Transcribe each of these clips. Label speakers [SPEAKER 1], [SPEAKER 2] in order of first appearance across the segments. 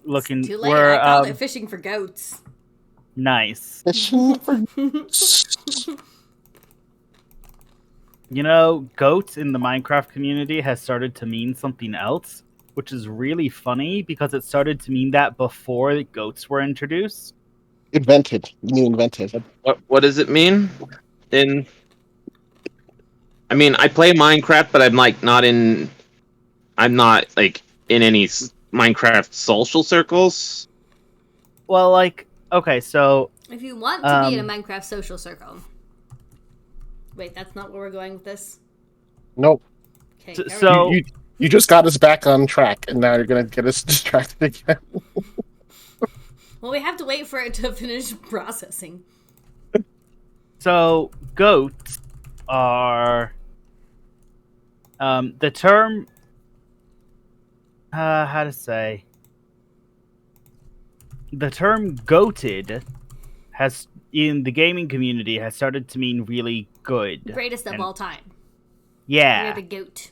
[SPEAKER 1] looking.
[SPEAKER 2] Too late.
[SPEAKER 1] We're
[SPEAKER 2] I called it fishing for goats.
[SPEAKER 1] nice.
[SPEAKER 3] Fishing for
[SPEAKER 1] You know, goats in the Minecraft community has started to mean something else, which is really funny because it started to mean that before the goats were introduced.
[SPEAKER 3] invented. You mean invented?
[SPEAKER 4] What does it mean? I mean, I play Minecraft, but I'm like not in. I'm not like in any Minecraft social circles.
[SPEAKER 1] Well, like, okay, so
[SPEAKER 2] If you want to be in a Minecraft social circle. Wait, that's not where we're going with this?
[SPEAKER 3] Nope.
[SPEAKER 2] Okay.
[SPEAKER 1] so
[SPEAKER 3] You just got us back on track, and now you're gonna get us distracted again.
[SPEAKER 2] Well, we have to wait for it to finish processing.
[SPEAKER 1] So goats are the term. How to say? The term "goated" has in the gaming community has started to mean really good.
[SPEAKER 2] Greatest of
[SPEAKER 1] And-
[SPEAKER 2] all time.
[SPEAKER 1] Yeah,
[SPEAKER 2] We're the goat.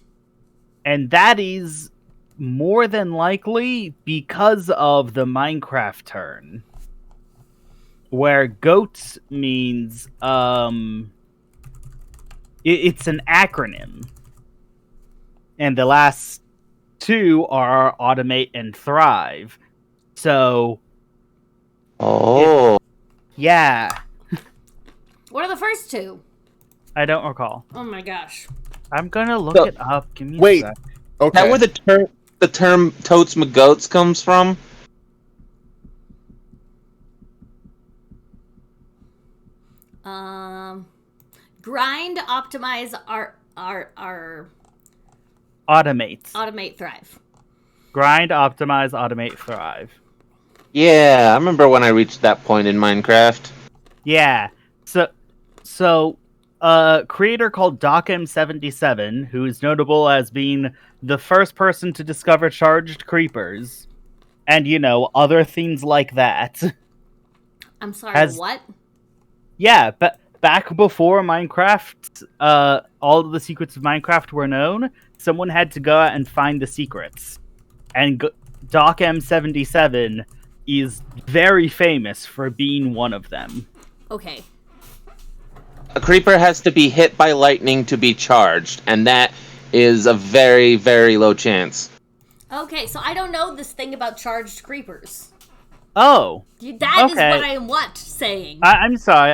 [SPEAKER 1] and that is more than likely because of the Minecraft turn, where goats means it's an acronym, and the last two are automate and thrive. So
[SPEAKER 4] Oh,
[SPEAKER 1] yeah,
[SPEAKER 2] What are the first two?
[SPEAKER 1] I don't recall.
[SPEAKER 2] Oh my gosh.
[SPEAKER 1] I'm gonna look
[SPEAKER 4] So-
[SPEAKER 1] it up. Give me
[SPEAKER 3] Wait.
[SPEAKER 1] a sec.
[SPEAKER 3] Okay.
[SPEAKER 4] that where the term "totes my goats" comes from?
[SPEAKER 2] Grind, optimize,
[SPEAKER 1] Automate,
[SPEAKER 2] automate, thrive.
[SPEAKER 1] grind, optimize, automate, thrive.
[SPEAKER 4] Yeah, I remember when I reached that point in Minecraft.
[SPEAKER 1] Yeah. So a creator called DocM77, who is notable as being the first person to discover charged creepers, and other things like that.
[SPEAKER 2] I'm sorry,
[SPEAKER 1] Has-
[SPEAKER 2] what?
[SPEAKER 1] Yeah, but back before Minecraft, all of the secrets of Minecraft were known, someone had to go out and find the secrets. And DocM77 is very famous for being one of them.
[SPEAKER 2] Okay.
[SPEAKER 4] A creeper has to be hit by lightning to be charged, and that is a very, very low chance.
[SPEAKER 2] Okay, so I don't know this thing about charged creepers.
[SPEAKER 1] Oh,
[SPEAKER 2] That is
[SPEAKER 1] Okay.
[SPEAKER 2] what I am saying.
[SPEAKER 1] I'm sorry.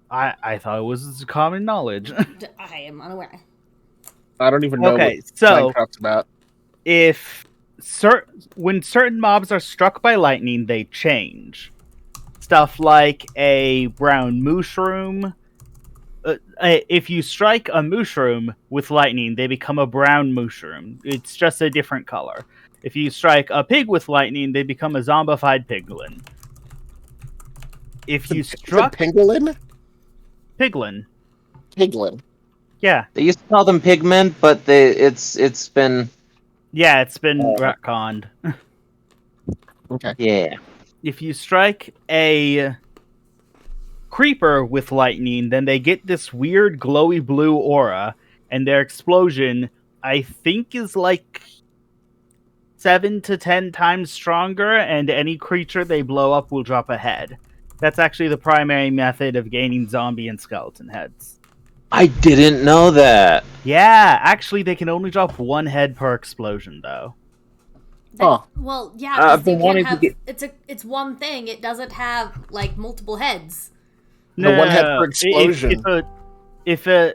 [SPEAKER 1] I thought it was common knowledge.
[SPEAKER 2] I am unaware.
[SPEAKER 3] I don't even know
[SPEAKER 1] Okay,
[SPEAKER 3] what
[SPEAKER 1] so
[SPEAKER 3] Minecraft's about.
[SPEAKER 1] when certain mobs are struck by lightning, they change. Stuff like a brown mushroom. If you strike a mushroom with lightning, they become a brown mushroom. It's just a different color. If you strike a pig with lightning, they become a zombified piglin. If you struck
[SPEAKER 3] Pangolin?
[SPEAKER 1] piglin,
[SPEAKER 3] Piglin.
[SPEAKER 1] yeah,
[SPEAKER 4] They used to call them pigmen, but it's been
[SPEAKER 1] it's been retconned.
[SPEAKER 3] Okay.
[SPEAKER 4] yeah.
[SPEAKER 1] If you strike a creeper with lightning, then they get this weird glowy blue aura, and their explosion, I think, is like 7 to 10 times stronger, and any creature they blow up will drop a head. That's actually the primary method of gaining zombie and skeleton heads.
[SPEAKER 4] I didn't know that.
[SPEAKER 1] Yeah, actually, they can only drop one head per explosion, though.
[SPEAKER 3] Huh.
[SPEAKER 2] Well, yeah,
[SPEAKER 4] I've
[SPEAKER 2] 'cause
[SPEAKER 4] been
[SPEAKER 2] you
[SPEAKER 4] wanting
[SPEAKER 2] can't
[SPEAKER 4] to
[SPEAKER 2] have, it's one thing. It doesn't have like multiple heads.
[SPEAKER 3] The one head per
[SPEAKER 1] If-
[SPEAKER 3] explosion.
[SPEAKER 1] If a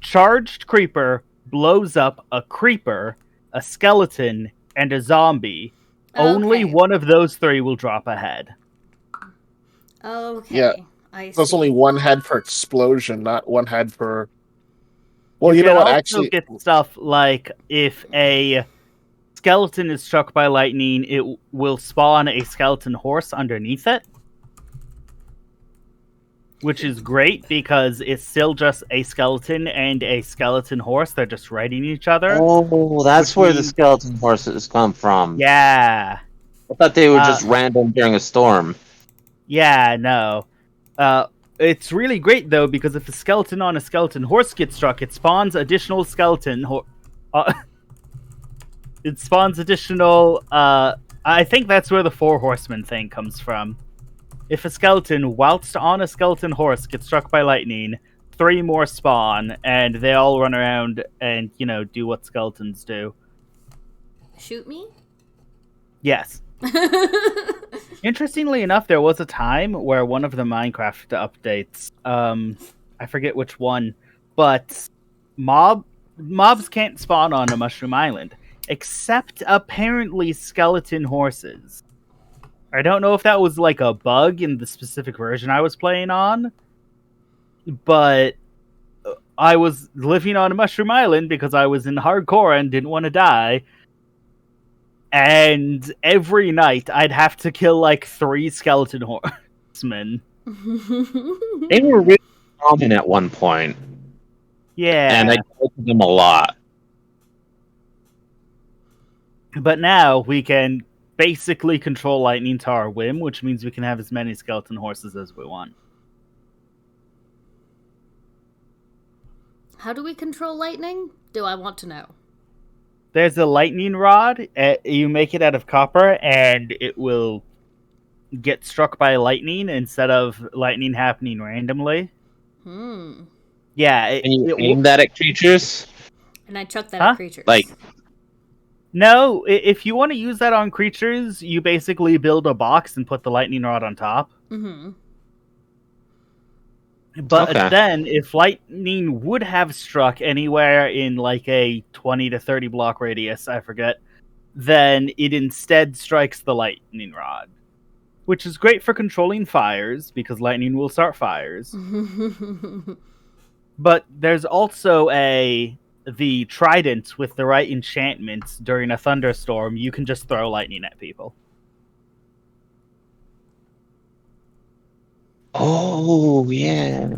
[SPEAKER 1] charged creeper blows up a creeper, a skeleton, and a zombie, only
[SPEAKER 2] Okay.
[SPEAKER 1] one of those three will drop a head.
[SPEAKER 2] Okay.
[SPEAKER 3] Yeah.
[SPEAKER 2] I
[SPEAKER 3] There's
[SPEAKER 2] see.
[SPEAKER 3] only one head per explosion, not one head per. Well, you
[SPEAKER 1] can
[SPEAKER 3] know what?
[SPEAKER 1] also
[SPEAKER 3] Actually,
[SPEAKER 1] get stuff like if a skeleton is struck by lightning, it will spawn a skeleton horse underneath it. Which is great because it's still just a skeleton and a skeleton horse. They're just riding each other.
[SPEAKER 4] Oh, that's
[SPEAKER 1] Which
[SPEAKER 4] where the
[SPEAKER 1] means-
[SPEAKER 4] skeleton horses come from.
[SPEAKER 1] Yeah.
[SPEAKER 4] I thought they were just random during a storm.
[SPEAKER 1] Yeah, no. It's really great though because if a skeleton on a skeleton horse gets struck, it spawns additional skeleton. It spawns additional I think that's where the Four Horsemen thing comes from. If a skeleton, whilst on a skeleton horse, gets struck by lightning, 3 more spawn, and they all run around and, do what skeletons do.
[SPEAKER 2] Shoot me?
[SPEAKER 1] Yes. Interestingly enough, there was a time where one of the Minecraft updates, I forget which one, but mobs can't spawn on a Mushroom Island, except apparently skeleton horses. I don't know if that was like a bug in the specific version I was playing on, but I was living on a Mushroom Island because I was in hardcore and didn't want to die. And every night I'd have to kill like 3 skeleton horsemen.
[SPEAKER 4] They were really common at one point,
[SPEAKER 1] Yeah.
[SPEAKER 4] and I killed them a lot.
[SPEAKER 1] But now we can basically control lightning to our whim, which means we can have as many skeleton horses as we want.
[SPEAKER 2] How do we control lightning? Do I want to know?
[SPEAKER 1] There's a lightning rod. You make it out of copper, and it will get struck by lightning instead of lightning happening randomly. Yeah.
[SPEAKER 4] Can you aim that at creatures?
[SPEAKER 2] And I chuck that at creatures.
[SPEAKER 4] Like,
[SPEAKER 1] no, if you want to use that on creatures, you basically build a box and put the lightning rod on top.
[SPEAKER 2] Mm-hmm.
[SPEAKER 1] But
[SPEAKER 4] Okay.
[SPEAKER 1] then, if lightning would have struck anywhere in like a 20 to 30 block radius, I forget, then it instead strikes the lightning rod. Which is great for controlling fires, because lightning will start fires. But there's also the trident with the right enchantments. During a thunderstorm, you can just throw lightning at people.
[SPEAKER 4] oh yeah.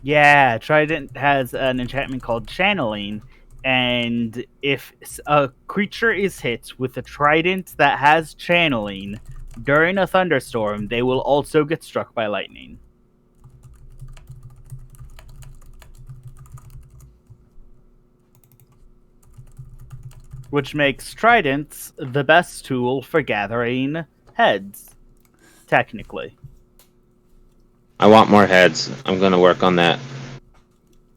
[SPEAKER 1] Yeah, Trident has an enchantment called Channeling, and if a creature is hit with a Trident that has Channeling during a thunderstorm, they will also get struck by lightning. Which makes Tridents the best tool for gathering heads, technically.
[SPEAKER 4] I want more heads. I'm gonna work on that.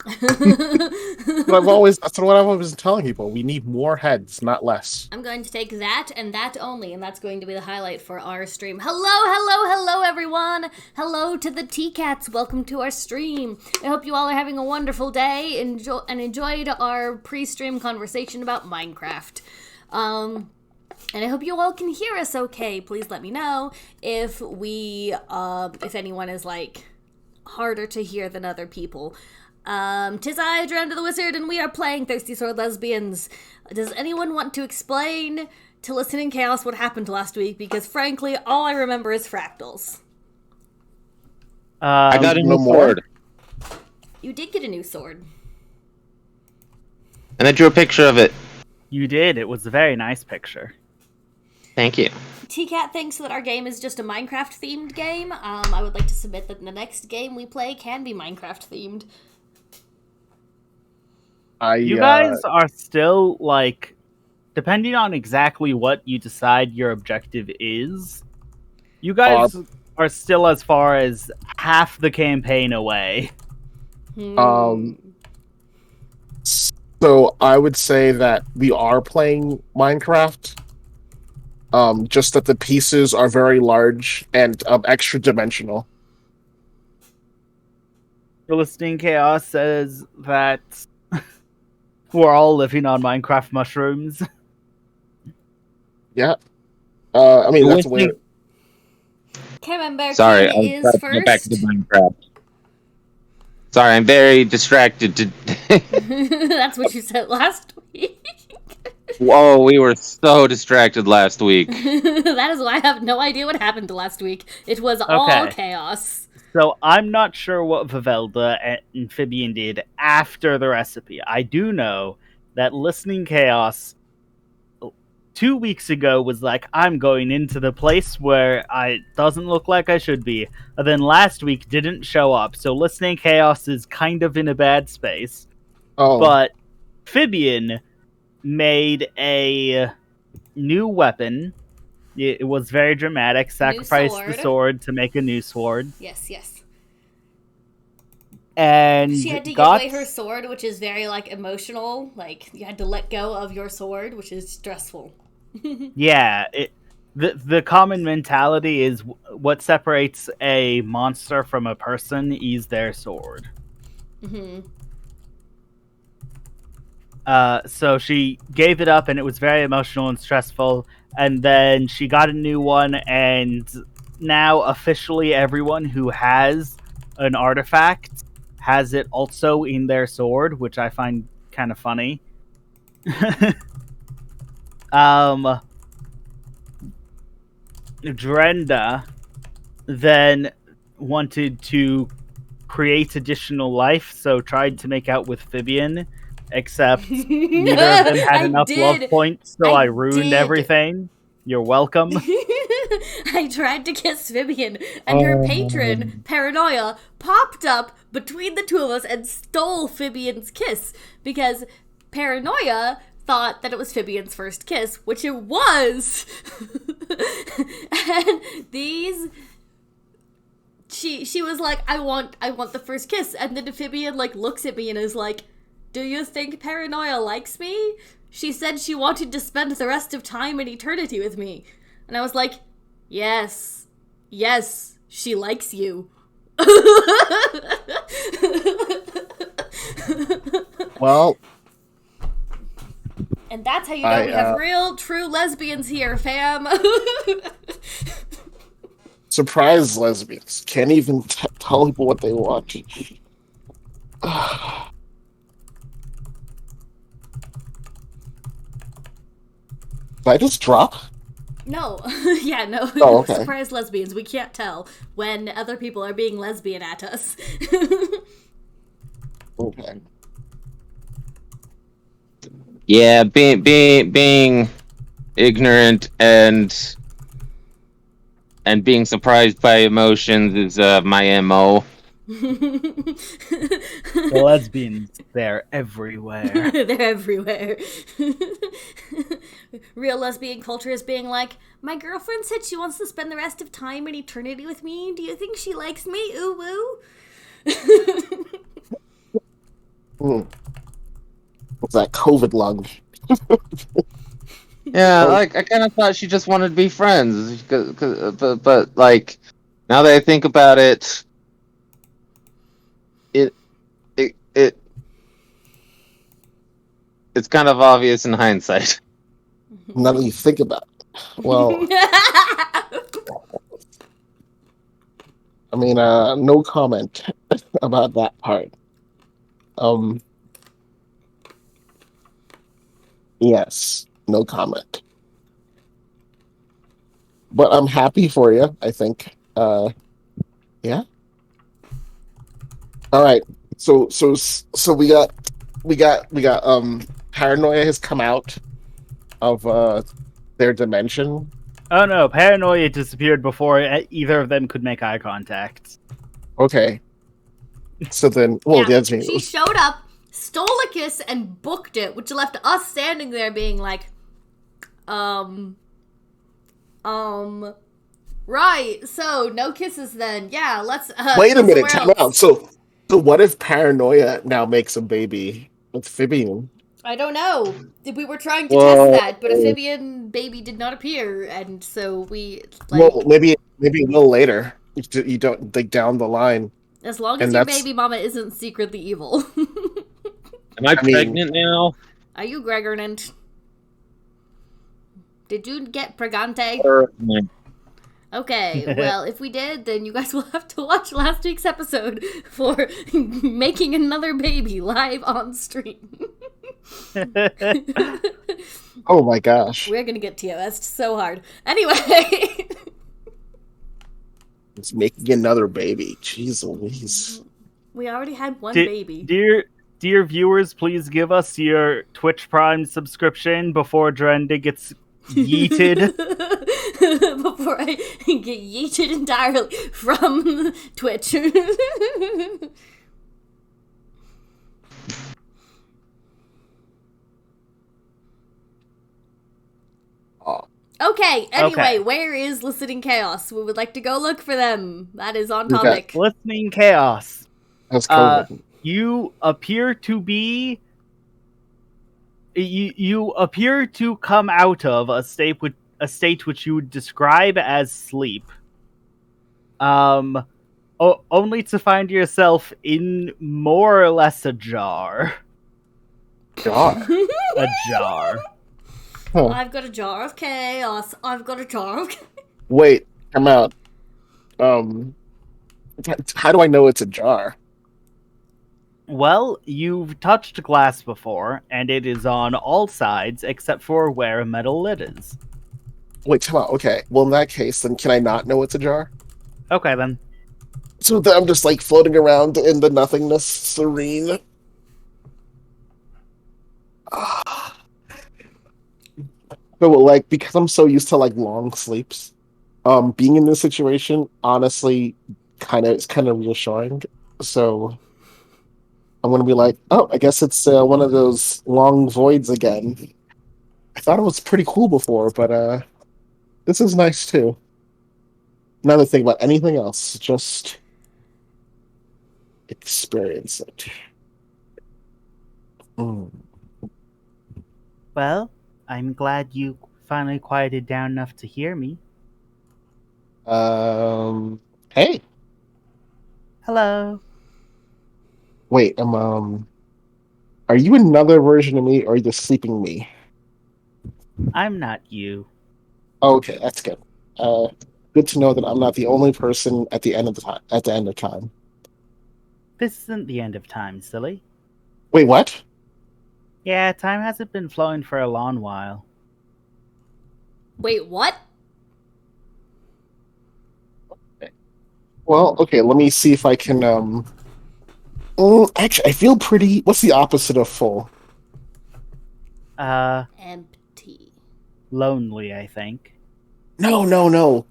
[SPEAKER 3] That's what I've always been telling people. We need more heads, not less.
[SPEAKER 2] I'm going to take that and that only, and that's going to be the highlight for our stream. Hello, everyone! Hello to the T-Cats. Welcome to our stream. I hope you all are having a wonderful day enjoyed our pre-stream conversation about Minecraft. And I hope you all can hear us okay. Please let me know if if anyone is, like, harder to hear than other people. 'Tis I, Drowned the Wizard, and we are playing Thirsty Sword Lesbians. Does anyone want to explain to Listening Chaos what happened last week? Because, frankly, all I remember is fractals.
[SPEAKER 4] I got a
[SPEAKER 3] no
[SPEAKER 4] new
[SPEAKER 3] more?
[SPEAKER 4] sword,
[SPEAKER 2] You did get a new sword.
[SPEAKER 4] and I drew a picture of it.
[SPEAKER 1] You did. It was a very nice picture.
[SPEAKER 4] Thank you.
[SPEAKER 2] T-Cat thinks that our game is just a Minecraft-themed game. I would like to submit that the next game we play can be Minecraft-themed.
[SPEAKER 1] You guys are still, like, depending on exactly what you decide your objective is, you guys are still as far as half the campaign away.
[SPEAKER 3] So I would say that we are playing Minecraft. Just that the pieces are very large and extra dimensional.
[SPEAKER 1] The Listening Chaos says that we're all living on Minecraft mushrooms.
[SPEAKER 3] Yeah. I mean, that's
[SPEAKER 4] Listening-
[SPEAKER 3] weird.
[SPEAKER 2] Camembert
[SPEAKER 4] Sorry, I
[SPEAKER 2] King
[SPEAKER 4] was
[SPEAKER 2] is
[SPEAKER 4] trying to get back to
[SPEAKER 2] first.
[SPEAKER 4] Minecraft. Sorry, I'm very distracted.
[SPEAKER 2] That's what you said last week.
[SPEAKER 4] Whoa, we were so distracted last week.
[SPEAKER 2] That is why I have no idea what happened to last week. It was all
[SPEAKER 1] Okay.
[SPEAKER 2] chaos.
[SPEAKER 1] So I'm not sure what Vivelda and Amphibian did after the recipe. I do know that Listening Chaos 2 weeks ago was like, I'm going into the place where it doesn't look like I should be. And then last week didn't show up. So Listening Chaos is kind of in a bad space.
[SPEAKER 3] Oh,
[SPEAKER 1] But Amphibian made a new weapon It was very dramatic. Sacrificed the
[SPEAKER 2] sword.
[SPEAKER 1] sword to make a new sword.
[SPEAKER 2] Yes, yes.
[SPEAKER 1] And
[SPEAKER 2] She had to give away her sword, which is very, like, emotional. Like, you had to let go of your sword, which is stressful.
[SPEAKER 1] Yeah, the common mentality is what separates a monster from a person is their sword.
[SPEAKER 2] Mm-hmm.
[SPEAKER 1] So she gave it up, and it was very emotional and stressful. And then she got a new one, and now officially everyone who has an artifact has it also in their sword, which I find kind of funny. Drenda then wanted to create additional life, so tried to make out with Fibian, except neither of them had enough love points, so I ruined everything. You're welcome.
[SPEAKER 2] I tried to kiss Vivian, and her patron, Paranoia, popped up between the two of us and stole Fibian's kiss, because Paranoia thought that it was Fibian's first kiss, which it was. And she was like, I want the first kiss, and then Fibian like looks at me and is like, do you think Paranoia likes me? She said she wanted to spend the rest of time and eternity with me. And I was like, yes, she likes you.
[SPEAKER 3] Well,
[SPEAKER 2] and that's how you know we have real, true lesbians here, fam.
[SPEAKER 3] Surprise lesbians. Can't even tell people what they want. Did I just drop?
[SPEAKER 2] No. Yeah, no.
[SPEAKER 3] Oh, okay.
[SPEAKER 2] Surprise lesbians. We can't tell when other people are being lesbian at us.
[SPEAKER 3] Okay.
[SPEAKER 4] Yeah, being ignorant and being surprised by emotions is my MO.
[SPEAKER 1] The lesbians, they're everywhere.
[SPEAKER 2] They're everywhere. Real lesbian culture is being like, my girlfriend said she wants to spend the rest of time in eternity with me. Do you think she likes me? Ooh woo.
[SPEAKER 3] What's that COVID lung?
[SPEAKER 4] Yeah, like I kind of thought she just wanted to be friends, but like now that I think about it, it's kind of obvious in hindsight.
[SPEAKER 3] Now that you think about it. Well, I mean, no comment about that part. Yes, no comment. But I'm happy for you, I think. Yeah. All right. So we got Paranoia has come out of their dimension.
[SPEAKER 1] Oh no, Paranoia disappeared before either of them could make eye contact.
[SPEAKER 3] Okay. So then, well,
[SPEAKER 2] yeah,
[SPEAKER 3] that's me.
[SPEAKER 2] She showed up, stole a kiss, and booked it, which left us standing there being like, right, so no kisses then. Yeah, let's,
[SPEAKER 3] Wait a minute,
[SPEAKER 2] somewhere
[SPEAKER 3] time out.
[SPEAKER 2] else.
[SPEAKER 3] So what if Paranoia now makes a baby with Fibian?
[SPEAKER 2] I don't know. We were trying to
[SPEAKER 3] Whoa.
[SPEAKER 2] test that, but a Fibian baby did not appear, and so we, like...
[SPEAKER 3] Well, maybe a little later. You don't, like, down the line.
[SPEAKER 2] As long as your baby mama isn't secretly evil.
[SPEAKER 4] Am I pregnant now?
[SPEAKER 2] Are you Gregornant? Did you get pregante? Okay, well, if we did, then you guys will have to watch last week's episode for making another baby live on stream.
[SPEAKER 3] Oh my gosh.
[SPEAKER 2] We're gonna get TOS'd so hard. Anyway.
[SPEAKER 3] It's making another baby. Jeez Louise.
[SPEAKER 2] We already had one baby.
[SPEAKER 1] Dear viewers, please give us your Twitch Prime subscription before Drenda gets yeeted.
[SPEAKER 2] Before I get yeeted entirely from Twitch. Okay, anyway,
[SPEAKER 1] Okay.
[SPEAKER 2] where is Listening Chaos? We would like to go look for them. That is on
[SPEAKER 3] Okay.
[SPEAKER 2] topic.
[SPEAKER 1] Listening chaos.
[SPEAKER 3] That's COVID.
[SPEAKER 1] You appear to be. You appear to come out of a state which you would describe as sleep. Only to find yourself in more or less a jar.
[SPEAKER 3] God.
[SPEAKER 1] A jar.
[SPEAKER 3] Huh.
[SPEAKER 2] I've got a jar of chaos. I've got a jar of.
[SPEAKER 3] Wait, I'm out. How do I know it's a jar?
[SPEAKER 1] Well, you've touched glass before, and it is on all sides except for where a metal lid is.
[SPEAKER 3] Wait, come on. Okay. Well, in that case, then can I not know it's a jar?
[SPEAKER 1] Okay, then.
[SPEAKER 3] So then I'm just like floating around in the nothingness, serene. But like, because I'm so used to like long sleeps, being in this situation honestly is kind of reassuring. So I'm gonna be like, oh, I guess it's one of those long voids again. I thought it was pretty cool before, but this is nice too. Not to think about anything else, just experience it. Mm.
[SPEAKER 1] Well, I'm glad you finally quieted down enough to hear me.
[SPEAKER 3] Hey,
[SPEAKER 1] Hello.
[SPEAKER 3] wait, are you another version of me, or are you the sleeping me?
[SPEAKER 1] I'm not you.
[SPEAKER 3] Okay, that's good. Good to know that I'm not the only person at the end of the time. At the end of time.
[SPEAKER 1] This isn't the end of time, silly.
[SPEAKER 3] Wait, what?
[SPEAKER 1] Yeah, time hasn't been flowing for a long while.
[SPEAKER 2] Wait, what?
[SPEAKER 3] Well, okay. Let me see if I can. Actually, I feel pretty. What's the opposite of full?
[SPEAKER 2] Empty.
[SPEAKER 1] Lonely, I think.
[SPEAKER 3] No, no, no.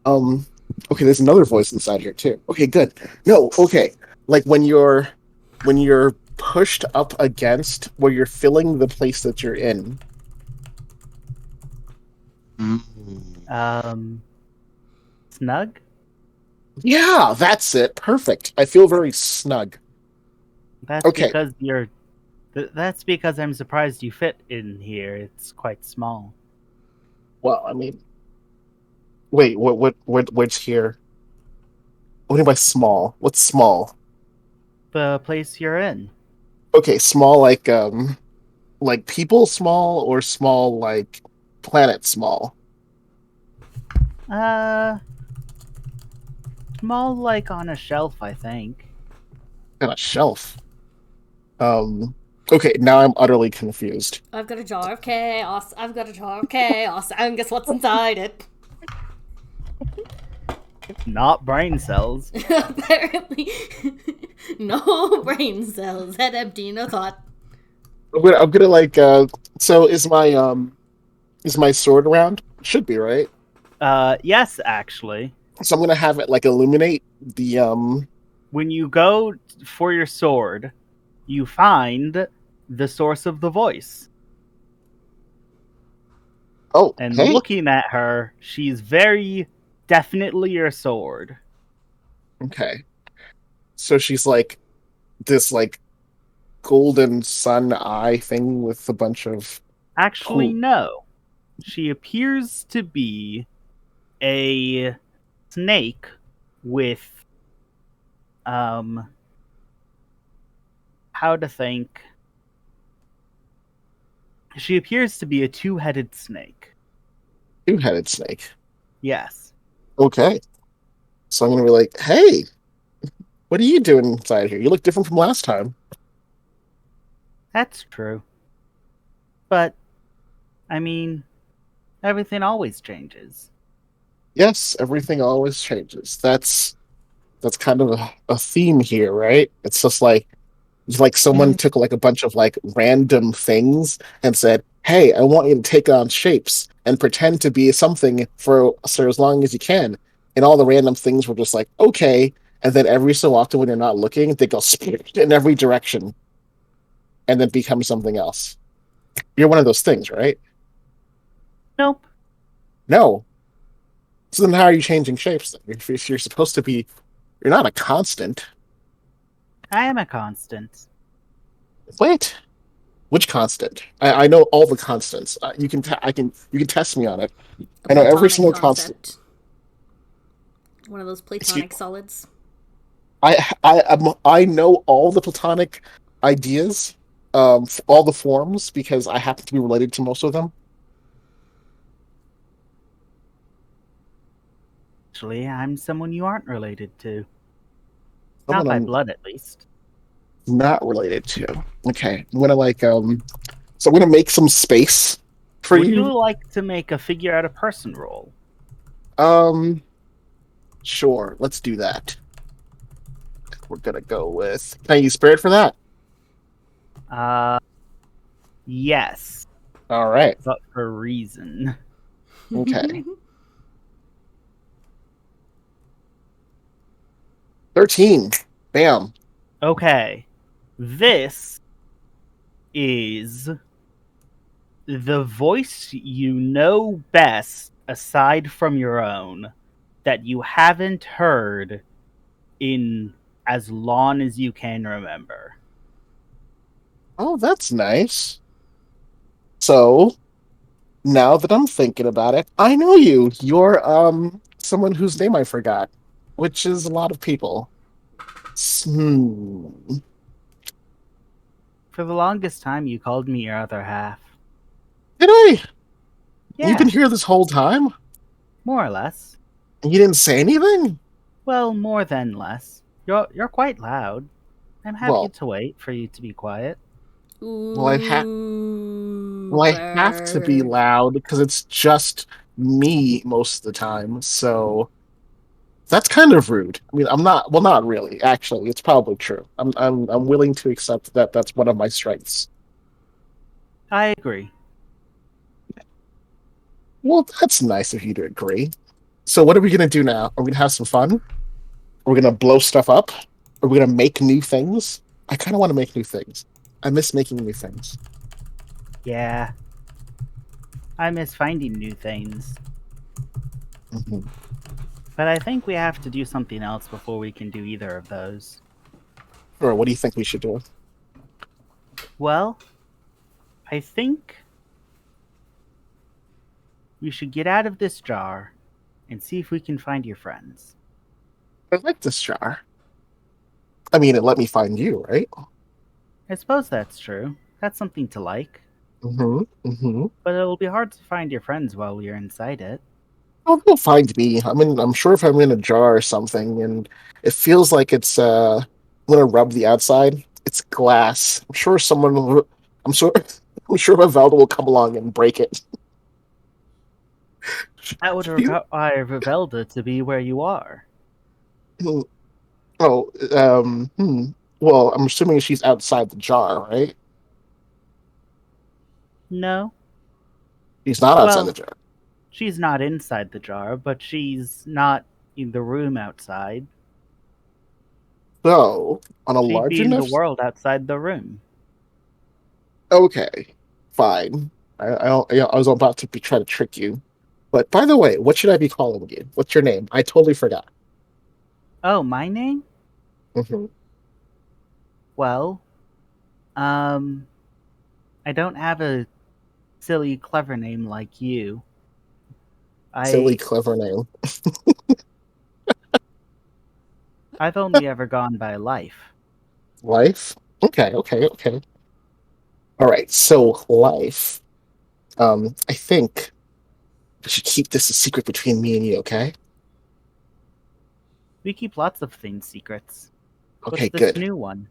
[SPEAKER 3] Okay. There's another voice inside here too. Okay, good. No, okay. Like when you're pushed up against where you're filling the place that you're in.
[SPEAKER 1] Snug?
[SPEAKER 3] Yeah, that's it. Perfect. I feel very snug.
[SPEAKER 1] That's
[SPEAKER 3] Okay.
[SPEAKER 1] because that's because I'm surprised you fit in here. It's quite small.
[SPEAKER 3] Well, I mean, wait, what's here? What do you mean by small? What's small?
[SPEAKER 1] The place you're in.
[SPEAKER 3] Okay, small like people small or small like planet small?
[SPEAKER 1] Small like on a shelf, I think.
[SPEAKER 3] On a shelf. Okay, now I'm utterly confused.
[SPEAKER 2] I've got a jar of chaos. I've got a jar of chaos. And guess what's inside it?
[SPEAKER 1] Not brain cells.
[SPEAKER 2] Apparently, no brain cells. Head empty, no thought.
[SPEAKER 3] I'm gonna like so is my sword around? Should be, right?
[SPEAKER 1] Yes, actually.
[SPEAKER 3] So I'm gonna have it like illuminate the
[SPEAKER 1] When you go for your sword, you find the source of the voice.
[SPEAKER 3] oh,
[SPEAKER 1] And
[SPEAKER 3] hey.
[SPEAKER 1] looking at her, she's very definitely your sword.
[SPEAKER 3] Okay. So she's like this like golden sun eye thing with a bunch of
[SPEAKER 1] Actually,
[SPEAKER 3] Cool.
[SPEAKER 1] no. She appears to be a snake with how to think. She appears to be a two-headed snake.
[SPEAKER 3] two-headed snake.
[SPEAKER 1] Yes.
[SPEAKER 3] Okay. So I'm gonna be like, hey, what are you doing inside here? You look different from last time.
[SPEAKER 1] That's true. But I mean, everything always changes.
[SPEAKER 3] Yes, everything always changes. That's kind of a theme here, right? It's just like someone took like a bunch of like random things and said, "Hey, I want you to take on shapes and pretend to be something for as long as you can." And all the random things were just like, "Okay." And then every so often, when you're not looking, they go split in every direction, and then become something else. You're one of those things, right?
[SPEAKER 1] Nope.
[SPEAKER 3] No. So then how are you changing shapes then? If you're supposed to be, you're not a constant.
[SPEAKER 1] I am a constant.
[SPEAKER 3] Wait. Which constant? I know all the constants. You can test me on it.
[SPEAKER 2] A
[SPEAKER 3] I know every
[SPEAKER 2] platonic
[SPEAKER 3] single constant.
[SPEAKER 2] concept. One of those platonic solids.
[SPEAKER 3] I know all the platonic ideas, all the forms because I happen to be related to most of them.
[SPEAKER 1] Actually, I'm someone you aren't related to.
[SPEAKER 3] Someone
[SPEAKER 1] Not by
[SPEAKER 3] I'm
[SPEAKER 1] blood, at least.
[SPEAKER 3] not related to. Okay, I'm gonna so I'm gonna make some space for
[SPEAKER 1] Would
[SPEAKER 3] you.
[SPEAKER 1] you like to make a figure out a person roll?
[SPEAKER 3] Sure, let's do that. We're gonna go with. Can I use spirit for that?
[SPEAKER 1] Yes,
[SPEAKER 3] All right.
[SPEAKER 1] but for a reason.
[SPEAKER 3] Okay. 13. Bam.
[SPEAKER 1] Okay, this is the voice you know best, aside from your own, that you haven't heard in as long as you can remember.
[SPEAKER 3] Oh, that's nice. So now that I'm thinking about it, I know you. You're someone whose name I forgot, which is a lot of people. Hmm.
[SPEAKER 1] For the longest time, you called me your other half.
[SPEAKER 3] Did I?
[SPEAKER 1] Yeah,
[SPEAKER 3] You've been here this whole time,
[SPEAKER 1] more or less.
[SPEAKER 3] and you didn't say anything.
[SPEAKER 1] Well, more than less. You're quite loud. I'm happy
[SPEAKER 3] Well,
[SPEAKER 1] to wait for you to be quiet.
[SPEAKER 3] well,
[SPEAKER 2] Ooh,
[SPEAKER 3] I have to be
[SPEAKER 2] burn.
[SPEAKER 3] loud because it's just me most of the time. So that's kind of rude. I mean, I'm not. Well, not really. Actually, it's probably true. I'm willing to accept that that's one of my strengths.
[SPEAKER 1] I agree.
[SPEAKER 3] Well, that's nice of you to agree. So, what are we gonna do now? Are we gonna have some fun? Are we gonna blow stuff up? Are we gonna make new things? I kind of want to make new things. I miss making new things.
[SPEAKER 1] Yeah. I miss finding new things.
[SPEAKER 3] Mhm.
[SPEAKER 1] But I think we have to do something else before we can do either of those.
[SPEAKER 3] Or what do you think we should do?
[SPEAKER 1] Well, I think we should get out of this jar and see if we can find your friends.
[SPEAKER 3] I like this jar. I mean, it let me find you, right?
[SPEAKER 1] I suppose that's true. That's something to like.
[SPEAKER 3] Mm-hmm.
[SPEAKER 1] But it'll be hard to find your friends while we're inside it.
[SPEAKER 3] Oh, they'll find me. I mean, I'm sure if I'm in a jar or something, and it feels like it's I'm gonna rub the outside. It's glass. I'm sure someone. I'm sure. I'm sure Vivaldo will come along and break it.
[SPEAKER 1] That would
[SPEAKER 3] You-
[SPEAKER 1] require Vivelda to be where you are.
[SPEAKER 3] Oh, well, I'm assuming she's outside the jar, right?
[SPEAKER 1] No.
[SPEAKER 3] She's not outside the
[SPEAKER 1] Well,
[SPEAKER 3] jar.
[SPEAKER 1] she's not inside the jar, but she's not in the room outside.
[SPEAKER 3] So, on a
[SPEAKER 1] She'd
[SPEAKER 3] large
[SPEAKER 1] be in the
[SPEAKER 3] enough.
[SPEAKER 1] world outside the room.
[SPEAKER 3] Okay, fine. I was about to try to trick you. But by the way, what should I be calling you? What's your name? I totally forgot.
[SPEAKER 1] Oh, my name?
[SPEAKER 3] Hmm.
[SPEAKER 1] Well, I don't have a silly, clever name like you.
[SPEAKER 3] Silly, clever name.
[SPEAKER 1] I've only ever gone by life.
[SPEAKER 3] Life? Okay. All right, so life. I think we should keep this a secret between me and you, okay?
[SPEAKER 1] We keep lots of things secrets.
[SPEAKER 3] Okay,
[SPEAKER 1] What's this
[SPEAKER 3] good.
[SPEAKER 1] new one?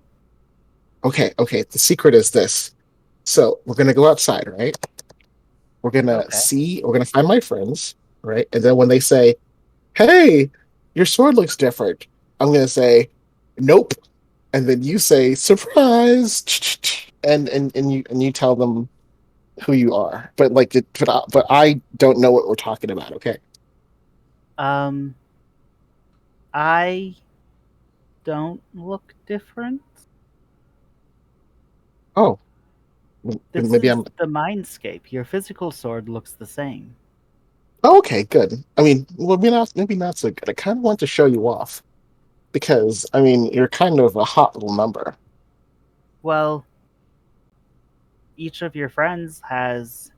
[SPEAKER 3] Okay. The secret is this. So we're gonna go outside, right?
[SPEAKER 1] Okay.
[SPEAKER 3] We're gonna find my friends, right? And then when they say, "Hey, your sword looks different," I'm gonna say, "Nope," and then you say, "Surprise!" and you tell them who you are. But but I don't know what we're talking about. Okay.
[SPEAKER 1] Um, I don't look different.
[SPEAKER 3] Oh,
[SPEAKER 1] This
[SPEAKER 3] maybe
[SPEAKER 1] is
[SPEAKER 3] I'm.
[SPEAKER 1] the mindscape. Your physical sword looks the same.
[SPEAKER 3] Oh, okay, good. I mean, well, maybe not so good. I kind of want to show you off because I mean, you're kind of a hot little number.
[SPEAKER 1] Well, each of your friends has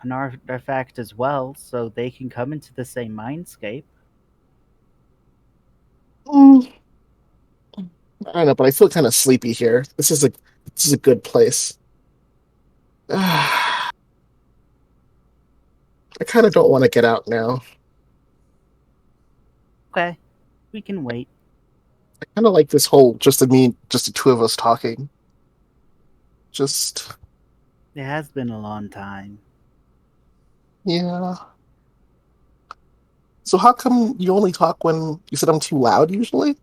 [SPEAKER 1] an artifact as well, so they can come into the same mindscape.
[SPEAKER 3] Mm, I don't know, but I feel kind of sleepy here. This is a good place. I kind of don't want to get out now.
[SPEAKER 1] Okay, we can wait.
[SPEAKER 3] I kind of like this whole just the two of us talking. Just
[SPEAKER 1] It has been a long time.
[SPEAKER 3] yeah. So how come you only talk when you said I'm too loud usually?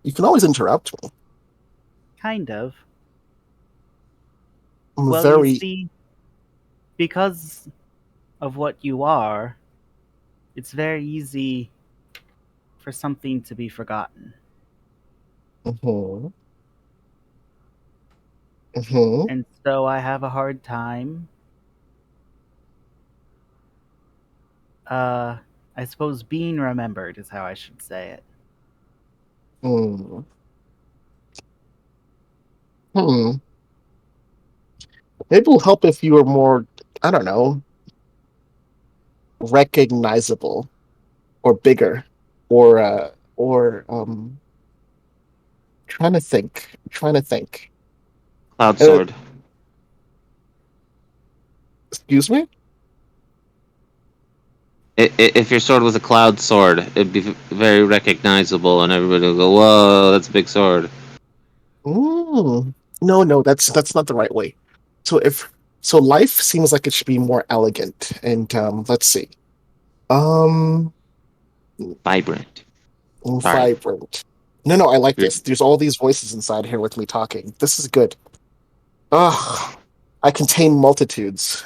[SPEAKER 3] You can always interrupt me.
[SPEAKER 1] Kind of.
[SPEAKER 3] I'm
[SPEAKER 1] Well, you
[SPEAKER 3] very
[SPEAKER 1] see, because of what you are, it's very easy for something to be forgotten.
[SPEAKER 3] mhm, mhm,
[SPEAKER 1] And so I have a hard time, uh, I suppose being remembered is how I should say it.
[SPEAKER 3] mm, hmm. Maybe it'll help if you were more, I don't know, recognizable or bigger or trying to think.
[SPEAKER 4] Cloud
[SPEAKER 3] Uh,
[SPEAKER 4] sword.
[SPEAKER 3] excuse me?
[SPEAKER 4] If your sword was a cloud sword, it'd be very recognizable, and everybody would go, "Whoa, that's a big sword."
[SPEAKER 3] Mm. No, that's not the right way. So if so life seems like it should be more elegant and let's see. Um
[SPEAKER 4] Vibrant. Sorry.
[SPEAKER 3] vibrant. No, I like
[SPEAKER 4] You're-
[SPEAKER 3] this. There's all these voices inside here with me talking. This is good. Ugh. I contain multitudes.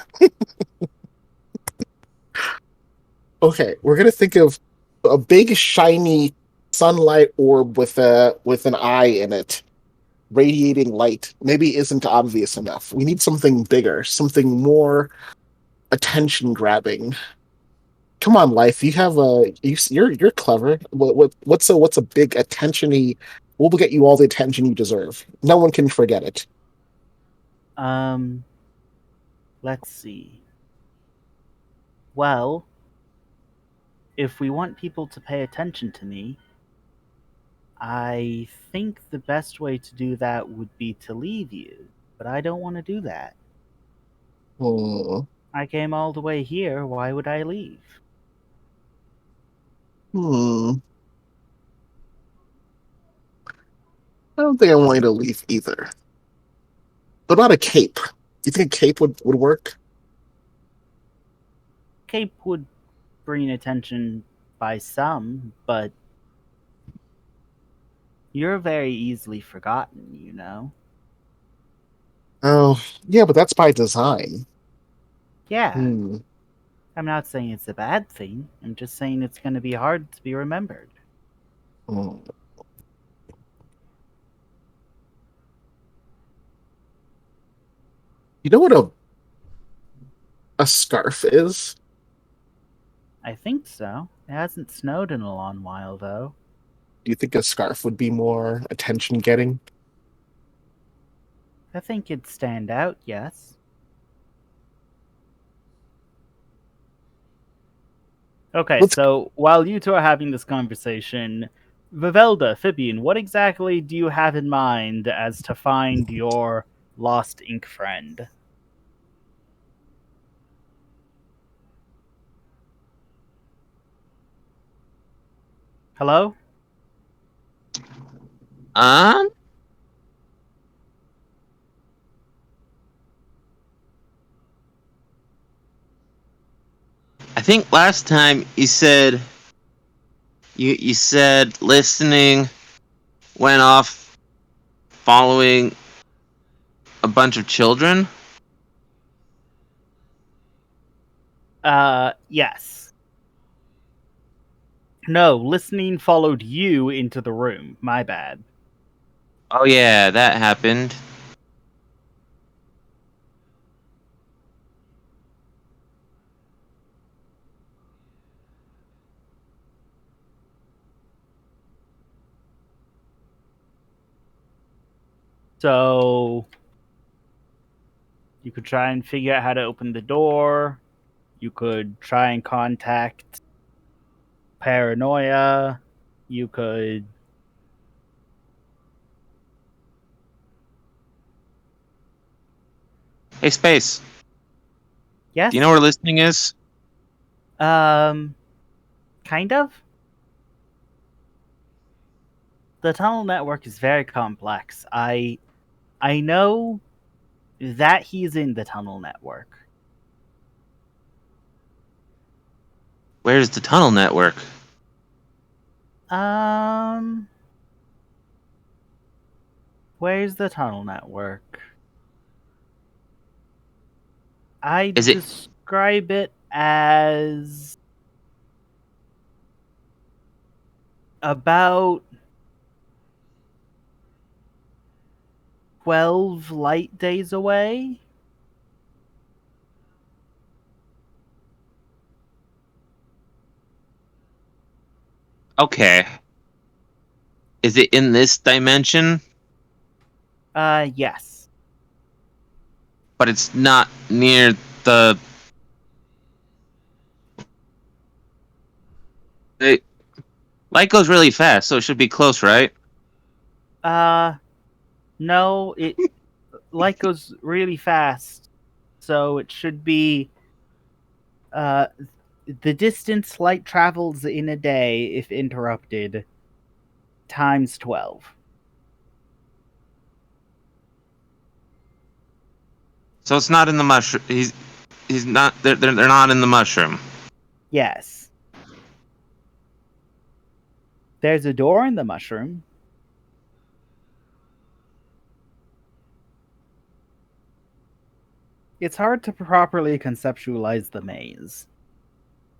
[SPEAKER 3] Okay, we're gonna think of a big shiny sunlight orb with an eye in it, radiating light. Maybe isn't obvious enough. We need something bigger, something more attention grabbing. Come on, life. You have you're clever. What's a big attentiony? What will get you all the attention you deserve? No one can forget it.
[SPEAKER 1] Um, let's see. Well, if we want people to pay attention to me, I think the best way to do that would be to leave you, but I don't want to do that.
[SPEAKER 3] Hmm.
[SPEAKER 1] I came all the way here, why would I leave?
[SPEAKER 3] Hmm. I don't think I want you to leave either. What about a cape? Do you think a cape would work?
[SPEAKER 1] Cape would bring attention by some, but you're very easily forgotten, you know?
[SPEAKER 3] Oh, yeah, but that's by design.
[SPEAKER 1] Yeah,
[SPEAKER 3] Hmm.
[SPEAKER 1] I'm not saying it's a bad thing, I'm just saying it's going to be hard to be remembered.
[SPEAKER 3] Hmm. You know what a scarf is?
[SPEAKER 1] I think so. It hasn't snowed in a long while, though.
[SPEAKER 3] Do you think a scarf would be more attention getting?
[SPEAKER 1] I think it'd stand out, yes. Okay,
[SPEAKER 3] Let's
[SPEAKER 1] so while you two are having this conversation, Vivelda, Fibian, what exactly do you have in mind as to find your lost ink friend? Hello?
[SPEAKER 4] Um, I think last time you said listening went off following a bunch of children.
[SPEAKER 1] Yes. No, listening followed you into the room. My bad.
[SPEAKER 4] Oh yeah, that happened.
[SPEAKER 1] So you could try and figure out how to open the door. You could try and contact Paranoia. You could...
[SPEAKER 4] Hey, Space.
[SPEAKER 1] Yes?
[SPEAKER 4] Do you know where listening is?
[SPEAKER 1] Kind of. The tunnel network is very complex. I know that he's in the tunnel network.
[SPEAKER 4] Where's the tunnel network?
[SPEAKER 1] Where's the tunnel network? I
[SPEAKER 4] Is it-
[SPEAKER 1] describe it as about 12 light days away.
[SPEAKER 4] Okay. Is it in this dimension?
[SPEAKER 1] Yes.
[SPEAKER 4] But it's not near the... Light goes really fast, so it should be close, right?
[SPEAKER 1] No, light goes really fast, so it should be, the distance light travels in a day, if interrupted, times 12.
[SPEAKER 4] So it's not in the mushroom. He's not. They're not in the mushroom.
[SPEAKER 1] Yes. There's a door in the mushroom. It's hard to properly conceptualize the maze,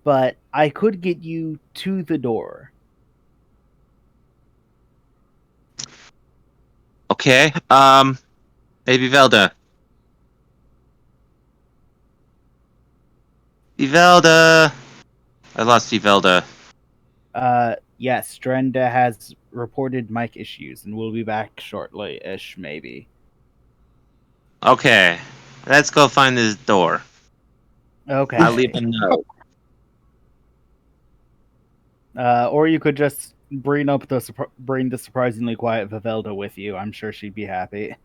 [SPEAKER 1] but I could get you to the door.
[SPEAKER 4] Okay. Hey, Vivelda. Vivelda. I lost Vivelda.
[SPEAKER 1] Yes, Drenda has reported mic issues and will be back shortly-ish, maybe.
[SPEAKER 4] Okay. Let's go find this door.
[SPEAKER 1] Okay.
[SPEAKER 4] I'll leave a note.
[SPEAKER 1] Or you could just bring the surprisingly quiet Vivelda with you. I'm sure she'd be happy.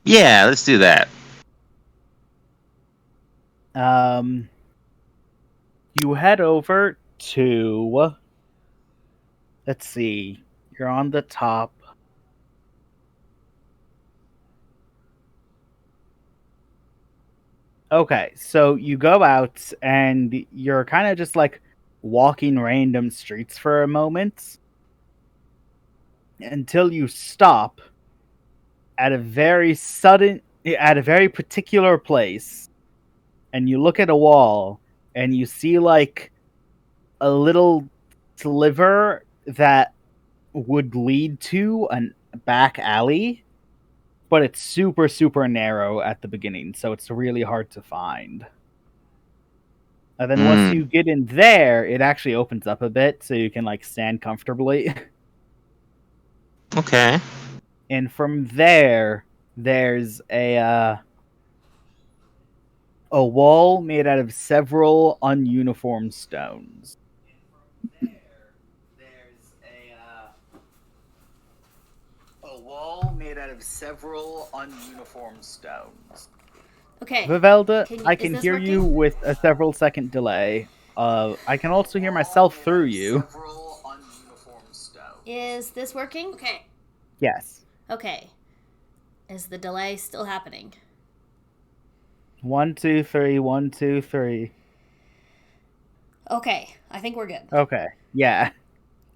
[SPEAKER 4] Yeah, let's do that.
[SPEAKER 1] You head over to... Let's see. You're on the top. Okay, so you go out and you're kind of just like walking random streets for a moment until you stop at a very particular place, and you look at a wall and you see like a little sliver that would lead to a back alley, but it's super, super narrow at the beginning, so it's really hard to find. And then once you get in there, it actually opens up a bit, so you can like stand comfortably.
[SPEAKER 4] Okay.
[SPEAKER 1] And from there, there's a wall made out of several ununiform stones. A wall made out of several ununiform stones.
[SPEAKER 2] Okay.
[SPEAKER 1] Vivelda,
[SPEAKER 2] Is
[SPEAKER 1] I can
[SPEAKER 2] this
[SPEAKER 1] hear you
[SPEAKER 2] working?
[SPEAKER 1] with a several second delay. I can also hear myself through you.
[SPEAKER 2] Is this working? Okay.
[SPEAKER 1] Yes.
[SPEAKER 2] Okay. Is the delay still happening?
[SPEAKER 1] 1, 2, 3, 1, 2, 3.
[SPEAKER 2] Okay. I think we're good.
[SPEAKER 1] Okay. Yeah.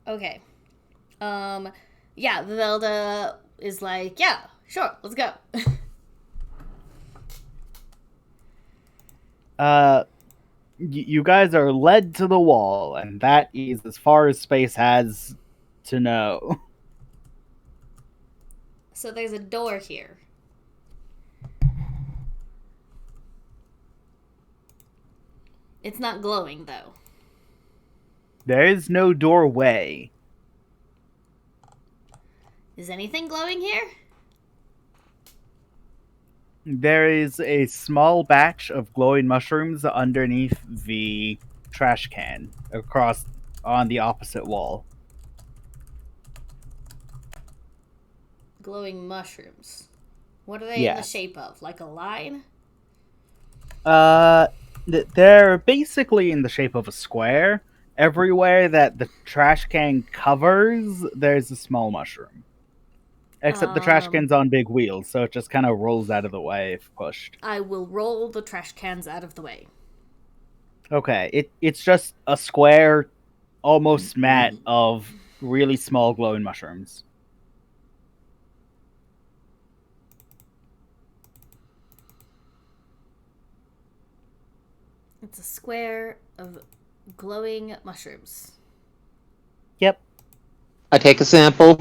[SPEAKER 2] Okay. Yeah, Vivelda is like, yeah, sure, let's go.
[SPEAKER 1] You guys are led to the wall, and that is as far as Space has to know.
[SPEAKER 2] So there's a door here. It's not glowing, though.
[SPEAKER 1] There is no doorway.
[SPEAKER 2] Is anything glowing here?
[SPEAKER 1] There is a small batch of glowing mushrooms underneath the trash can across on the opposite wall.
[SPEAKER 2] Glowing mushrooms. What are they in the
[SPEAKER 1] Yes.
[SPEAKER 2] shape of? Like a line?
[SPEAKER 1] They're basically in the shape of a square. Everywhere that the trash can covers, there's a small mushroom. Except the trash can's on big wheels, so it just kind of rolls out of the way if pushed.
[SPEAKER 2] I will roll the trash cans out of the way.
[SPEAKER 1] Okay, it's just a square, almost mat of really small glowing mushrooms.
[SPEAKER 2] It's a square of glowing mushrooms.
[SPEAKER 1] Yep.
[SPEAKER 4] I take a sample.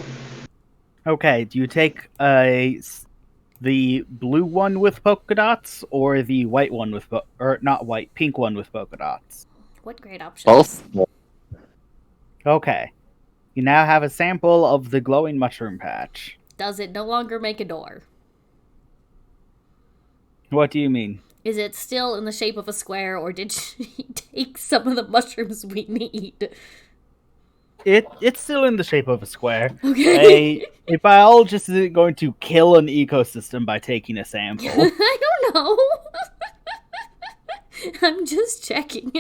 [SPEAKER 1] Okay, do you take the blue one with polka dots or the white one with or not white, pink one with polka dots?
[SPEAKER 2] What great options.
[SPEAKER 4] Both.
[SPEAKER 1] Okay. You now have a sample of the glowing mushroom patch.
[SPEAKER 2] Does it no longer make a door?
[SPEAKER 1] What do you mean?
[SPEAKER 2] Is it still in the shape of a square, or did she take some of the mushrooms we need?
[SPEAKER 1] It's still in the shape of a square.
[SPEAKER 2] Okay.
[SPEAKER 1] A biologist isn't going to kill an ecosystem by taking a sample.
[SPEAKER 2] I don't know. I'm just checking.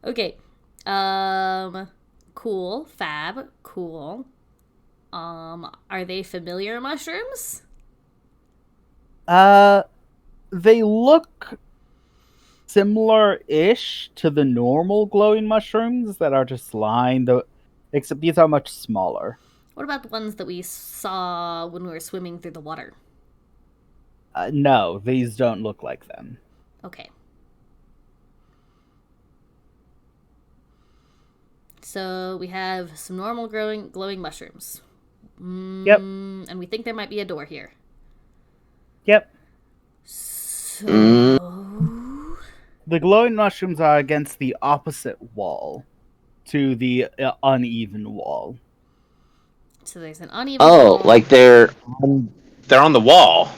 [SPEAKER 2] Okay. Cool. Fab. Cool. Are they familiar mushrooms?
[SPEAKER 1] They look similar-ish to the normal glowing mushrooms that are just lined, except these are much smaller.
[SPEAKER 2] What about the ones that we saw when we were swimming through the water?
[SPEAKER 1] No, these don't look like them.
[SPEAKER 2] Okay. So we have some normal glowing mushrooms.
[SPEAKER 1] Yep.
[SPEAKER 2] And we think there might be a door here.
[SPEAKER 1] Yep.
[SPEAKER 2] So...
[SPEAKER 1] The glowing mushrooms are against the opposite wall to the uneven wall.
[SPEAKER 2] So there's an uneven
[SPEAKER 4] Oh,
[SPEAKER 2] wall.
[SPEAKER 4] like they're on the wall.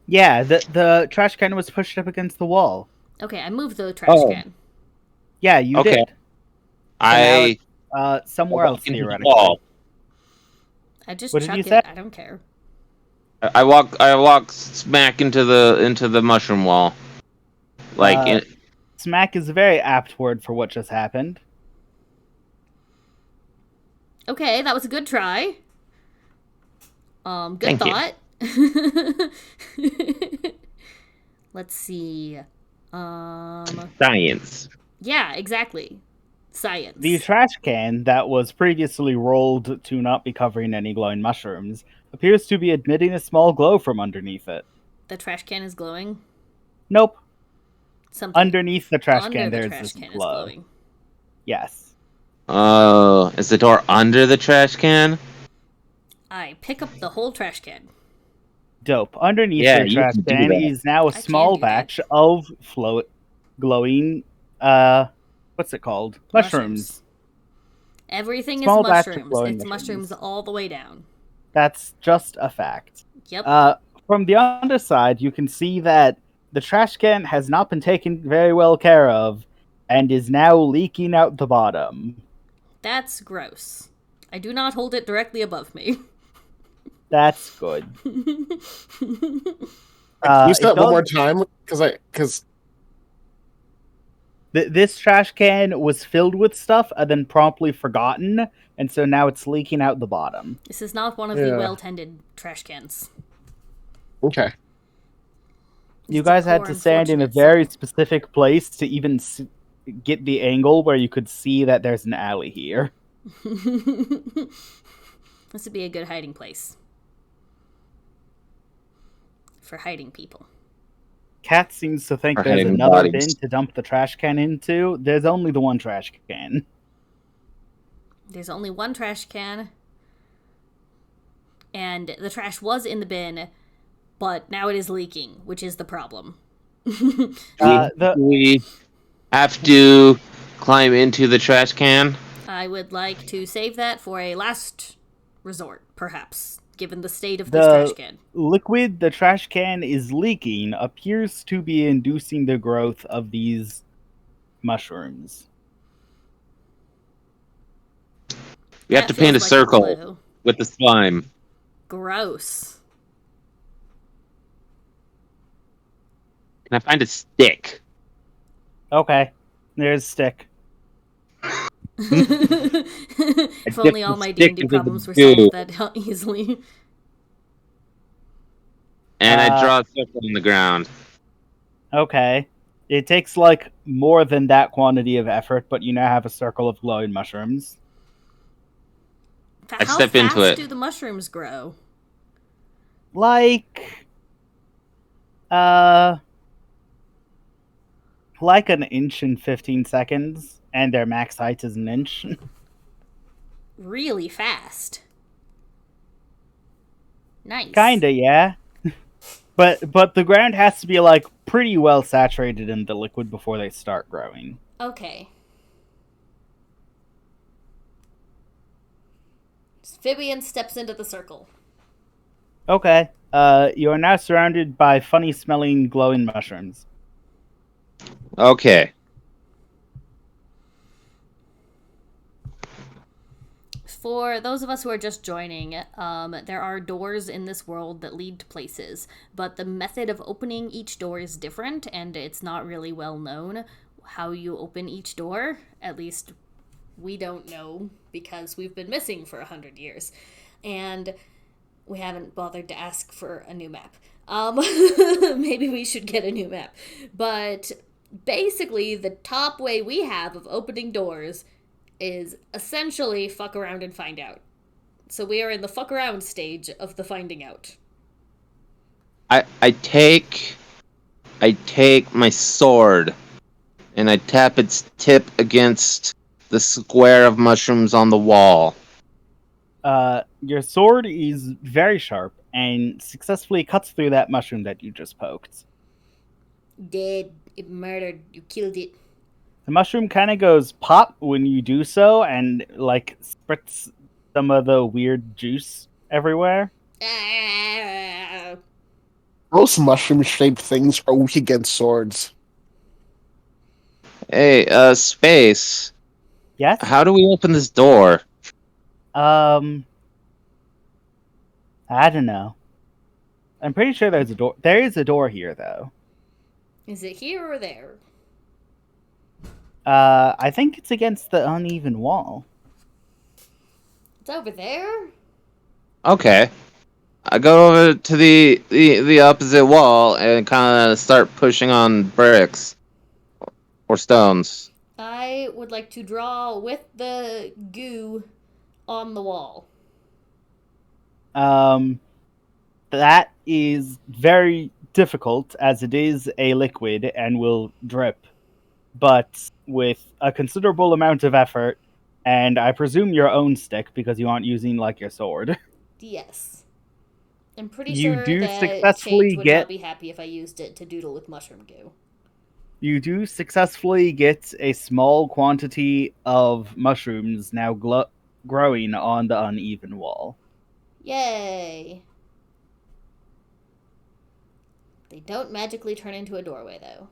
[SPEAKER 1] Yeah, the trash can was pushed up against the wall.
[SPEAKER 2] Okay, I moved the trash can.
[SPEAKER 1] Yeah, you
[SPEAKER 4] Okay.
[SPEAKER 1] did.
[SPEAKER 4] I
[SPEAKER 1] Somewhere else,
[SPEAKER 4] into the
[SPEAKER 1] theoretically.
[SPEAKER 4] wall.
[SPEAKER 2] I just
[SPEAKER 1] What did
[SPEAKER 2] chuck
[SPEAKER 1] you
[SPEAKER 2] it.
[SPEAKER 1] say?
[SPEAKER 2] I don't care.
[SPEAKER 4] I walk smack into the mushroom wall. Like
[SPEAKER 1] Smack is a very apt word for what just happened.
[SPEAKER 2] Okay, that was a good try. Good
[SPEAKER 4] Thank you.
[SPEAKER 2] thought. Let's see.
[SPEAKER 4] science.
[SPEAKER 2] Yeah, exactly. Science.
[SPEAKER 1] The trash can that was previously rolled to not be covering any glowing mushrooms appears to be emitting a small glow from underneath it.
[SPEAKER 2] The trash can is glowing.
[SPEAKER 1] Nope.
[SPEAKER 2] Something
[SPEAKER 1] Underneath the trash
[SPEAKER 2] under
[SPEAKER 1] can,
[SPEAKER 2] the
[SPEAKER 1] there's
[SPEAKER 2] trash
[SPEAKER 1] this
[SPEAKER 2] can is
[SPEAKER 1] glow.
[SPEAKER 2] glowing.
[SPEAKER 1] Yes.
[SPEAKER 4] Oh, is the door under the trash can?
[SPEAKER 2] I pick up the whole trash can.
[SPEAKER 1] Dope. Underneath
[SPEAKER 4] Yeah,
[SPEAKER 1] the
[SPEAKER 4] you
[SPEAKER 1] trash
[SPEAKER 4] can do
[SPEAKER 1] can
[SPEAKER 4] that.
[SPEAKER 1] is now a
[SPEAKER 2] I can
[SPEAKER 1] small
[SPEAKER 2] do that.
[SPEAKER 1] batch of glowing, what's it called? Mushrooms.
[SPEAKER 2] Everything
[SPEAKER 1] Small
[SPEAKER 2] is
[SPEAKER 1] batch of
[SPEAKER 2] mushrooms.
[SPEAKER 1] glowing
[SPEAKER 2] It's mushrooms
[SPEAKER 1] mushrooms.
[SPEAKER 2] all the way down.
[SPEAKER 1] That's just a fact.
[SPEAKER 2] Yep.
[SPEAKER 1] From the underside, you can see that the trash can has not been taken very well care of and is now leaking out the bottom.
[SPEAKER 2] That's gross. I do not hold it directly above me.
[SPEAKER 1] That's good.
[SPEAKER 3] Can you say that
[SPEAKER 1] it
[SPEAKER 3] one more
[SPEAKER 1] does-
[SPEAKER 3] time? Because
[SPEAKER 1] This trash can was filled with stuff and then promptly forgotten, and so now it's leaking out the bottom.
[SPEAKER 2] This is not one of the
[SPEAKER 3] Yeah.
[SPEAKER 2] well-tended trash cans.
[SPEAKER 3] okay,
[SPEAKER 1] You
[SPEAKER 2] It's a
[SPEAKER 1] guys had
[SPEAKER 2] poor,
[SPEAKER 1] to stand in a
[SPEAKER 2] unfortunate
[SPEAKER 1] very
[SPEAKER 2] sign.
[SPEAKER 1] specific place to even get the angle where you could see that there's an alley here.
[SPEAKER 2] This would be a good hiding place. For hiding people.
[SPEAKER 1] Cat seems to think
[SPEAKER 4] Or
[SPEAKER 1] there's
[SPEAKER 4] hiding
[SPEAKER 1] another
[SPEAKER 4] bodies.
[SPEAKER 1] bin to dump the trash can into. There's only the one trash can.
[SPEAKER 2] There's only one trash can. And the trash was in the bin, but now it is leaking, which is the problem.
[SPEAKER 4] We have to climb into the trash can.
[SPEAKER 2] I would like to save that for a last resort, perhaps, given the state of this trash can.
[SPEAKER 1] Liquid the trash can is leaking appears to be inducing the growth of these mushrooms.
[SPEAKER 4] You have
[SPEAKER 2] That
[SPEAKER 4] to paint a
[SPEAKER 2] feels like
[SPEAKER 4] circle
[SPEAKER 2] clue.
[SPEAKER 4] with the slime.
[SPEAKER 2] Gross.
[SPEAKER 4] Can I find a stick?
[SPEAKER 1] Okay, there's stick.
[SPEAKER 2] If
[SPEAKER 4] dip
[SPEAKER 2] only
[SPEAKER 4] the
[SPEAKER 2] all my
[SPEAKER 4] stick
[SPEAKER 2] D&D
[SPEAKER 4] into the
[SPEAKER 2] problems were
[SPEAKER 4] goo.
[SPEAKER 2] solved that easily.
[SPEAKER 4] And I draw a circle on the ground.
[SPEAKER 1] Okay. It takes like more than that quantity of effort, but you now have a circle of glowing mushrooms.
[SPEAKER 4] I step into
[SPEAKER 2] How fast
[SPEAKER 4] it.
[SPEAKER 2] do the mushrooms grow?
[SPEAKER 1] Like an inch in 15 seconds, and their max height is an inch.
[SPEAKER 2] Really fast. Nice.
[SPEAKER 1] Kinda, yeah. But the ground has to be like pretty well saturated in the liquid before they start growing.
[SPEAKER 2] Okay. Phibian steps into the circle.
[SPEAKER 1] Okay. You are now surrounded by funny smelling glowing mushrooms.
[SPEAKER 4] Okay.
[SPEAKER 2] For those of us who are just joining, there are doors in this world that lead to places, but the method of opening each door is different, and it's not really well known how you open each door. At least we don't know, because we've been missing for 100 years. And we haven't bothered to ask for a new map. Maybe we should get a new map. But basically, the top way we have of opening doors is essentially fuck around and find out. So we are in the fuck around stage of the finding out.
[SPEAKER 4] I take my sword and I tap its tip against the square of mushrooms on the wall.
[SPEAKER 1] Your sword is very sharp and successfully cuts through that mushroom that you just poked.
[SPEAKER 2] Dead. It murdered. You killed it.
[SPEAKER 1] The mushroom kind of goes pop when you do so, and like spritz some of the weird juice everywhere.
[SPEAKER 2] Ah.
[SPEAKER 3] Most mushroom-shaped things are weak against swords.
[SPEAKER 4] Hey, Space.
[SPEAKER 1] Yes.
[SPEAKER 4] How do we open this door?
[SPEAKER 1] I don't know. I'm pretty sure there's a door. There is a door here, though.
[SPEAKER 2] Is it here or there?
[SPEAKER 1] I think it's against the uneven wall.
[SPEAKER 2] It's over there?
[SPEAKER 4] Okay. I go over to the opposite wall and kind of start pushing on bricks or stones.
[SPEAKER 2] I would like to draw with the goo on the wall.
[SPEAKER 1] That is very difficult as it is a liquid and will drip, but with a considerable amount of effort, and I presume your own stick because you aren't using like your sword.
[SPEAKER 2] Yes. I'm pretty
[SPEAKER 1] You
[SPEAKER 2] sure
[SPEAKER 1] do
[SPEAKER 2] that
[SPEAKER 1] successfully
[SPEAKER 2] Change would
[SPEAKER 1] get-
[SPEAKER 2] not be happy if I used it to doodle with mushroom goo.
[SPEAKER 1] You do successfully get a small quantity of mushrooms now growing on the uneven wall.
[SPEAKER 2] Yay! They don't magically turn into a doorway, though.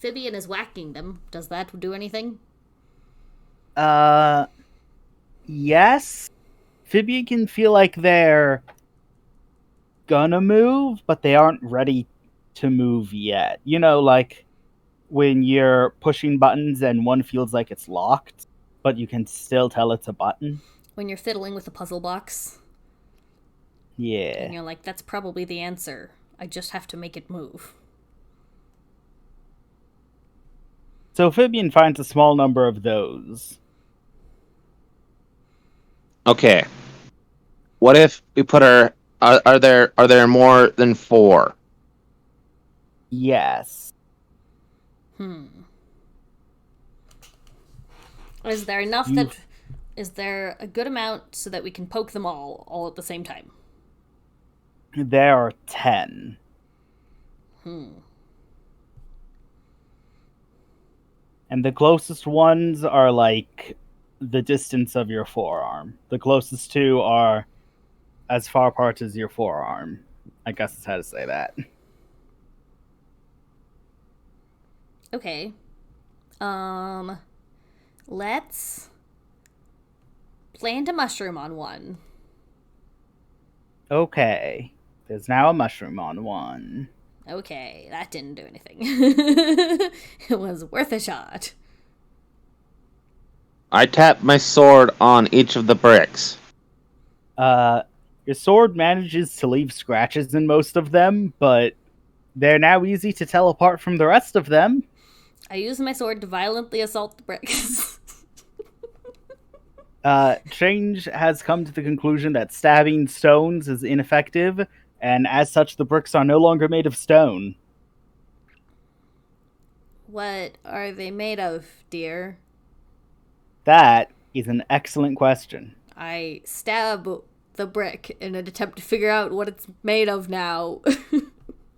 [SPEAKER 2] Phibian is whacking them. Does that do anything?
[SPEAKER 1] Yes. Phibian can feel like they're gonna move, but they aren't ready to move yet. You know, like when you're pushing buttons and one feels like it's locked, but you can still tell it's a button.
[SPEAKER 2] When you're fiddling with the puzzle box,
[SPEAKER 1] Yeah.
[SPEAKER 2] and you're like, that's probably the answer. I just have to make it move.
[SPEAKER 1] So Phibian finds a small number of those.
[SPEAKER 4] Okay. What if we put our are there more than 4?
[SPEAKER 1] Yes.
[SPEAKER 2] Is there enough that... Is there a good amount so that we can poke them all at the same time?
[SPEAKER 1] There are 10. And the closest ones are like the distance of your forearm. The closest two are as far apart as your forearm. I guess is how to say that.
[SPEAKER 2] Okay. Let's plant a mushroom on one.
[SPEAKER 1] Okay. There's now a mushroom on one.
[SPEAKER 2] Okay, that didn't do anything. It was worth a shot.
[SPEAKER 4] I tap my sword on each of the bricks.
[SPEAKER 1] Your sword manages to leave scratches in most of them, but they're now easy to tell apart from the rest of them.
[SPEAKER 2] I use my sword to violently assault the bricks.
[SPEAKER 1] Change has come to the conclusion that stabbing stones is ineffective, and as such, the bricks are no longer made of stone.
[SPEAKER 2] What are they made of, dear?
[SPEAKER 1] That is an excellent question.
[SPEAKER 2] I stab the brick in an attempt to figure out what it's made of now.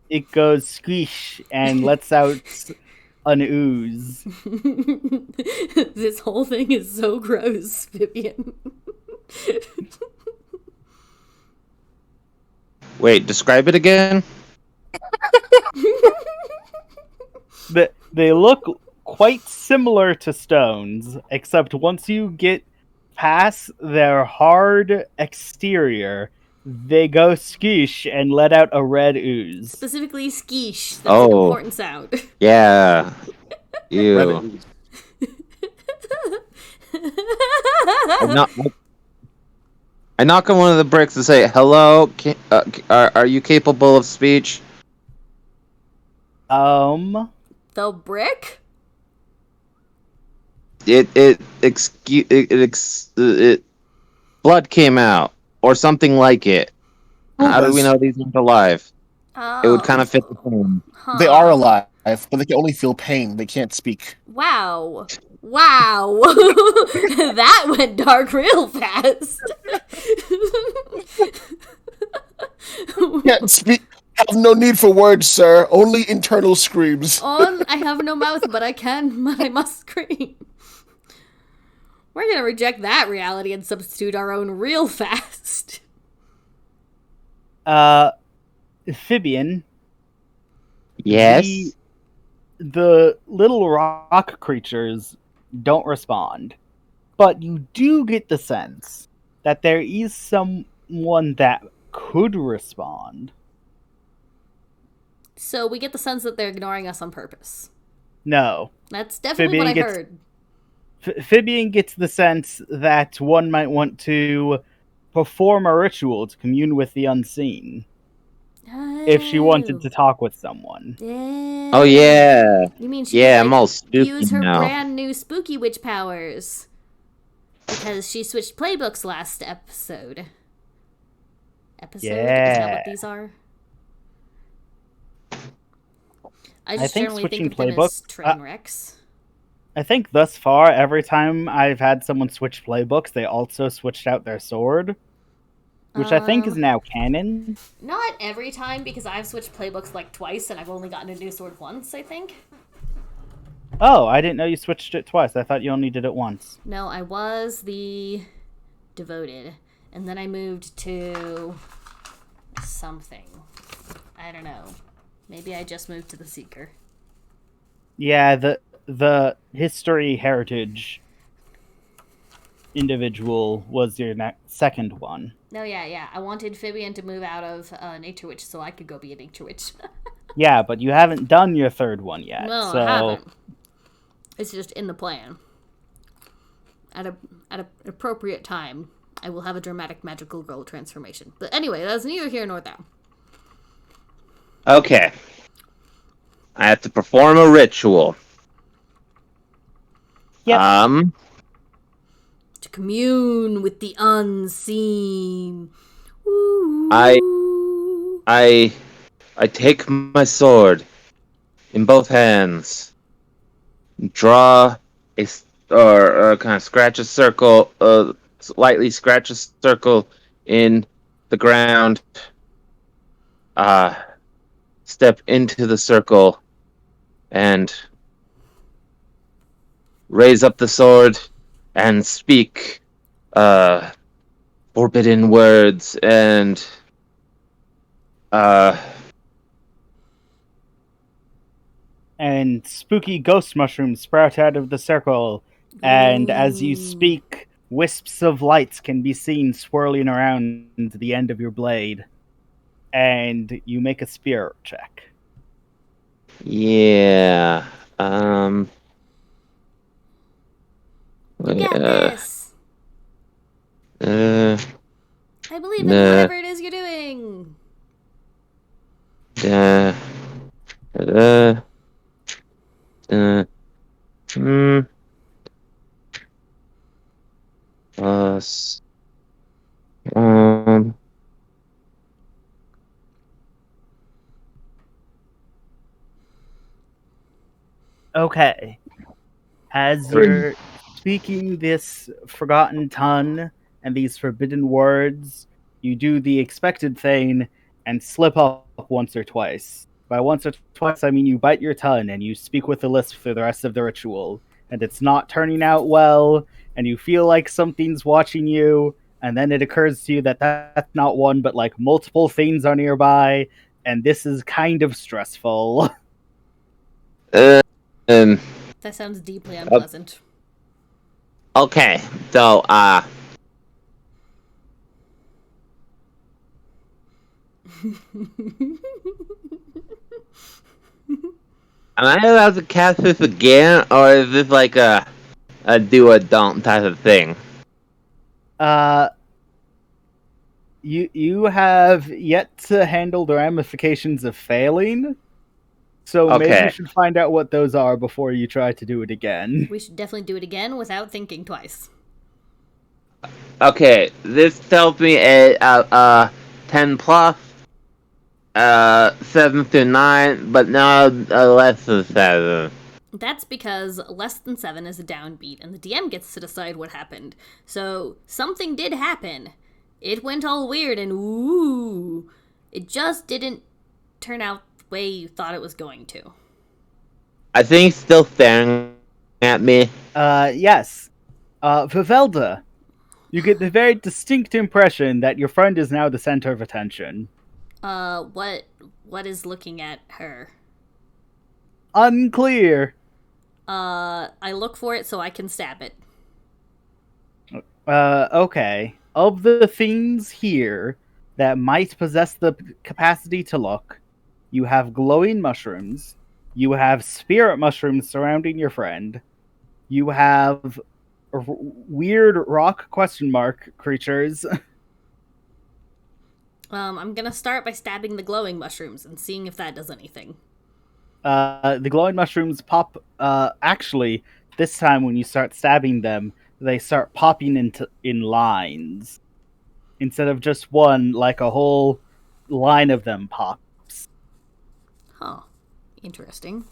[SPEAKER 1] It goes squish and lets out an ooze.
[SPEAKER 2] This whole thing is so gross, Vivian.
[SPEAKER 4] Wait, describe it again?
[SPEAKER 1] They look quite similar to stones, except once you get past their hard exterior, they go skish and let out a red ooze.
[SPEAKER 2] Specifically, skeesh. That's an important sound.
[SPEAKER 4] Yeah. Ew.
[SPEAKER 3] Reddit.
[SPEAKER 4] I knock on one of the bricks and say, "Hello, are you capable of speech?"
[SPEAKER 2] The brick?
[SPEAKER 4] Blood came out, or something like it. How do we know these aren't alive? It would kind of fit the theme.
[SPEAKER 2] Huh.
[SPEAKER 3] They are alive, but they can only feel pain. They can't speak.
[SPEAKER 2] Wow. Wow. That went dark real fast.
[SPEAKER 3] Can't speak. Have no need for words, sir. Only internal screams.
[SPEAKER 2] I have no mouth, but I must scream. We're gonna reject that reality and substitute our own real fast.
[SPEAKER 1] Phibian.
[SPEAKER 4] Yes.
[SPEAKER 1] The little rock creatures don't respond, but you do get the sense that there is someone that could respond.
[SPEAKER 2] So we get the sense that they're ignoring us on purpose.
[SPEAKER 1] No.
[SPEAKER 2] That's definitely what I heard.
[SPEAKER 1] Phibian gets the sense that one might want to perform a ritual to commune with the unseen if she wanted to talk with someone.
[SPEAKER 4] Oh yeah.
[SPEAKER 2] You mean she
[SPEAKER 4] I'm all spooky
[SPEAKER 2] use her
[SPEAKER 4] now.
[SPEAKER 2] brand new spooky witch powers because she switched playbooks last episode. Is that what these are? I just
[SPEAKER 1] think
[SPEAKER 2] generally
[SPEAKER 1] switching
[SPEAKER 2] think of them as
[SPEAKER 1] playbooks-
[SPEAKER 2] train wrecks.
[SPEAKER 1] I think thus far, every time I've had someone switch playbooks, they also switched out their sword, which I think is now canon.
[SPEAKER 2] Not every time, because I've switched playbooks like twice, and I've only gotten a new sword once, I think.
[SPEAKER 1] Oh, I didn't know you switched it twice. I thought you only did it once.
[SPEAKER 2] No, I was the devoted, and then I moved to something. I don't know. Maybe I just moved to the Seeker.
[SPEAKER 1] Yeah, the history heritage individual was your second one.
[SPEAKER 2] No, yeah. I wanted Phibian to move out of Nature Witch so I could go be a Nature Witch.
[SPEAKER 1] Yeah, but you haven't done your third one yet.
[SPEAKER 2] No,
[SPEAKER 1] so...
[SPEAKER 2] I haven't. It's just in the plan. At an appropriate time, I will have a dramatic magical girl transformation. But anyway, that's neither here nor there.
[SPEAKER 4] Okay. I have to perform a ritual.
[SPEAKER 1] Yep.
[SPEAKER 2] To commune with the unseen. Ooh.
[SPEAKER 4] I take my sword in both hands, draw or kind of scratch a circle, lightly scratch a circle in the ground, step into the circle, and raise up the sword and speak forbidden words
[SPEAKER 1] and spooky ghost mushrooms sprout out of the circle, and as you speak, wisps of lights can be seen swirling around the end of your blade. And you make a spirit check.
[SPEAKER 4] yeah.
[SPEAKER 2] You got this.
[SPEAKER 4] Uh,
[SPEAKER 2] I believe in whatever it is you're doing.
[SPEAKER 4] Plus,
[SPEAKER 1] Okay. As you're speaking this forgotten tongue and these forbidden words, you do the expected thing and slip up once or twice. By once or twice, I mean you bite your tongue and you speak with a lisp for the rest of the ritual. And it's not turning out well, and you feel like something's watching you, and then it occurs to you that that's not one, but like multiple things are nearby, and this is kind of stressful.
[SPEAKER 4] um,
[SPEAKER 2] That sounds deeply unpleasant.
[SPEAKER 4] okay, so, am I allowed to cast this again, or is this like a do or don't type of thing?
[SPEAKER 1] You have yet to handle the ramifications of failing, so maybe
[SPEAKER 4] Okay.
[SPEAKER 1] you should find out what those are before you try to do it again.
[SPEAKER 2] We should definitely do it again without thinking twice.
[SPEAKER 4] Okay, this tells me a 10 plus, 7 through 9, but now less than 7.
[SPEAKER 2] That's because less than 7 is a downbeat, and the DM gets to decide what happened. So, something did happen. It went all weird, and ooh, it just didn't turn out the way you thought it was going to.
[SPEAKER 4] I think he's still staring at me.
[SPEAKER 1] Yes. Vivelda, you get the very distinct impression that your friend is now the center of attention.
[SPEAKER 2] What is looking at her?
[SPEAKER 1] Unclear.
[SPEAKER 2] I look for it so I can stab it.
[SPEAKER 1] Okay. Of the things here that might possess the capacity to look, you have glowing mushrooms, you have spirit mushrooms surrounding your friend, you have weird rock question mark creatures.
[SPEAKER 2] I'm gonna start by stabbing the glowing mushrooms and seeing if that does anything.
[SPEAKER 1] The glowing mushrooms pop. Actually, this time when you start stabbing them, they start popping in lines instead of just one. Like a whole line of them pops.
[SPEAKER 2] Huh. Interesting.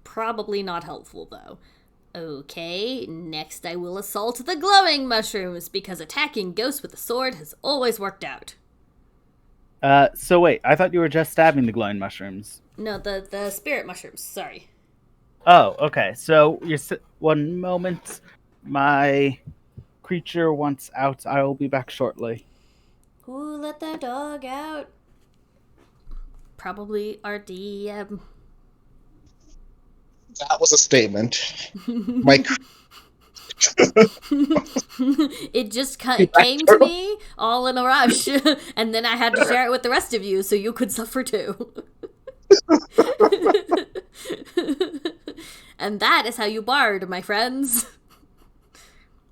[SPEAKER 2] Probably not helpful, though. Okay, next I will assault the glowing mushrooms, because attacking ghosts with a sword has always worked out.
[SPEAKER 1] So wait, I thought you were just stabbing the glowing mushrooms.
[SPEAKER 2] No, the spirit mushrooms, sorry.
[SPEAKER 1] Oh, okay. So one moment. My creature wants out. I will be back shortly.
[SPEAKER 2] Who let the dog out? Probably our DM.
[SPEAKER 3] That was a statement. My
[SPEAKER 2] It just came to me all in a rush, and then I had to share it with the rest of you so you could suffer too. And that is how you bard, my friends.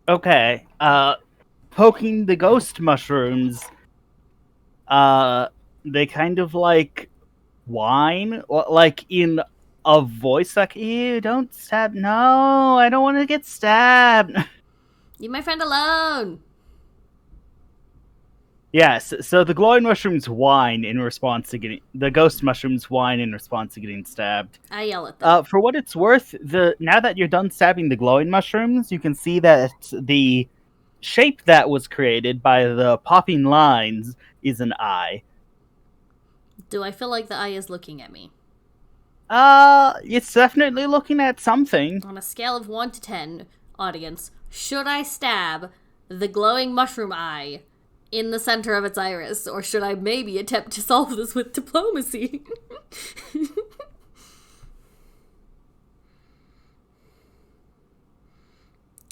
[SPEAKER 1] Okay. Poking the ghost mushrooms. They kind of like whine, like in a voice like, "Ew, don't stab! No, I don't want to get stabbed."
[SPEAKER 2] Leave my friend alone.
[SPEAKER 1] Yes. So the glowing mushrooms whine in response to getting the ghost mushrooms whine in response to getting stabbed.
[SPEAKER 2] I yell at them.
[SPEAKER 1] For what it's worth, now that you're done stabbing the glowing mushrooms, you can see that the shape that was created by the popping lines is an eye.
[SPEAKER 2] Do I feel like the eye is looking at me?
[SPEAKER 1] It's definitely looking at something.
[SPEAKER 2] On a scale of 1 to 10, audience, should I stab the glowing mushroom eye in the center of its iris, or should I maybe attempt to solve this with diplomacy?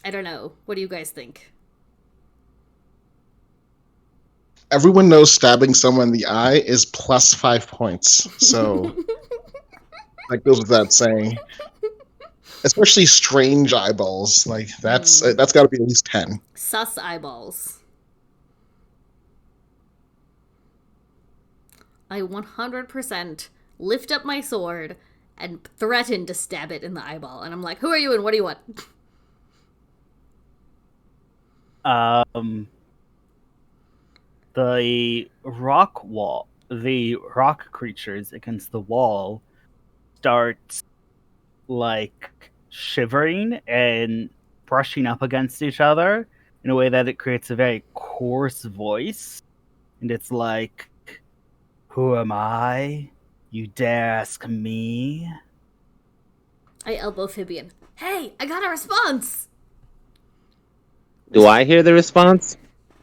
[SPEAKER 2] I don't know. What do you guys think?
[SPEAKER 3] Everyone knows stabbing someone in the eye is plus 5 points. So that goes without saying. Especially strange eyeballs. Like that's got to be at least 10.
[SPEAKER 2] Sus eyeballs. I 100% lift up my sword and threaten to stab it in the eyeball. And I'm like, who are you and what do you want?
[SPEAKER 1] The rock creatures against the wall start like shivering and brushing up against each other in a way that it creates a very coarse voice. And it's like, who am I? You dare ask me?
[SPEAKER 2] I elbow Fibian. Hey, I got a response!
[SPEAKER 4] Do I hear the response?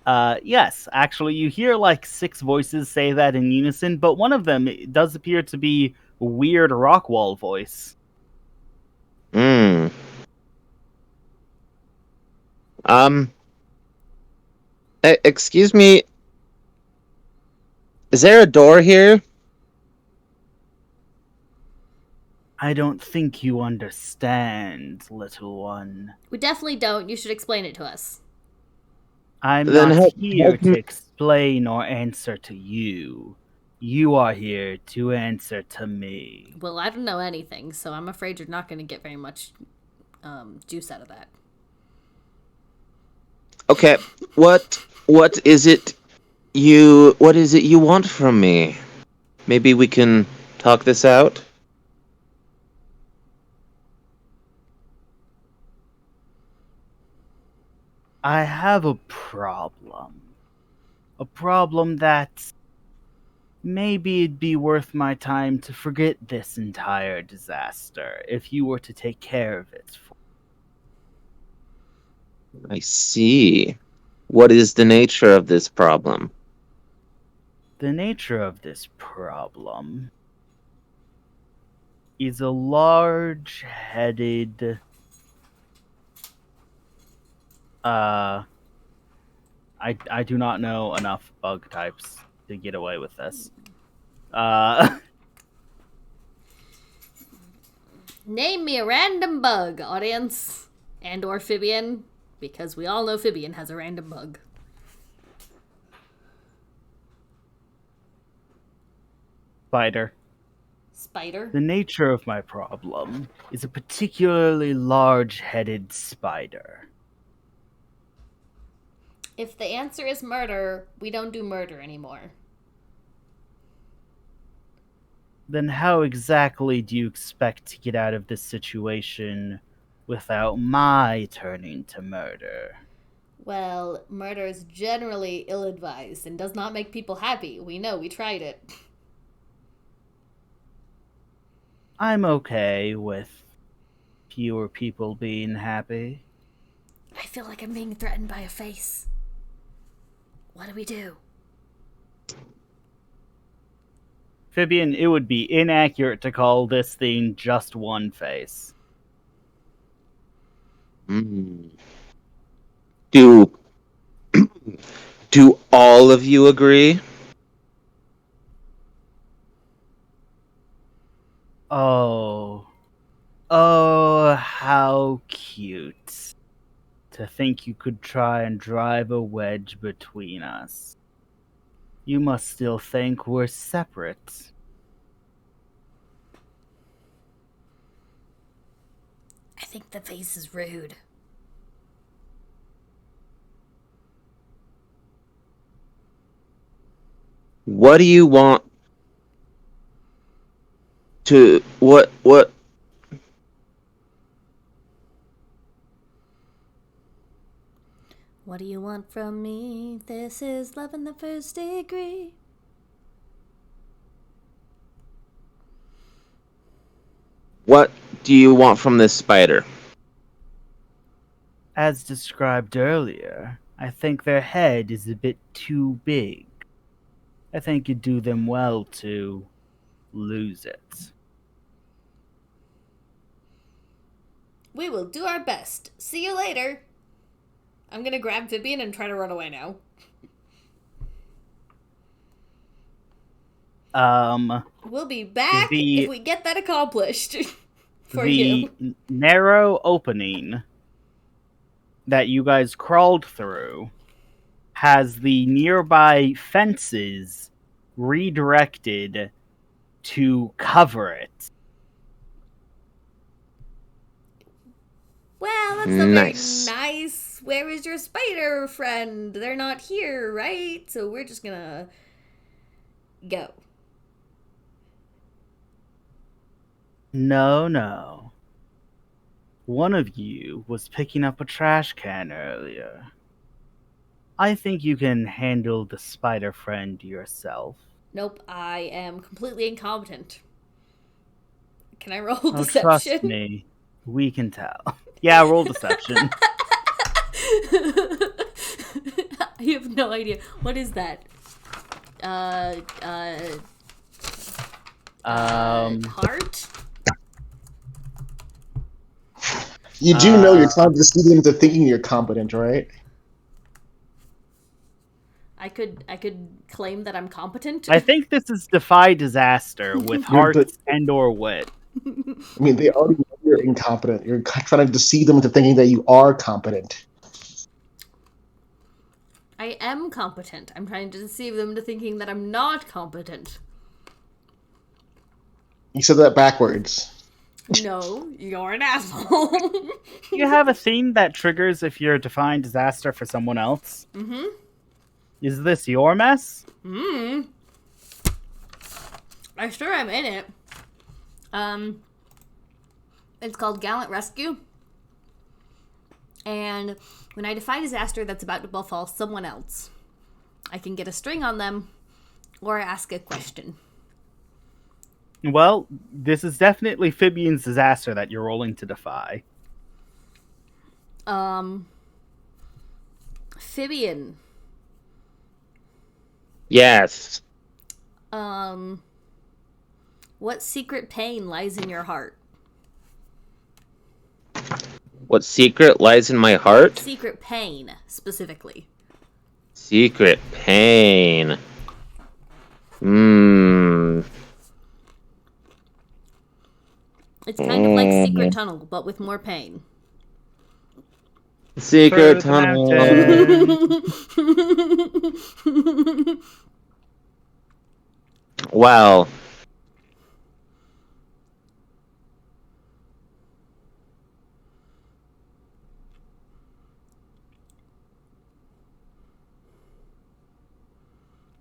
[SPEAKER 1] Yes, actually, you hear like 6 voices say that in unison, but one of them does appear to be a weird Rockwall voice.
[SPEAKER 4] Hmm. Excuse me. Is there a door here?
[SPEAKER 1] I don't think you understand, little one.
[SPEAKER 2] We definitely don't. You should explain it to us.
[SPEAKER 1] I'm
[SPEAKER 4] Then
[SPEAKER 1] not
[SPEAKER 4] help
[SPEAKER 1] here to
[SPEAKER 4] me.
[SPEAKER 1] explain or answer to you. You are here to answer to me.
[SPEAKER 2] Well, I don't know anything, so I'm afraid you're not going to get very much juice out of that.
[SPEAKER 4] Okay. What is it you want from me? Maybe we can talk this out?
[SPEAKER 1] I have a problem. A problem that maybe it'd be worth my time to forget this entire disaster if you were to take care of it for
[SPEAKER 4] I see. What is the nature of this problem?
[SPEAKER 1] The nature of this problem is a large-headed I do not know enough bug types to get away with this.
[SPEAKER 2] Name me a random bug, audience. And or Fibian, because we all know Fibian has a random bug.
[SPEAKER 1] Spider.
[SPEAKER 2] Spider?
[SPEAKER 1] The nature of my problem is a particularly large-headed spider.
[SPEAKER 2] If the answer is murder, we don't do murder anymore.
[SPEAKER 1] Then how exactly do you expect to get out of this situation without my turning to murder?
[SPEAKER 2] Well, murder is generally ill-advised and does not make people happy. We know, we tried it.
[SPEAKER 1] I'm okay with fewer people being happy.
[SPEAKER 2] I feel like I'm being threatened by a face. What do we do?
[SPEAKER 1] Fibian, it would be inaccurate to call this thing just one face.
[SPEAKER 4] Mm. Do all of you agree?
[SPEAKER 1] Oh, how cute. To think you could try and drive a wedge between us. You must still think we're separate.
[SPEAKER 2] I think the face is rude.
[SPEAKER 4] What do you want to what
[SPEAKER 2] What do you want from me? This is love in the first degree.
[SPEAKER 4] What do you want from this spider?
[SPEAKER 1] As described earlier, I think their head is a bit too big. I think you'd do them well to lose it.
[SPEAKER 2] We will do our best. See you later. I'm gonna grab Vivian and try to run away now. We'll be back if we get that accomplished. For you.
[SPEAKER 1] The narrow opening that you guys crawled through has the nearby fences redirected to cover it.
[SPEAKER 2] Well, that's not
[SPEAKER 4] Nice.
[SPEAKER 2] very nice. Where is your spider friend? They're not here, right? So we're just gonna go.
[SPEAKER 1] No. One of you was picking up a trash can earlier. I think you can handle the spider friend yourself.
[SPEAKER 2] Nope, I am completely incompetent. Can I roll
[SPEAKER 1] Oh,
[SPEAKER 2] deception?
[SPEAKER 1] trust me, we can tell. Yeah, roll deception.
[SPEAKER 2] I have no idea. What is that? Heart?
[SPEAKER 3] You do know you're trying to deceive them into thinking you're competent, right?
[SPEAKER 2] I could claim that I'm competent.
[SPEAKER 1] I think this is Defy Disaster with hearts and or wit.
[SPEAKER 3] I mean, they already know you're incompetent. You're trying to deceive them into thinking that you are competent.
[SPEAKER 2] I am competent. I'm trying to deceive them into thinking that I'm not competent.
[SPEAKER 3] You said that backwards.
[SPEAKER 2] No, you're an asshole.
[SPEAKER 1] You have a theme that triggers if you're defying disaster for someone else.
[SPEAKER 2] Mm-hmm.
[SPEAKER 1] Is this your mess?
[SPEAKER 2] I'm sure I'm in it. It's called Gallant Rescue. And when I defy disaster that's about to befall someone else, I can get a string on them or ask a question.
[SPEAKER 1] Well, this is definitely Phibian's disaster that you're rolling to defy.
[SPEAKER 2] Phibian.
[SPEAKER 4] Yes.
[SPEAKER 2] What secret pain lies in your heart?
[SPEAKER 4] What secret lies in my heart?
[SPEAKER 2] Secret pain, specifically.
[SPEAKER 4] Secret pain.
[SPEAKER 2] It's kind of like Secret Tunnel, but with more pain.
[SPEAKER 4] Secret
[SPEAKER 1] Through the
[SPEAKER 4] tunnel.
[SPEAKER 1] mountain.
[SPEAKER 4] Well.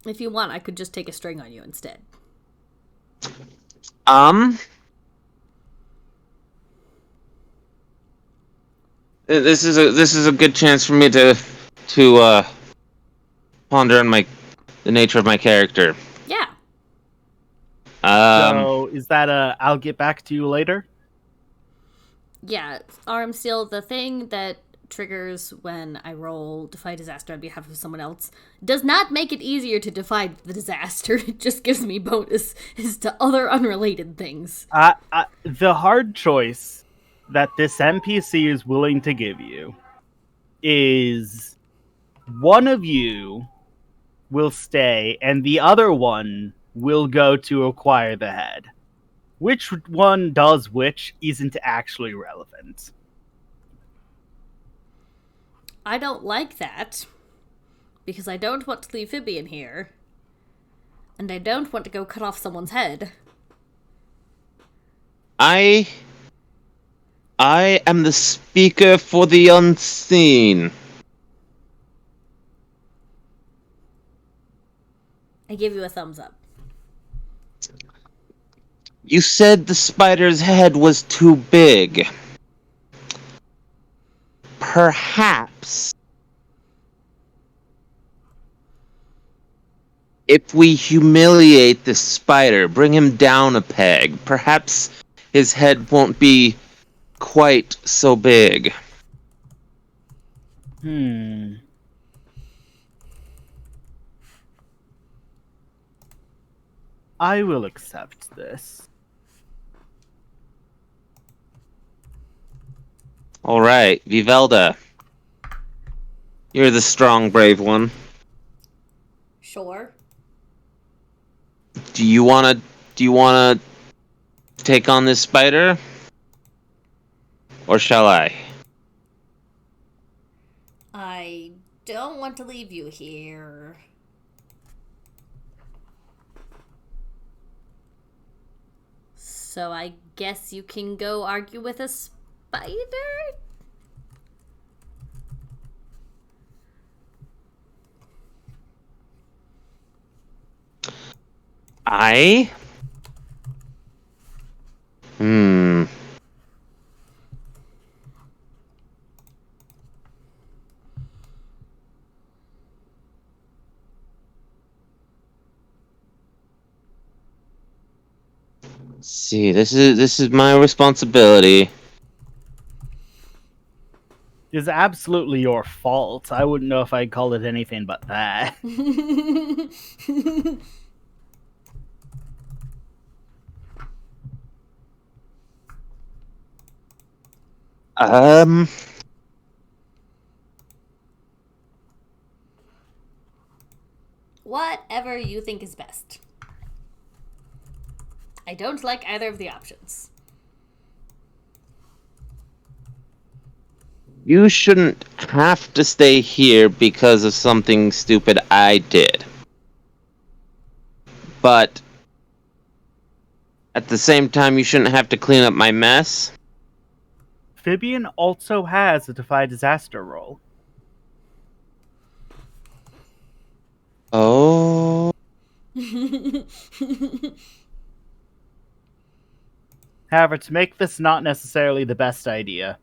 [SPEAKER 2] If you want, I could just take a string on you instead.
[SPEAKER 4] This is a good chance for me to ponder on the nature of my character.
[SPEAKER 2] Yeah.
[SPEAKER 1] So, is that I'll get back to you later?
[SPEAKER 2] Yeah, arm seal, the thing that triggers when I roll defy disaster on behalf of someone else does not make it easier to defy the disaster. It just gives me bonuses to other unrelated things.
[SPEAKER 1] The hard choice that this NPC is willing to give you is one of you will stay and the other one will go to acquire the head. Which one does which isn't actually relevant.
[SPEAKER 2] I don't like that, because I don't want to leave Phibian here, and I don't want to go cut off someone's head.
[SPEAKER 4] I am the speaker for the unseen.
[SPEAKER 2] I give you a thumbs up.
[SPEAKER 4] You said the spider's head was too big. Perhaps if we humiliate this spider, bring him down a peg, perhaps his head won't be quite so big.
[SPEAKER 1] I will accept this.
[SPEAKER 4] All right, Vivelda. You're the strong, brave one.
[SPEAKER 2] Sure.
[SPEAKER 4] Do you wanna take on this spider? Or shall I?
[SPEAKER 2] I don't want to leave you here. So I guess you can go argue with a spider?
[SPEAKER 4] I? See, this is my responsibility.
[SPEAKER 1] It's absolutely your fault. I wouldn't know if I'd call it anything but that.
[SPEAKER 2] Whatever you think is best. I don't like either of the options.
[SPEAKER 4] You shouldn't have to stay here because of something stupid I did. But at the same time, you shouldn't have to clean up my mess.
[SPEAKER 1] Fibian also has a Defy Disaster roll.
[SPEAKER 4] Oh.
[SPEAKER 1] However, to make this not necessarily the best idea,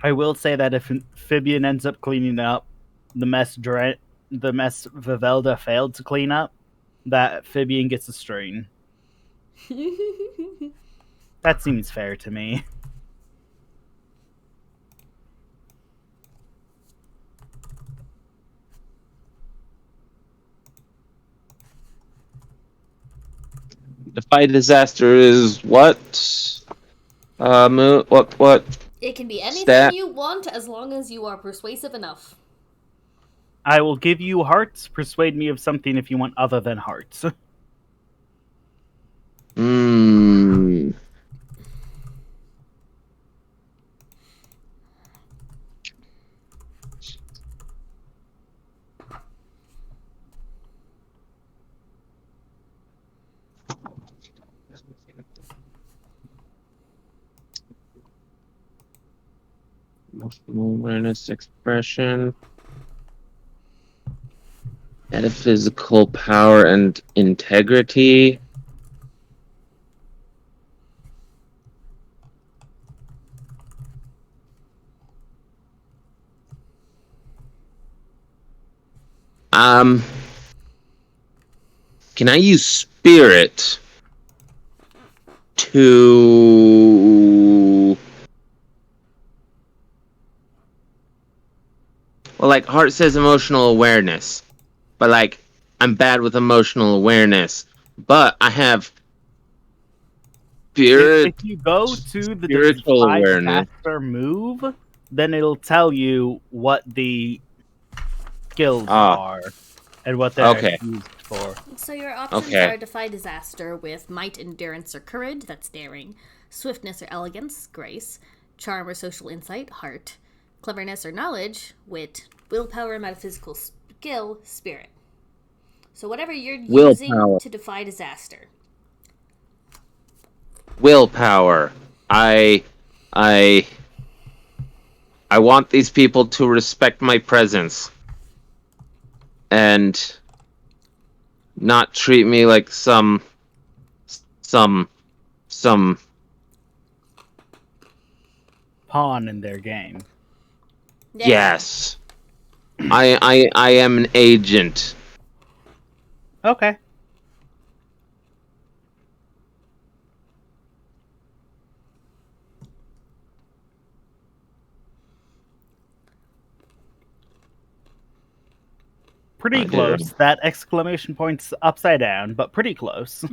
[SPEAKER 1] I will say that if Fibian ends up cleaning up the mess Vivelda failed to clean up, that Fibian gets a strain. That seems fair to me.
[SPEAKER 4] Defy disaster is what? What?
[SPEAKER 2] It can be anything
[SPEAKER 4] Stat.
[SPEAKER 2] you want as long as you are persuasive enough.
[SPEAKER 1] I will give you hearts. Persuade me of something if you want other than hearts.
[SPEAKER 4] Emotional awareness, expression, metaphysical power, and integrity. Can I use spirit to... Well, like, Heart says emotional awareness, but, like, I'm bad with emotional awareness, but I have spirit...
[SPEAKER 1] If you go to the
[SPEAKER 4] spiritual
[SPEAKER 1] Defy
[SPEAKER 4] awareness.
[SPEAKER 1] Disaster move, then it'll tell you what the skills
[SPEAKER 4] Ah.
[SPEAKER 1] are and what they're
[SPEAKER 4] Okay.
[SPEAKER 1] used for.
[SPEAKER 2] So your options
[SPEAKER 4] Okay.
[SPEAKER 2] are Defy Disaster with Might, Endurance, or Courage, that's daring, Swiftness or Elegance, Grace, Charm or Social Insight, Heart, Cleverness or Knowledge, Wit, Willpower, Metaphysical Skill, Spirit. So whatever you're using
[SPEAKER 4] Willpower.
[SPEAKER 2] to defy disaster.
[SPEAKER 4] Willpower. I want these people to respect my presence and not treat me like some
[SPEAKER 1] Pawn in their game.
[SPEAKER 2] Yeah.
[SPEAKER 4] yes. I am an agent.
[SPEAKER 1] Okay. Pretty
[SPEAKER 4] I did.
[SPEAKER 1] close. That exclamation point's upside down, but pretty close.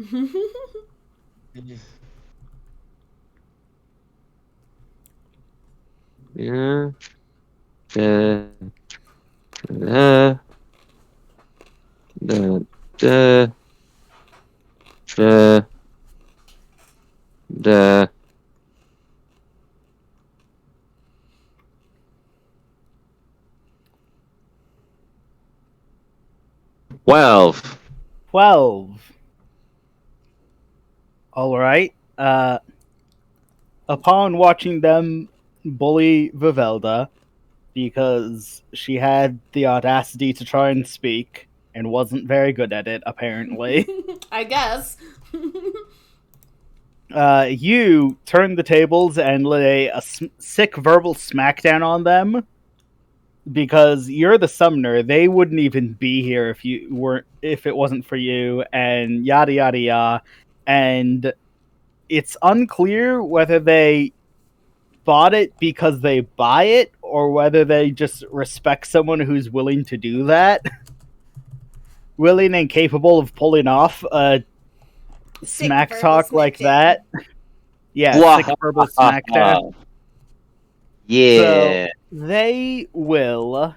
[SPEAKER 4] Yeah. Da, da, da, da, da, da. Twelve.
[SPEAKER 1] 12. Alright. Upon watching them bully Vivelda, because she had the audacity to try and speak, and wasn't very good at it, apparently,
[SPEAKER 2] I guess.
[SPEAKER 1] you turn the tables and lay a sick verbal smackdown on them, because you're the summoner. They wouldn't even be here if it wasn't for you, and yada yada yada. And it's unclear whether they bought it because they buy it, or whether they just respect someone who's willing to do that. Willing and capable of pulling off a
[SPEAKER 2] Sick
[SPEAKER 1] smack
[SPEAKER 2] verbal
[SPEAKER 1] talk like
[SPEAKER 2] smackdown.
[SPEAKER 1] that. Yeah, sick verbal smackdown.
[SPEAKER 4] Yeah.
[SPEAKER 1] They will,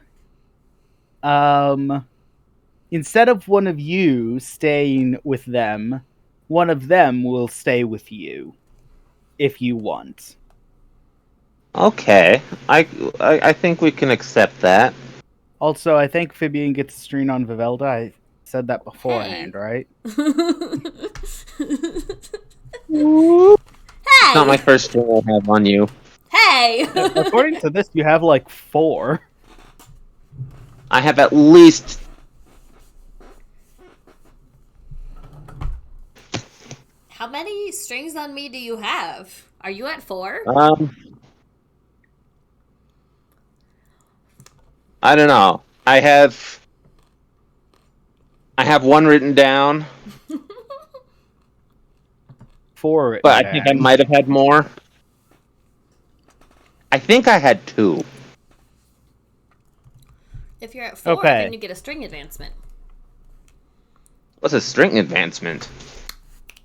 [SPEAKER 1] instead of one of you staying with them, one of them will stay with you, if you want.
[SPEAKER 4] Okay. I think we can accept that.
[SPEAKER 1] Also, I think Fabian gets a string on Vivelda. I said that beforehand, right?
[SPEAKER 2] Hey!
[SPEAKER 4] Not my first thing I have on you.
[SPEAKER 2] Hey!
[SPEAKER 1] According to this, you have like 4.
[SPEAKER 4] I have at least.
[SPEAKER 2] How many strings on me do you have? Are you at 4?
[SPEAKER 4] I don't know. I have one written down,
[SPEAKER 1] 4.
[SPEAKER 4] but I think I might have had more. I think I had 2.
[SPEAKER 2] If you're at 4,
[SPEAKER 1] Okay.
[SPEAKER 2] then you get a string advancement.
[SPEAKER 4] What's a string advancement?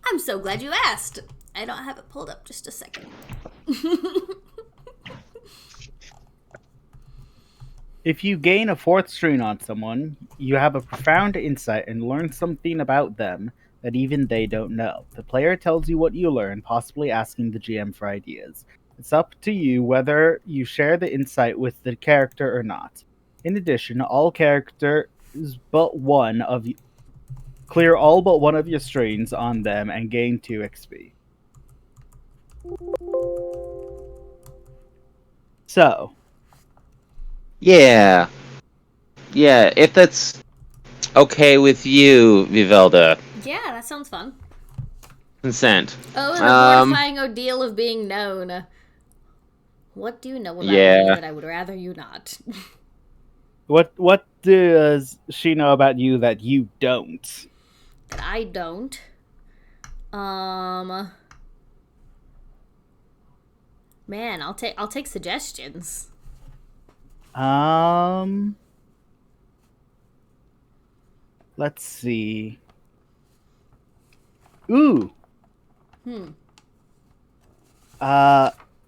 [SPEAKER 2] I'm so glad you asked. I don't have it pulled up. Just a second.
[SPEAKER 1] If you gain a 4th string on someone, you have a profound insight and learn something about them that even they don't know. The player tells you what you learn, possibly asking the GM for ideas. It's up to you whether you share the insight with the character or not. In addition, all characters but one of you clear all but one of your strings on them and gain 2 XP. So,
[SPEAKER 4] Yeah. Yeah, if that's okay with you, Vivelda.
[SPEAKER 2] Yeah, that sounds fun.
[SPEAKER 4] Consent.
[SPEAKER 2] Oh, and the mortifying ordeal of being known. What do you know about me that I would rather you not?
[SPEAKER 1] what does she know about you that you don't?
[SPEAKER 2] That I don't. Man, I'll take suggestions.
[SPEAKER 1] Let's see. Ooh.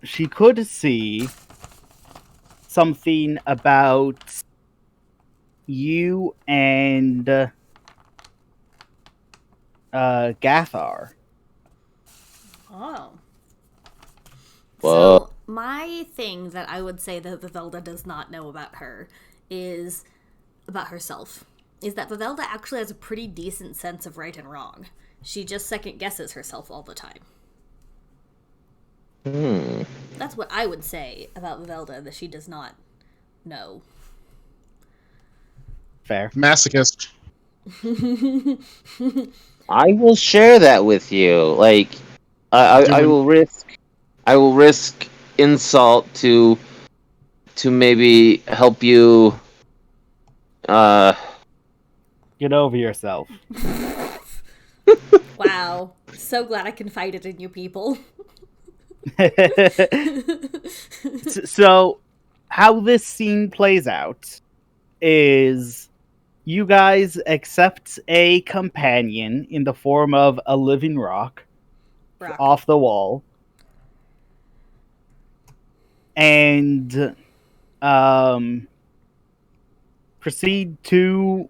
[SPEAKER 1] She could see something about you and Gathar.
[SPEAKER 2] Oh.
[SPEAKER 4] Whoa.
[SPEAKER 2] So, my thing that I would say that Vivelda does not know about her is about herself. Is that Vivelda actually has a pretty decent sense of right and wrong. She just second guesses herself all the time. That's what I would say about Vivelda that she does not know.
[SPEAKER 1] Fair.
[SPEAKER 3] Masochist.
[SPEAKER 4] I will share that with you. Like, I will risk insult to maybe help you.
[SPEAKER 1] Get over yourself.
[SPEAKER 2] Wow. So glad I confided in you people.
[SPEAKER 1] So, how this scene plays out is you guys accept a companion in the form of a living rock
[SPEAKER 2] Rock.
[SPEAKER 1] off the wall, and proceed to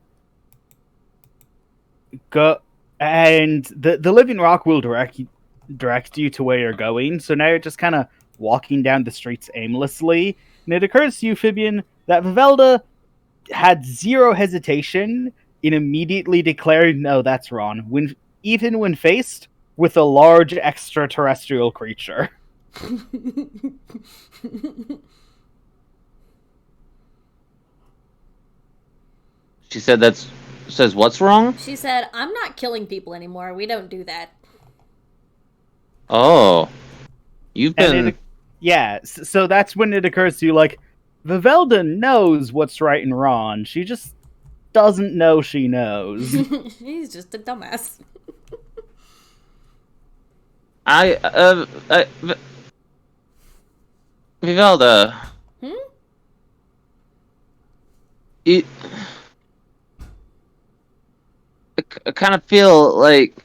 [SPEAKER 1] go. And the living rock will direct you to where you're going. So now you're just kind of walking down the streets aimlessly, and it occurs to you, Fibian, that Vivelda had zero hesitation in immediately declaring, "No, that's wrong." Even when faced with a large extraterrestrial creature.
[SPEAKER 4] She says what's wrong?
[SPEAKER 2] She said, "I'm not killing people anymore. We don't do that."
[SPEAKER 4] Oh. You've been...
[SPEAKER 1] So that's when it occurs to you, like, Vivelda knows what's right and wrong. She just doesn't know she knows.
[SPEAKER 2] He's just a dumbass.
[SPEAKER 4] Vivelda. I kind of feel like,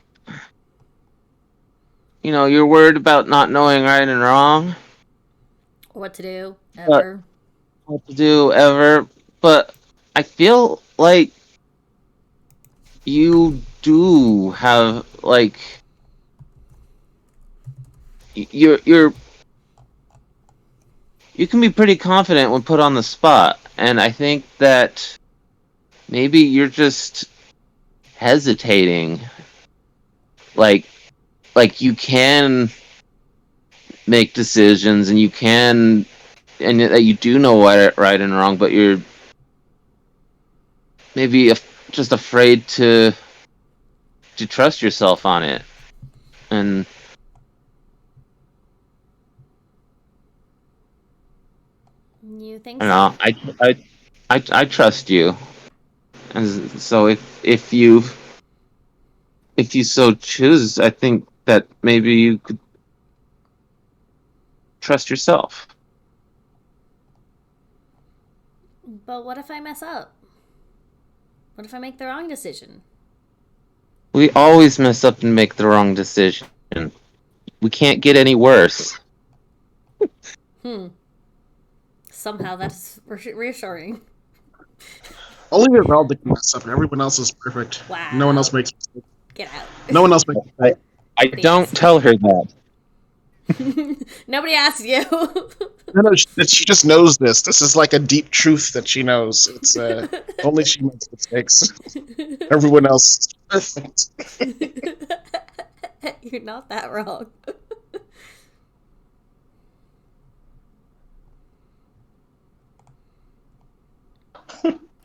[SPEAKER 4] you're worried about not knowing right and wrong.
[SPEAKER 2] What to do, ever.
[SPEAKER 4] What to do, ever. But I feel like you do have, like... You can be pretty confident when put on the spot, and I think that maybe you're just hesitating. Like you can make decisions, and that you do know what right and wrong, but you're maybe just afraid to trust yourself on it. And
[SPEAKER 2] you think
[SPEAKER 4] I don't know. I trust you, and so if you so choose, I think that maybe you could trust yourself.
[SPEAKER 2] But what if I mess up? What if I make the wrong decision?
[SPEAKER 4] We always mess up and make the wrong decision. We can't get any worse.
[SPEAKER 2] Somehow that's reassuring.
[SPEAKER 3] Only Vivaldi can mess up, and everyone else is perfect.
[SPEAKER 2] Wow.
[SPEAKER 3] No one else makes mistakes.
[SPEAKER 2] Get out.
[SPEAKER 3] No one else makes mistakes.
[SPEAKER 4] I don't tell her that.
[SPEAKER 2] Nobody asked you.
[SPEAKER 3] No, she just knows this. This is like a deep truth that she knows. It's only she makes mistakes. Everyone else is perfect.
[SPEAKER 2] You're not that wrong.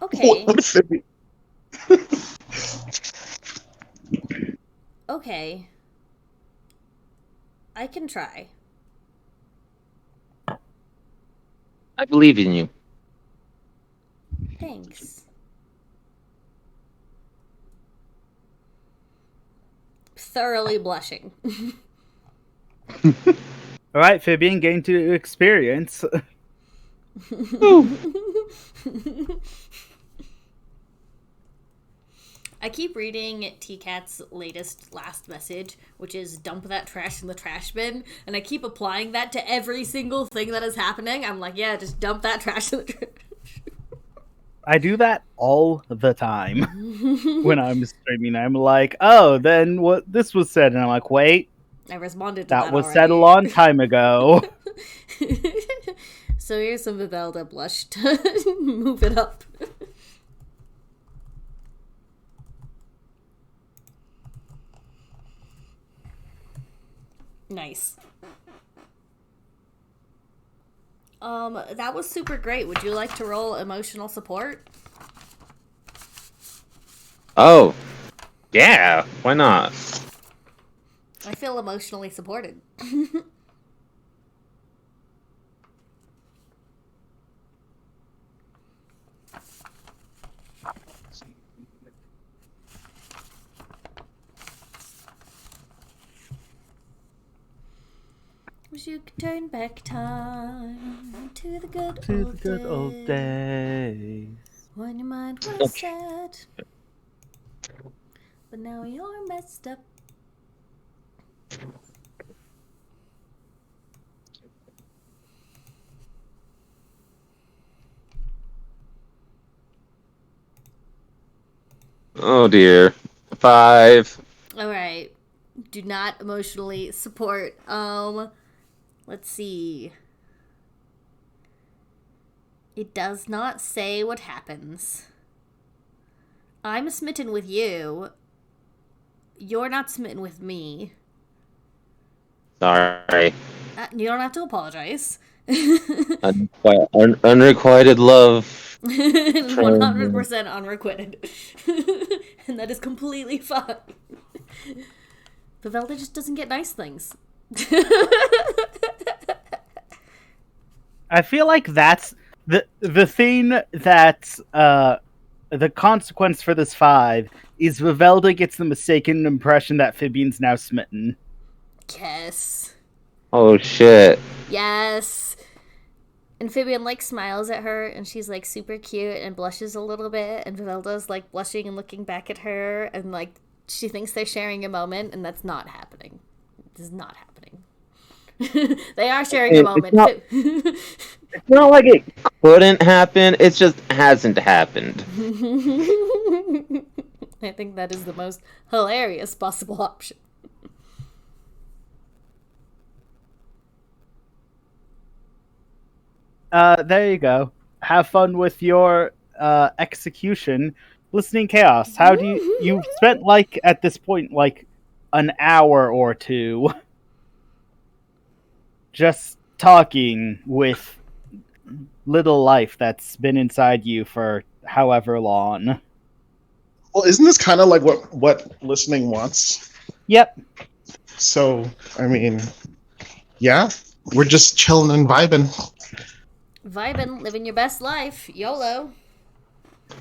[SPEAKER 2] Okay. Okay. I can try.
[SPEAKER 4] I believe in you.
[SPEAKER 2] Thanks. Thoroughly blushing.
[SPEAKER 1] All right, Fabian, gain to experience.
[SPEAKER 2] I keep reading T-Cat's last message, which is dump that trash in the trash bin, and I keep applying that to every single thing that is happening. I'm like, yeah, just dump that trash in the trash.
[SPEAKER 1] I do that all the time when I'm streaming. I'm like, oh, then what this was said, and I'm like, wait,
[SPEAKER 2] I responded to that
[SPEAKER 1] was
[SPEAKER 2] already.
[SPEAKER 1] said a long time ago.
[SPEAKER 2] So here's some Vivelda blush to move it up. Nice. That was super great. Would you like to roll emotional support?
[SPEAKER 4] Oh, yeah. Why not?
[SPEAKER 2] I feel emotionally supported. Wish you could turn back time to the good old days. When your mind was set, but now you're messed up.
[SPEAKER 4] Oh dear. 5.
[SPEAKER 2] All right. Do not emotionally support. Let's see. It does not say what happens. I'm smitten with you. You're not smitten with me.
[SPEAKER 4] Sorry.
[SPEAKER 2] You don't have to apologize.
[SPEAKER 4] Unrequited love.
[SPEAKER 2] 100% unrequited. And that is completely fine. Vivelda just doesn't get nice things.
[SPEAKER 1] I feel like that's the thing that the consequence for this 5 is Vivelda gets the mistaken impression that Fibian's now smitten.
[SPEAKER 2] Yes.
[SPEAKER 4] Oh shit.
[SPEAKER 2] Yes. And Fabian like smiles at her, and she's like super cute and blushes a little bit, and Vivelda's like blushing and looking back at her, and like she thinks they're sharing a moment, and that's not happening. This is not happening. They are sharing a moment.
[SPEAKER 4] It's not like it couldn't happen, it just hasn't happened.
[SPEAKER 2] I think that is the most hilarious possible option.
[SPEAKER 1] There you go. Have fun with your execution. Listening Chaos, how do you've spent like at this point like an hour or two just talking with little life that's been inside you for however long.
[SPEAKER 3] Well, isn't this kind of like what listening wants?
[SPEAKER 1] Yep.
[SPEAKER 3] So, I mean, yeah, we're just chilling and vibing.
[SPEAKER 2] Vibin', living your best life. YOLO.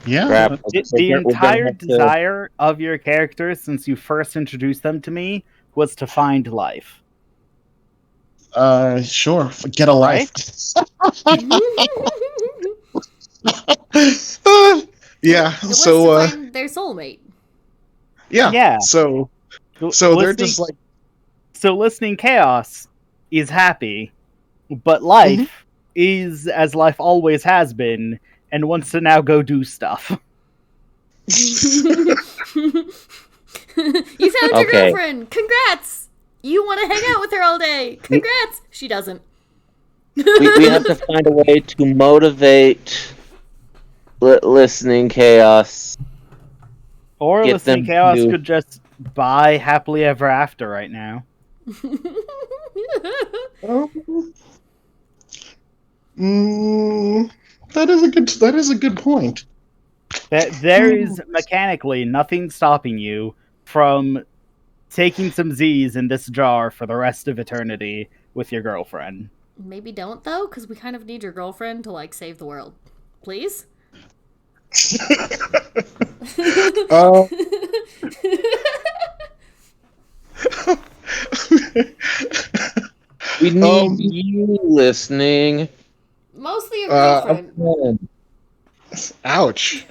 [SPEAKER 3] Yeah.
[SPEAKER 4] Crap.
[SPEAKER 1] The entire desire of your characters since you first introduced them to me was to find life.
[SPEAKER 3] Sure. Get a life. Yeah.
[SPEAKER 2] It was
[SPEAKER 3] So,
[SPEAKER 2] to find their soulmate.
[SPEAKER 3] yeah.
[SPEAKER 1] Yeah.
[SPEAKER 3] So they're just like.
[SPEAKER 1] So listening Chaos is happy, but life is as life always has been, and wants to now go do stuff.
[SPEAKER 2] You found your girlfriend! Congrats! You want to hang out with her all day! Congrats! She doesn't.
[SPEAKER 4] we have to find a way to motivate listening Chaos.
[SPEAKER 1] Or
[SPEAKER 4] Get
[SPEAKER 1] listening
[SPEAKER 4] them
[SPEAKER 1] Chaos
[SPEAKER 4] to-
[SPEAKER 1] could just buy Happily Ever After right now.
[SPEAKER 3] That is a good point.
[SPEAKER 1] There is mechanically nothing stopping you from taking some Z's in this jar for the rest of eternity with your girlfriend.
[SPEAKER 2] Maybe don't, though, because we kind of need your girlfriend to, like, save the world. Please?
[SPEAKER 4] We need you listening.
[SPEAKER 2] Mostly your girlfriend.
[SPEAKER 3] Ouch.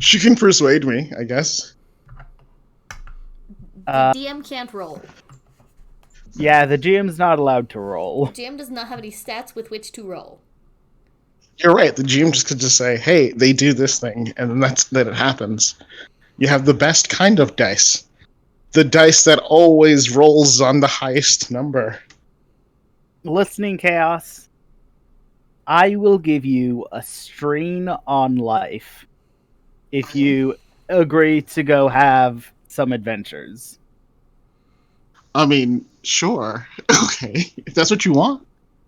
[SPEAKER 3] She can persuade me, I guess.
[SPEAKER 2] The DM can't roll.
[SPEAKER 1] Yeah, the GM's not allowed to roll.
[SPEAKER 2] GM does not have any stats with which to roll.
[SPEAKER 3] You're right. The GM just could just say, "Hey, they do this thing," and then it happens. You have the best kind of dice, the dice that always rolls on the highest number.
[SPEAKER 1] Listening Chaos, I will give you a strain on life if you agree to go have some adventures.
[SPEAKER 3] I mean, sure. Okay. If that's what you want.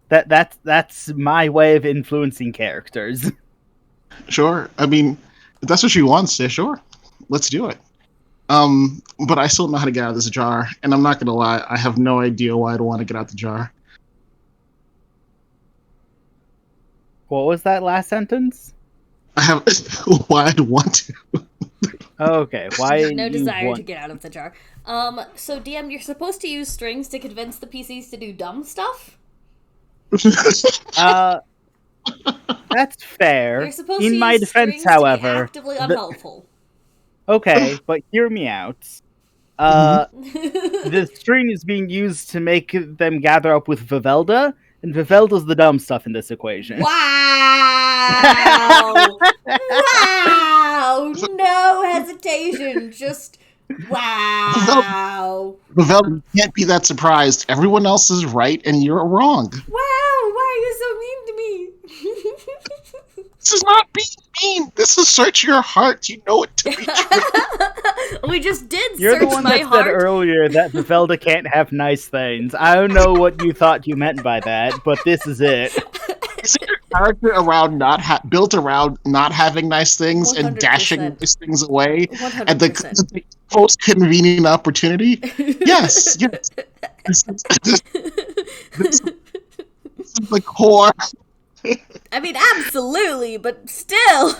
[SPEAKER 1] That's my way of influencing characters.
[SPEAKER 3] Sure. I mean, if that's what you want, say sure. Let's do it. But I still don't know how to get out of this jar, and I'm not gonna lie, I have no idea why I'd want to get out the jar.
[SPEAKER 1] What was that last sentence?
[SPEAKER 3] I have why I'd want to.
[SPEAKER 1] Okay, why
[SPEAKER 2] No
[SPEAKER 1] you
[SPEAKER 2] desire
[SPEAKER 1] want...
[SPEAKER 2] to get out of the jar. So DM, you're supposed to use strings to convince the PCs to do dumb stuff?
[SPEAKER 1] That's fair.
[SPEAKER 2] You're supposed
[SPEAKER 1] In
[SPEAKER 2] to
[SPEAKER 1] my
[SPEAKER 2] use
[SPEAKER 1] defense,
[SPEAKER 2] strings
[SPEAKER 1] however,
[SPEAKER 2] to be actively unhelpful.
[SPEAKER 1] okay, but hear me out. The string is being used to make them gather up with Vivelda, and Vivelda's the dumb stuff in this equation.
[SPEAKER 2] Wow! Wow! No hesitation. Just wow!
[SPEAKER 3] Pavel, you can't be that surprised. Everyone else is right and you're wrong.
[SPEAKER 2] Wow! Why are you so mean to me?
[SPEAKER 3] This is not being mean. This is search your heart. You know it to be true.
[SPEAKER 2] We just did
[SPEAKER 1] You're the
[SPEAKER 2] search
[SPEAKER 1] one
[SPEAKER 2] my
[SPEAKER 1] that
[SPEAKER 2] heart.
[SPEAKER 1] said earlier that Vivelda can't have nice things. I don't know what you thought you meant by that, but this is it.
[SPEAKER 3] Is your character around built around not having nice things and
[SPEAKER 2] 100%.
[SPEAKER 3] dashing nice things away
[SPEAKER 2] 100%.
[SPEAKER 3] at the most convenient opportunity? Yes, yes. This is the core.
[SPEAKER 2] I mean, absolutely, but still.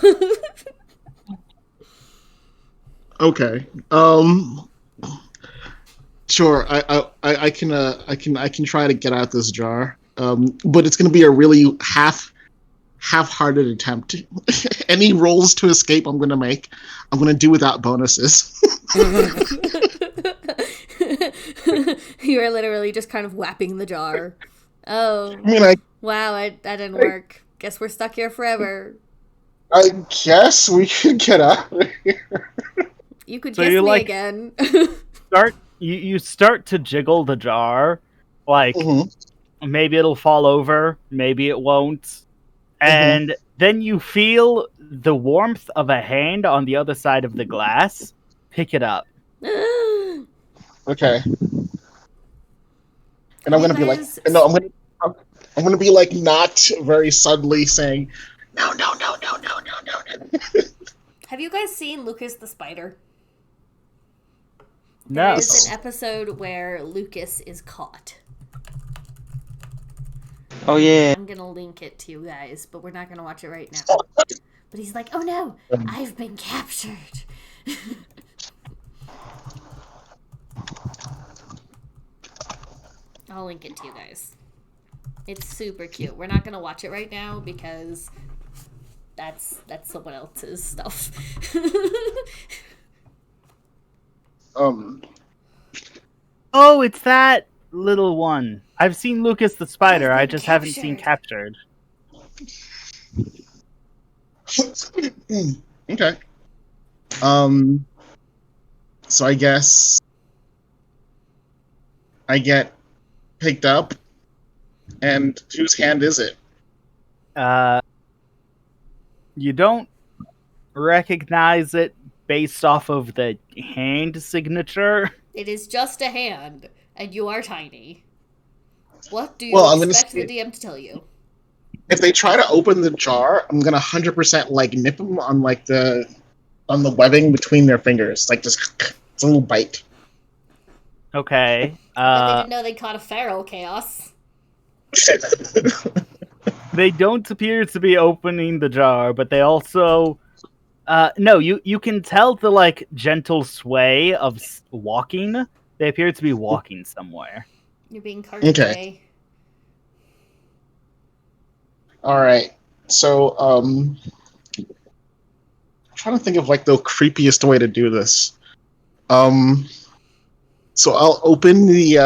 [SPEAKER 3] Okay. Sure. I can try to get out this jar. But it's going to be a really half-hearted attempt. Any rolls to escape I'm going to make, I'm going to do without bonuses.
[SPEAKER 2] You are literally just kind of whapping the jar. Oh.
[SPEAKER 3] I mean,
[SPEAKER 2] Wow, that didn't work. Guess we're stuck here forever.
[SPEAKER 3] I guess we could get out of here.
[SPEAKER 2] You could
[SPEAKER 1] So
[SPEAKER 2] kiss
[SPEAKER 1] you,
[SPEAKER 2] me
[SPEAKER 1] like,
[SPEAKER 2] again.
[SPEAKER 1] You start to jiggle the jar, like
[SPEAKER 3] Mhm.
[SPEAKER 1] maybe it'll fall over, maybe it won't, and then you feel the warmth of a hand on the other side of the glass. Pick it up.
[SPEAKER 3] Okay. And I'm
[SPEAKER 2] You
[SPEAKER 3] going to be like,
[SPEAKER 2] guys-
[SPEAKER 3] no, I'm going to be like not very subtly saying, no.
[SPEAKER 2] Have you guys seen Lucas the Spider?
[SPEAKER 1] No.
[SPEAKER 2] There's an episode where Lucas is caught.
[SPEAKER 4] Oh yeah.
[SPEAKER 2] I'm gonna link it to you guys, but we're not gonna watch it right now. But he's like, oh no, I've been captured. I'll link it to you guys. It's super cute. We're not gonna watch it right now because that's someone else's stuff.
[SPEAKER 1] Oh, it's that little one. I've seen Lucas the Spider. I just haven't seen Captured.
[SPEAKER 3] Okay. So I guess I get picked up, and whose hand is it?
[SPEAKER 1] You don't recognize it based off of the hand signature.
[SPEAKER 2] It is just a hand, and you are tiny. What do you
[SPEAKER 3] Well, I'm gonna
[SPEAKER 2] expect
[SPEAKER 3] say-
[SPEAKER 2] the DM to tell you?
[SPEAKER 3] If they try to open the jar, I'm gonna 100% like nip them on like the webbing between their fingers, like just it's a little bite.
[SPEAKER 1] Okay.
[SPEAKER 2] But they didn't know they caught a feral chaos.
[SPEAKER 1] They don't appear to be opening the jar, but they also no, you can tell the like gentle sway of walking. They appear to be walking somewhere.
[SPEAKER 2] You're being carted
[SPEAKER 3] Okay.
[SPEAKER 2] away.
[SPEAKER 3] All right. So I'm trying to think of like the creepiest way to do this. So I'll open the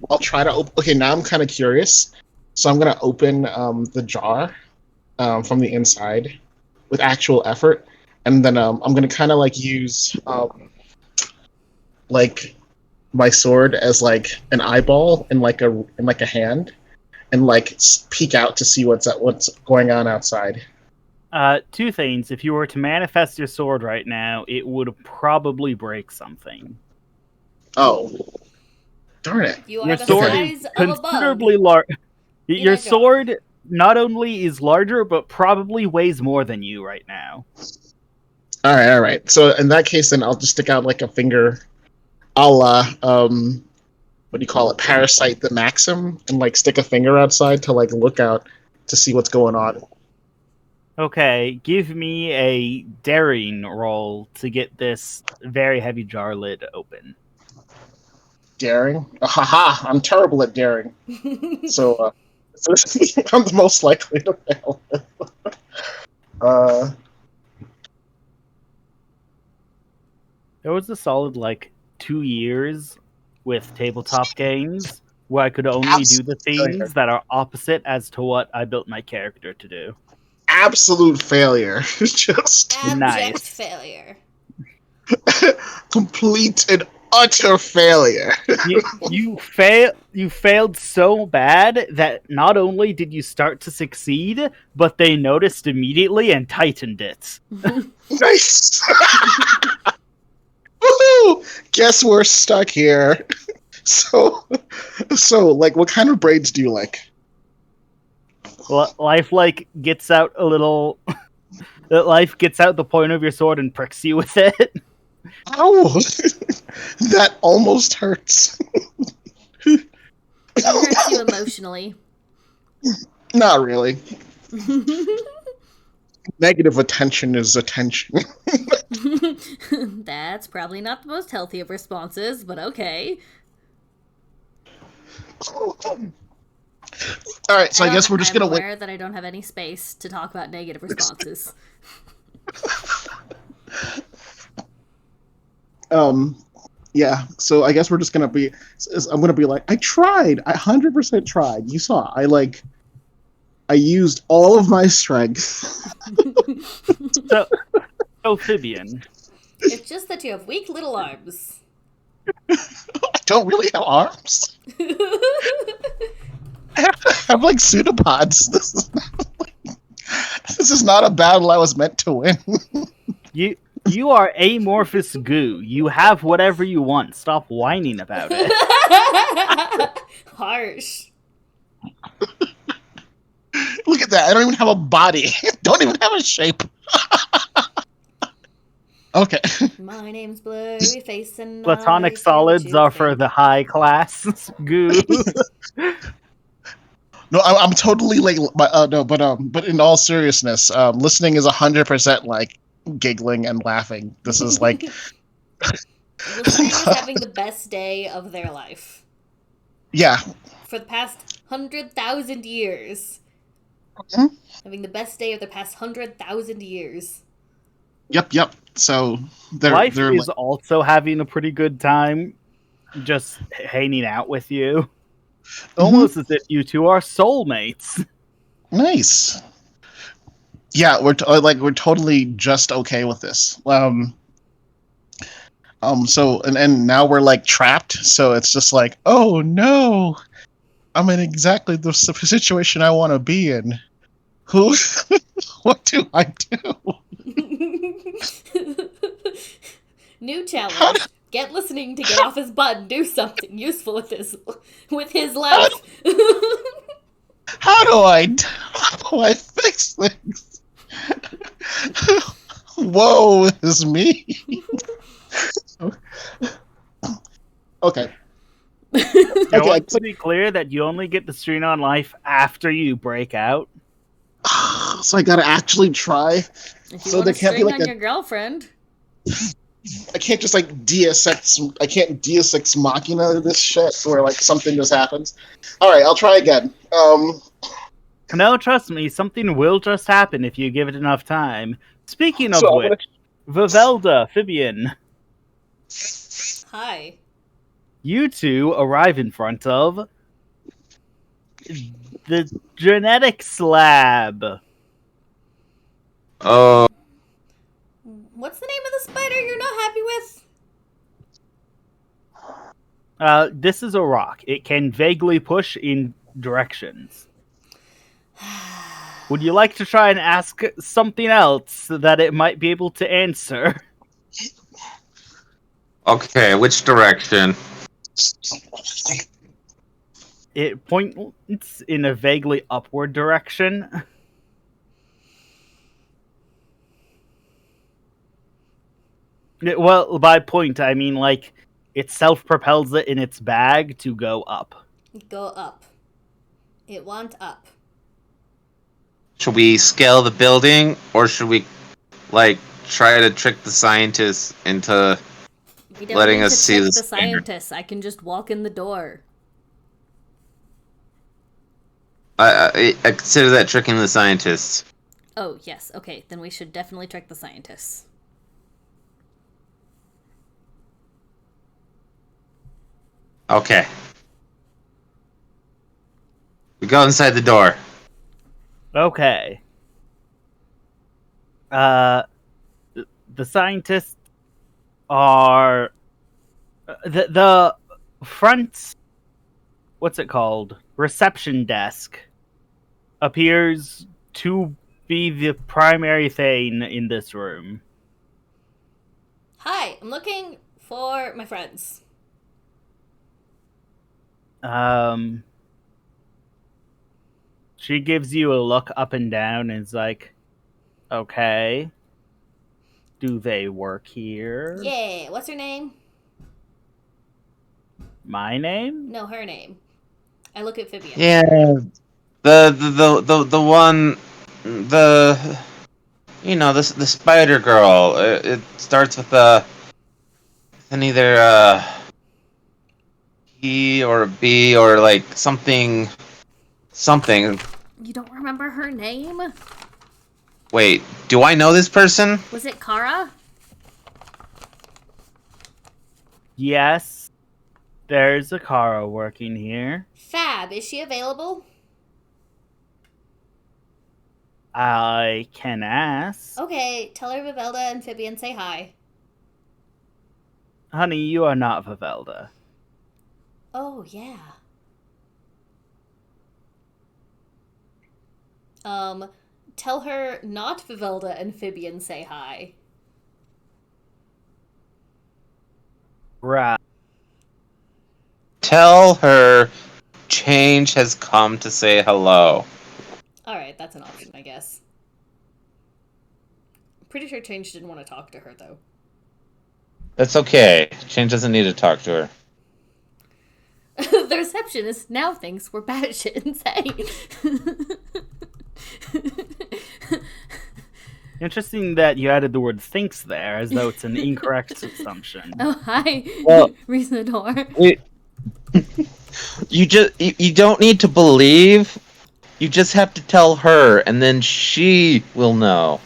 [SPEAKER 3] I'll try to open. Okay, now I'm kind of curious. So I'm gonna open the jar from the inside with actual effort, and then I'm gonna kind of like use like my sword as like an eyeball in like a hand, and like peek out to see what's going on outside.
[SPEAKER 1] Two things. If you were to manifest your sword right now, it would probably break something.
[SPEAKER 3] Oh, darn it!
[SPEAKER 2] You are
[SPEAKER 1] Your
[SPEAKER 2] the
[SPEAKER 1] sword
[SPEAKER 2] size
[SPEAKER 1] is
[SPEAKER 2] of a bug.
[SPEAKER 1] considerably large. Your
[SPEAKER 2] a jar.
[SPEAKER 1] sword not only is larger, but probably weighs more than you right now.
[SPEAKER 3] All right. So in that case, then I'll just stick out like a finger, a la what do you call it? Parasite the Maxim, and like stick a finger outside to like look out to see what's going on.
[SPEAKER 1] Okay, give me a daring roll to get this very heavy jar lid open.
[SPEAKER 3] Daring? Haha! I'm terrible at daring. So I'm the most likely to fail.
[SPEAKER 1] There was a solid 2 years with tabletop games where I could only do the things that are opposite as to what I built my character to do.
[SPEAKER 3] Absolute failure. Just
[SPEAKER 2] Abject
[SPEAKER 1] Nice.
[SPEAKER 2] failure.
[SPEAKER 3] complete and utter failure.
[SPEAKER 1] You failed so bad that not only did you start to succeed, but they noticed immediately and tightened it.
[SPEAKER 3] Nice. Woohoo! Guess we're stuck here. So, what kind of braids do you like?
[SPEAKER 1] Life gets out a little. Life gets out the point of your sword and pricks you with it.
[SPEAKER 3] Ow! That almost hurts.
[SPEAKER 2] It hurts you emotionally.
[SPEAKER 3] Not really. Negative attention is attention.
[SPEAKER 2] That's probably not the most healthy of responses, but okay.
[SPEAKER 3] All right, so I guess we're just gonna
[SPEAKER 2] I'm
[SPEAKER 3] wait.
[SPEAKER 2] aware that I don't have any space to talk about negative responses.
[SPEAKER 3] Yeah. So I guess we're just gonna be. I'm gonna be like, I tried. I 100% tried. You saw. I used all of my strength.
[SPEAKER 1] So, Phibian.
[SPEAKER 2] It's just that you have weak little arms.
[SPEAKER 3] I don't really have arms. I have like pseudopods. This is not a battle I was meant to win.
[SPEAKER 1] You are amorphous goo. You have whatever you want. Stop whining about it.
[SPEAKER 2] Harsh.
[SPEAKER 3] Look at that. I don't even have a body. Don't even have a shape. Okay.
[SPEAKER 2] My name's Blurry Face and
[SPEAKER 1] Platonic solids are for the high class goo.
[SPEAKER 3] No, I'm totally like but in all seriousness, listening is 100% like giggling and laughing. This is like
[SPEAKER 2] Listening is having the best day of their life.
[SPEAKER 3] Yeah.
[SPEAKER 2] For the past 100,000 years.
[SPEAKER 3] Mhm.
[SPEAKER 2] Having the best day of the past 100,000 years.
[SPEAKER 3] Yep. So
[SPEAKER 1] Life
[SPEAKER 3] they're
[SPEAKER 1] is also having a pretty good time, just hanging out with you. Almost as if you two are soulmates.
[SPEAKER 3] Nice. Yeah, we're totally just okay with this. So and now we're like trapped. So it's just like, oh no, I'm in exactly the situation I want to be in. Who? What do I do?
[SPEAKER 2] New challenge. Get listening to get off his butt and do something useful with his life.
[SPEAKER 3] How do I fix things? Woe is me. Okay.
[SPEAKER 1] I want to be clear that you only get the stream on life after you break out.
[SPEAKER 3] So I gotta actually try.
[SPEAKER 2] If you
[SPEAKER 3] So
[SPEAKER 2] want
[SPEAKER 3] there
[SPEAKER 2] to
[SPEAKER 3] can't be
[SPEAKER 2] string
[SPEAKER 3] like
[SPEAKER 2] on
[SPEAKER 3] a.
[SPEAKER 2] your girlfriend.
[SPEAKER 3] I can't just like Deus Ex. I can't Deus Ex Machina this shit where like something just happens. All right, I'll try again.
[SPEAKER 1] No, trust me, something will just happen if you give it enough time. Speaking of
[SPEAKER 3] So
[SPEAKER 1] which, Vivelda, Phibian,
[SPEAKER 2] Hi.
[SPEAKER 1] you two arrive in front of the genetics lab.
[SPEAKER 4] Oh,
[SPEAKER 2] What's the name of the spider you're not happy with?
[SPEAKER 1] This is a rock. It can vaguely push in directions. Would you like to try and ask something else so that it might be able to answer?
[SPEAKER 4] okay. Which direction?
[SPEAKER 1] It points in a vaguely upward direction. Well, by point, I mean, like, it self-propels it in its bag to go up.
[SPEAKER 2] Go up. It want up.
[SPEAKER 4] Should we scale the building, or should we, like, try to trick the scientists into
[SPEAKER 2] We don't
[SPEAKER 4] letting
[SPEAKER 2] need
[SPEAKER 4] us
[SPEAKER 2] to
[SPEAKER 4] see
[SPEAKER 2] trick
[SPEAKER 4] the
[SPEAKER 2] the scientists. I can just walk in the door.
[SPEAKER 4] I consider that tricking the scientists.
[SPEAKER 2] Oh, yes. Okay, then we should definitely trick the scientists.
[SPEAKER 4] Okay. We go inside the door.
[SPEAKER 1] Okay. The scientists are the front. What's it called? Reception desk appears to be the primary thing in this room.
[SPEAKER 2] Hi, I'm looking for my friends.
[SPEAKER 1] She gives you a look up and down and is like, okay. Do they work here?
[SPEAKER 2] Yeah, what's her name?
[SPEAKER 1] My name?
[SPEAKER 2] No, her name. I look at Vivian.
[SPEAKER 4] Yeah. The one, the the spider girl. It starts with an either E or a B or like something.
[SPEAKER 2] You don't remember her name?
[SPEAKER 4] Wait, do I know this person?
[SPEAKER 2] Was it Kara?
[SPEAKER 1] Yes. There's a Kara working here.
[SPEAKER 2] Fab, is she available?
[SPEAKER 1] I can ask.
[SPEAKER 2] Okay, tell her Vivelda and Vivian say hi.
[SPEAKER 1] Honey, you are not Vivelda.
[SPEAKER 2] Oh, yeah. Tell her not Vivelda and Vivian say hi.
[SPEAKER 1] Right.
[SPEAKER 4] Tell her Change has come to say hello.
[SPEAKER 2] Alright, that's an option, I guess. Pretty sure Change didn't want to talk to her, though.
[SPEAKER 4] That's okay. Change doesn't need to talk to her.
[SPEAKER 2] The receptionist now thinks we're batshit insane.
[SPEAKER 1] Interesting that you added the word thinks there, as though it's an incorrect assumption.
[SPEAKER 2] Oh, hi.
[SPEAKER 4] Well,
[SPEAKER 2] Reason the door.
[SPEAKER 4] You don't need to believe. You just have to tell her, and then she will know.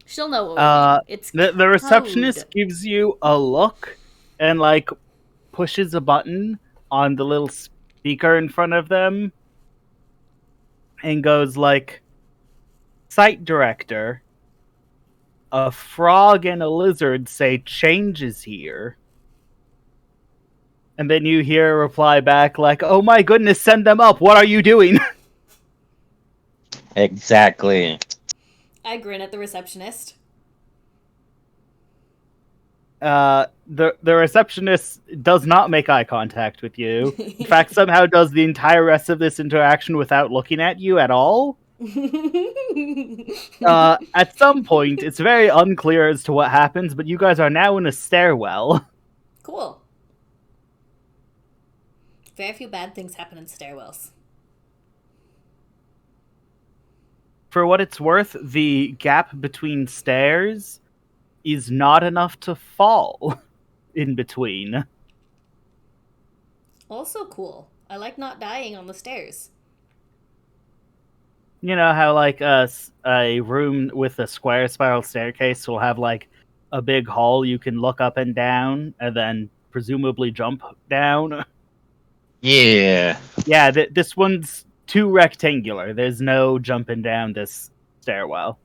[SPEAKER 2] She'll know what we mean. It's
[SPEAKER 1] The receptionist
[SPEAKER 2] code.
[SPEAKER 1] gives you a look and like pushes a button on the little speaker in front of them and goes like, site director, a frog and a lizard say Change is here. And then you hear a reply back like, oh my goodness, send them up. What are you doing?
[SPEAKER 4] Exactly.
[SPEAKER 2] I grin at the receptionist.
[SPEAKER 1] The receptionist does not make eye contact with you. In fact, somehow does the entire rest of this interaction without looking at you at all. At some point, it's very unclear as to what happens, but you guys are now in a stairwell.
[SPEAKER 2] Cool. Very few bad things happen in stairwells.
[SPEAKER 1] For what it's worth, the gap between stairs is not enough to fall in between.
[SPEAKER 2] Also cool. I like not dying on the stairs.
[SPEAKER 1] You know how like a room with a square spiral staircase will have like a big hall you can look up and down and then presumably jump down?
[SPEAKER 4] Yeah.
[SPEAKER 1] Yeah, this one's too rectangular. There's no jumping down this stairwell.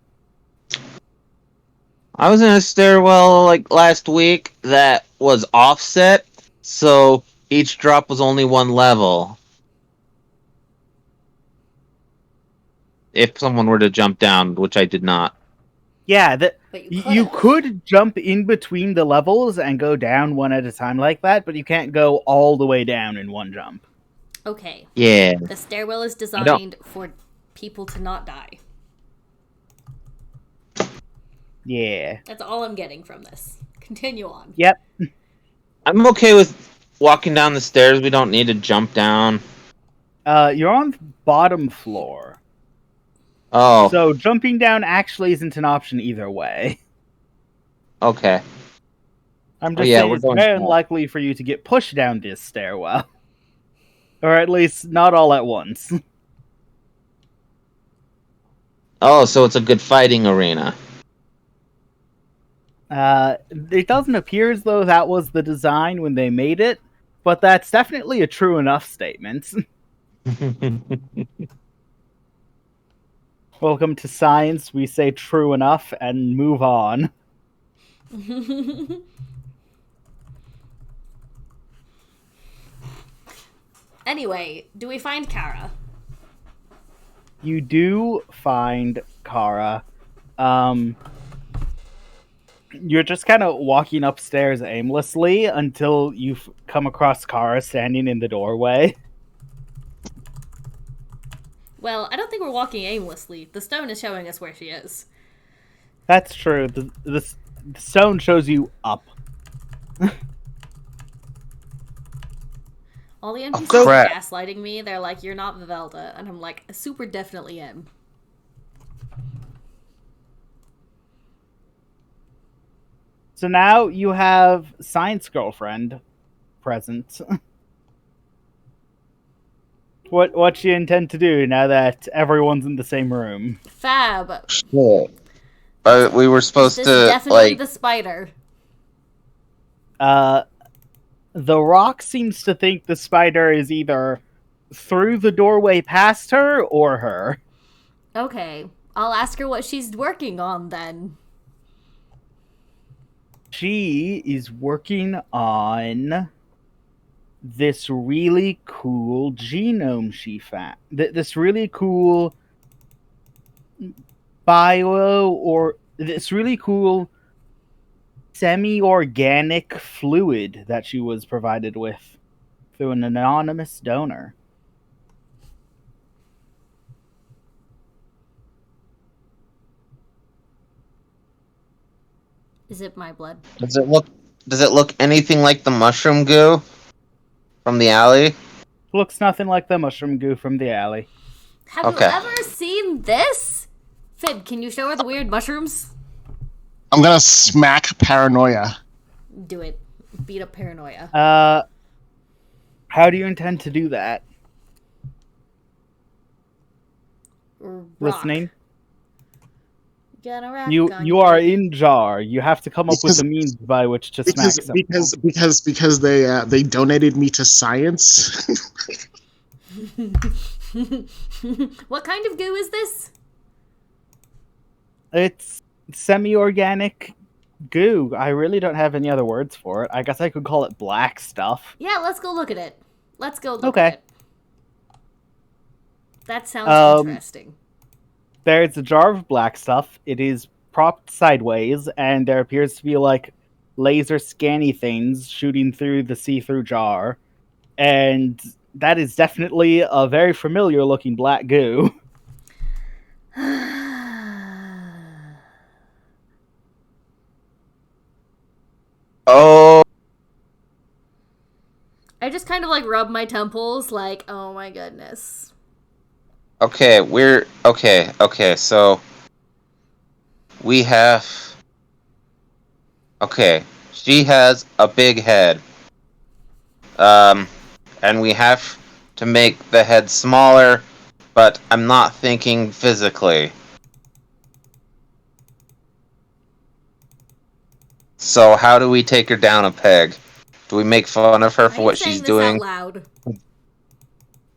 [SPEAKER 4] I was in a stairwell like last week that was offset, so each drop was only one level. If someone were to jump down, which I did not.
[SPEAKER 1] Yeah,
[SPEAKER 2] But
[SPEAKER 1] you could jump in between the levels and go down one at a time like that, but you can't go all the way down in one jump.
[SPEAKER 2] Okay.
[SPEAKER 4] Yeah.
[SPEAKER 2] The stairwell is designed for people to not die.
[SPEAKER 1] Yeah.
[SPEAKER 2] That's all I'm getting from this. Continue on.
[SPEAKER 1] Yep.
[SPEAKER 4] I'm okay with walking down the stairs. We don't need to jump down.
[SPEAKER 1] You're on the bottom floor.
[SPEAKER 4] Oh,
[SPEAKER 1] So jumping down actually isn't an option either way.
[SPEAKER 4] okay.
[SPEAKER 1] I'm just
[SPEAKER 4] yeah,
[SPEAKER 1] saying
[SPEAKER 4] we're
[SPEAKER 1] it's
[SPEAKER 4] going
[SPEAKER 1] very
[SPEAKER 4] down.
[SPEAKER 1] unlikely for you to get pushed down this stairwell. Or at least not all at once.
[SPEAKER 4] Oh, so it's a good fighting arena.
[SPEAKER 1] It doesn't appear as though that was the design when they made it, but that's definitely a true enough statement. Welcome to science. We say true enough and move on.
[SPEAKER 2] Anyway, do we find Kara?
[SPEAKER 1] You do find Kara. You're just kind of walking upstairs aimlessly until you come across Kara standing in the doorway.
[SPEAKER 2] Well, I don't think we're walking aimlessly. The stone is showing us where she is.
[SPEAKER 1] That's true. The stone shows you up.
[SPEAKER 2] All the NPCs
[SPEAKER 4] Oh,
[SPEAKER 2] are
[SPEAKER 4] crap.
[SPEAKER 2] gaslighting me. They're like, "You're not Vivelda," and I'm like, "I super definitely am."
[SPEAKER 1] So now you have Science Girlfriend present. What you intend to do now that everyone's in the same room?
[SPEAKER 2] Fab.
[SPEAKER 4] Shit. We were
[SPEAKER 2] Is
[SPEAKER 4] supposed
[SPEAKER 2] this
[SPEAKER 4] to,
[SPEAKER 2] definitely
[SPEAKER 4] like...
[SPEAKER 2] the spider?
[SPEAKER 1] The rock seems to think the spider is either through the doorway past her or her.
[SPEAKER 2] Okay, I'll ask her what she's working on then.
[SPEAKER 1] She is working on this really cool genome she found. This really cool this really cool semi-organic fluid that she was provided with through an anonymous donor.
[SPEAKER 2] Is it my blood?
[SPEAKER 4] Does it look anything like the mushroom goo from the alley?
[SPEAKER 1] Looks nothing like the mushroom goo from the alley.
[SPEAKER 2] Have
[SPEAKER 4] Okay.
[SPEAKER 2] you ever seen this? Fib, can you show her the weird mushrooms?
[SPEAKER 3] I'm gonna smack paranoia.
[SPEAKER 2] Do it. Beat up paranoia.
[SPEAKER 1] How do you intend to do that?
[SPEAKER 2] Rock.
[SPEAKER 1] Listening?
[SPEAKER 2] Gonna rock
[SPEAKER 1] You
[SPEAKER 2] on
[SPEAKER 1] you are in jar. You have to come up with
[SPEAKER 3] Because-
[SPEAKER 1] a means by which to smack someone.
[SPEAKER 3] Because they donated me to science.
[SPEAKER 2] What kind of goo is this?
[SPEAKER 1] It's semi-organic goo. I really don't have any other words for it. I guess I could call it black stuff.
[SPEAKER 2] Yeah, let's go look at it. Let's go look
[SPEAKER 1] Okay.
[SPEAKER 2] at it. That sounds interesting.
[SPEAKER 1] There's a jar of black stuff. It is propped sideways, and there appears to be like laser scanny things shooting through the see-through jar. And that is definitely a very familiar looking black goo.
[SPEAKER 4] Oh,
[SPEAKER 2] I just kind of like rub my temples, like, oh my goodness.
[SPEAKER 4] okay, so we have... Okay, she has a big head. And we have to make the head smaller, but I'm not thinking physically. So how do we take her down a peg? Do we make fun of her
[SPEAKER 2] Are
[SPEAKER 4] for
[SPEAKER 2] you
[SPEAKER 4] what
[SPEAKER 2] saying
[SPEAKER 4] she's
[SPEAKER 2] this
[SPEAKER 4] doing?
[SPEAKER 2] out loud?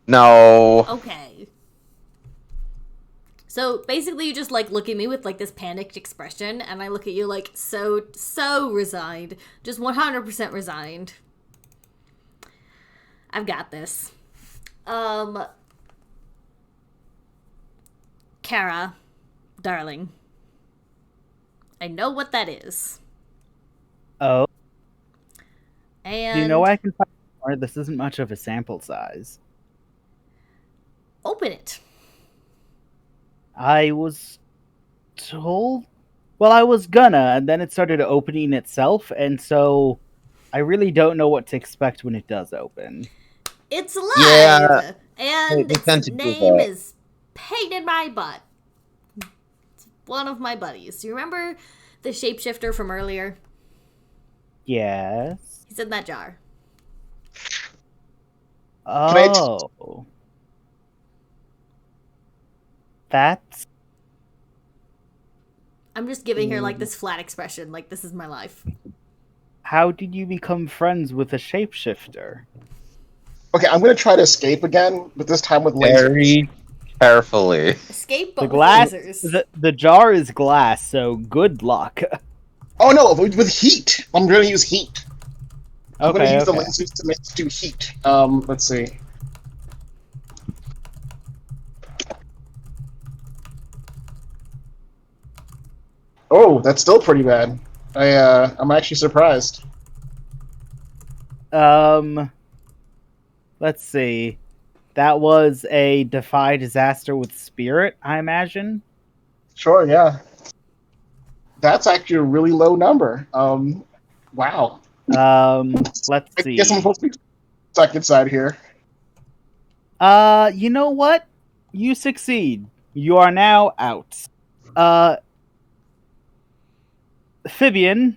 [SPEAKER 4] No.
[SPEAKER 2] Okay. So basically, you just like look at me with like this panicked expression, and I look at you like so resigned, just 100% resigned. I've got this. Kara, darling, I know what that is,
[SPEAKER 1] Oh,
[SPEAKER 2] and
[SPEAKER 1] do you know I can find more? This isn't much of a sample size.
[SPEAKER 2] open it.
[SPEAKER 1] I was told... Well, I was gonna, and then it started opening itself, and so I really don't know what to expect when it does open.
[SPEAKER 2] It's alive,
[SPEAKER 4] Yeah,
[SPEAKER 2] and
[SPEAKER 4] they tend
[SPEAKER 2] its
[SPEAKER 4] to do
[SPEAKER 2] name
[SPEAKER 4] that.
[SPEAKER 2] is Pain in My Butt. It's one of my buddies. You remember the shapeshifter from earlier?
[SPEAKER 1] Yes.
[SPEAKER 2] He's in that jar.
[SPEAKER 1] Oh. That's
[SPEAKER 2] I'm just giving her like this flat expression, like this is my life.
[SPEAKER 1] how did you become friends with a shapeshifter?
[SPEAKER 3] Okay, I'm gonna try to escape again, but this time with lasers.
[SPEAKER 4] Very carefully.
[SPEAKER 2] Escape,
[SPEAKER 1] The
[SPEAKER 2] but
[SPEAKER 1] glass,
[SPEAKER 2] with lasers.
[SPEAKER 1] the jar is glass, so good luck.
[SPEAKER 3] Oh no, with heat. I'm gonna use heat. I'm gonna
[SPEAKER 1] Okay,
[SPEAKER 3] use the
[SPEAKER 1] okay.
[SPEAKER 3] lasers to make do heat. Let's see. Oh, that's still pretty bad. I'm actually surprised.
[SPEAKER 1] Let's see. That was a defy disaster with spirit, I imagine.
[SPEAKER 3] Sure, yeah. That's actually a really low number. Wow.
[SPEAKER 1] Let's
[SPEAKER 3] I
[SPEAKER 1] see.
[SPEAKER 3] guess I'm supposed to be stuck inside here.
[SPEAKER 1] You know what? You succeed. You are now out. Phibian,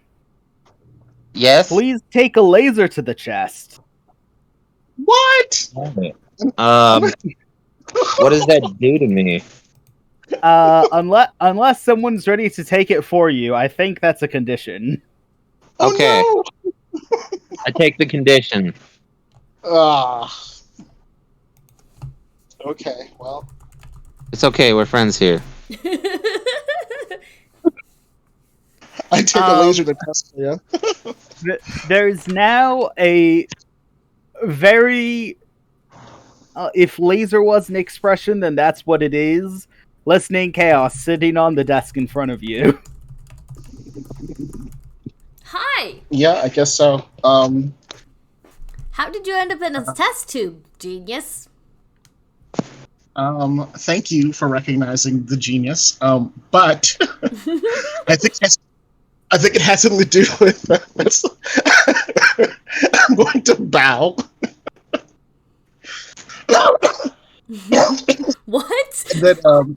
[SPEAKER 4] Yes.
[SPEAKER 1] please take a laser to the chest.
[SPEAKER 3] What?
[SPEAKER 4] What does that do to me?
[SPEAKER 1] Unless someone's ready to take it for you, I think that's a condition.
[SPEAKER 3] Oh,
[SPEAKER 4] Okay.
[SPEAKER 3] no!
[SPEAKER 4] I take the condition.
[SPEAKER 3] Ah. Okay, well.
[SPEAKER 4] It's okay. We're friends here.
[SPEAKER 3] I take a laser to test you.
[SPEAKER 1] There's now a very if laser was an expression, then that's what it is. Listening chaos sitting on the desk in front of you.
[SPEAKER 2] Hi!
[SPEAKER 3] Yeah, I guess so.
[SPEAKER 2] How did you end up in a test tube, genius?
[SPEAKER 3] Thank you for recognizing the genius. But I think it has something to do with this. I'm going to bow.
[SPEAKER 2] What?
[SPEAKER 3] That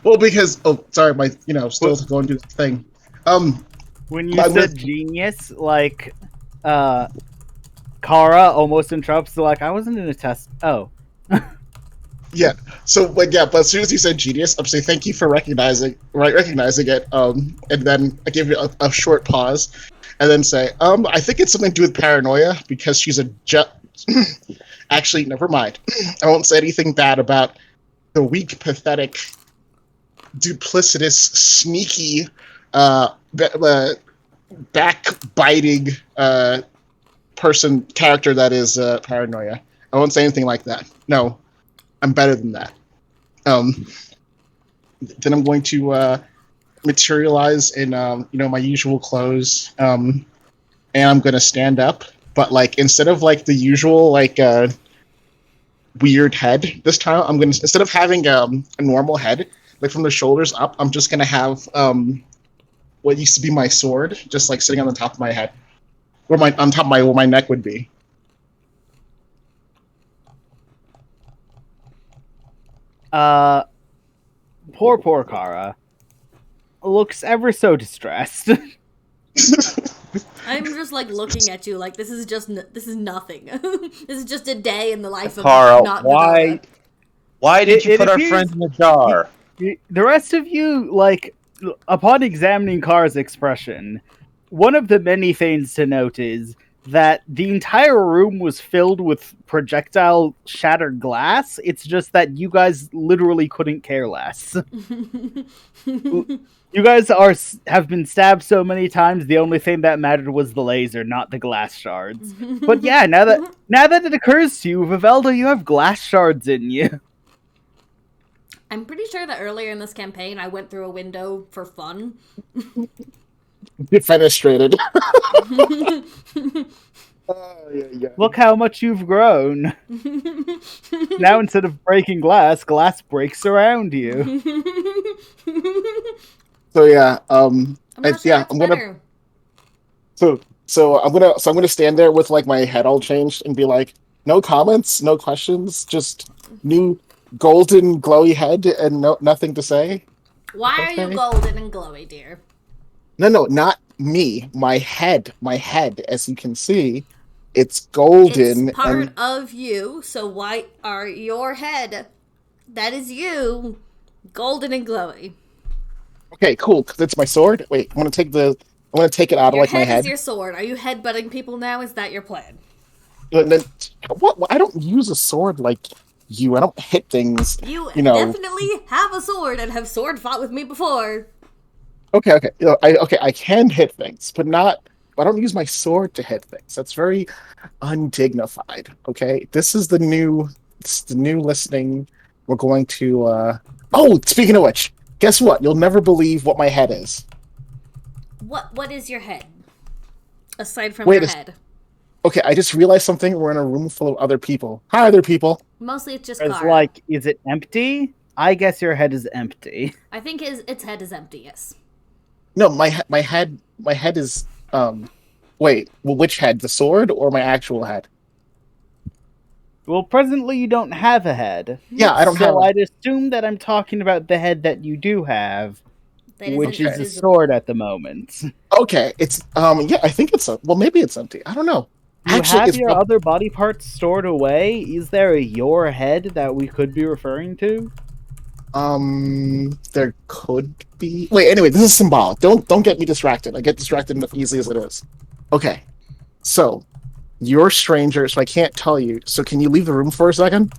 [SPEAKER 3] well, because sorry, my still going to do the thing.
[SPEAKER 1] When you
[SPEAKER 3] But
[SPEAKER 1] said
[SPEAKER 3] with-
[SPEAKER 1] genius, like Kara almost interrupts, like, I wasn't in a test. Oh.
[SPEAKER 3] Yeah. So, but as soon as you said genius, I'm saying thank you for recognizing it. And then I give you a short pause, and then say, I think it's something to do with paranoia because she's a Actually, never mind. I won't say anything bad about the weak, pathetic, duplicitous, sneaky, backbiting character that is paranoia. I won't say anything like that. No. I'm better than that. Then I'm going to materialize in my usual clothes, and I'm going to stand up. But like instead of like the usual like weird head, this time I'm going to instead of having a normal head like from the shoulders up, I'm just going to have what used to be my sword just like sitting on the top of my head, where my neck would be.
[SPEAKER 1] Poor Kara looks ever so distressed.
[SPEAKER 2] I'm just like looking at you like this is nothing. This is just a day in the life of
[SPEAKER 4] Kara,
[SPEAKER 2] not
[SPEAKER 4] why did you
[SPEAKER 1] It
[SPEAKER 4] put our
[SPEAKER 1] appears-
[SPEAKER 4] friend in the jar?
[SPEAKER 1] The rest of you, like, upon examining Kara's expression, one of the many things to note is that the entire room was filled with projectile shattered glass. It's just that you guys literally couldn't care less. You guys have been stabbed so many times. The only thing that mattered was the laser, not the glass shards. But yeah, now that it occurs to you, Vivelda, you have glass shards in you.
[SPEAKER 2] I'm pretty sure that earlier in this campaign I went through a window for fun.
[SPEAKER 3] Defenestrated. Yeah.
[SPEAKER 1] Look how much you've grown. Now instead of breaking glass breaks around you.
[SPEAKER 3] So yeah,
[SPEAKER 2] I'm not sure that's
[SPEAKER 3] I'm gonna
[SPEAKER 2] better.
[SPEAKER 3] so I'm gonna stand there with like my head all changed and be like, no comments, no questions, just new golden glowy head and nothing to say.
[SPEAKER 2] Why are you
[SPEAKER 3] Okay.
[SPEAKER 2] golden and glowy, dear?
[SPEAKER 3] No, not me. My head, as you can see, It's golden.
[SPEAKER 2] It's part
[SPEAKER 3] and
[SPEAKER 2] of you, so why are your head? That is you. Golden and glowy.
[SPEAKER 3] Okay, cool. Because it's my sword. Wait, I want to take it out of
[SPEAKER 2] Your
[SPEAKER 3] like my
[SPEAKER 2] head
[SPEAKER 3] head.
[SPEAKER 2] is your sword. Are you headbutting people now? Is that your plan?
[SPEAKER 3] And then, what? I don't use a sword like you. I don't hit things.
[SPEAKER 2] You
[SPEAKER 3] You know.
[SPEAKER 2] definitely have a sword and have sword fought with me before.
[SPEAKER 3] Okay. I can hit things, but not. I don't use my sword to hit things. That's very undignified. Okay, this is the new. It's the new listening. We're going to. Oh, speaking of which, guess what? You'll never believe what my head is.
[SPEAKER 2] What is your head? Aside from
[SPEAKER 3] Wait
[SPEAKER 2] your
[SPEAKER 3] a-
[SPEAKER 2] head.
[SPEAKER 3] Okay, I just realized something. We're in a room full of other people. Hi, other people.
[SPEAKER 2] Mostly it's just
[SPEAKER 1] It's
[SPEAKER 2] Kara.
[SPEAKER 1] like, is it empty? I guess your head is empty.
[SPEAKER 2] I think its head is empty, yes.
[SPEAKER 3] No, my head is. Wait, well, which head? The sword or my actual head?
[SPEAKER 1] Well, presently you don't have a head.
[SPEAKER 3] Yeah, I don't have.
[SPEAKER 1] So I'd assume that I'm talking about the head that you do have,
[SPEAKER 2] That
[SPEAKER 1] which
[SPEAKER 2] isn't
[SPEAKER 1] is a
[SPEAKER 2] visible.
[SPEAKER 1] sword at the moment.
[SPEAKER 3] Okay, it's yeah, I think it's well, maybe it's empty. I don't know.
[SPEAKER 1] You
[SPEAKER 3] Actually,
[SPEAKER 1] have
[SPEAKER 3] it's
[SPEAKER 1] your other body parts stored away. Is there a your head that we could be referring to?
[SPEAKER 3] there could be. Wait, anyway, this is symbolic. Don't get me distracted. I get distracted enough easily as it is. Okay, so you're a stranger, so I can't tell you. So can you leave the room for a second?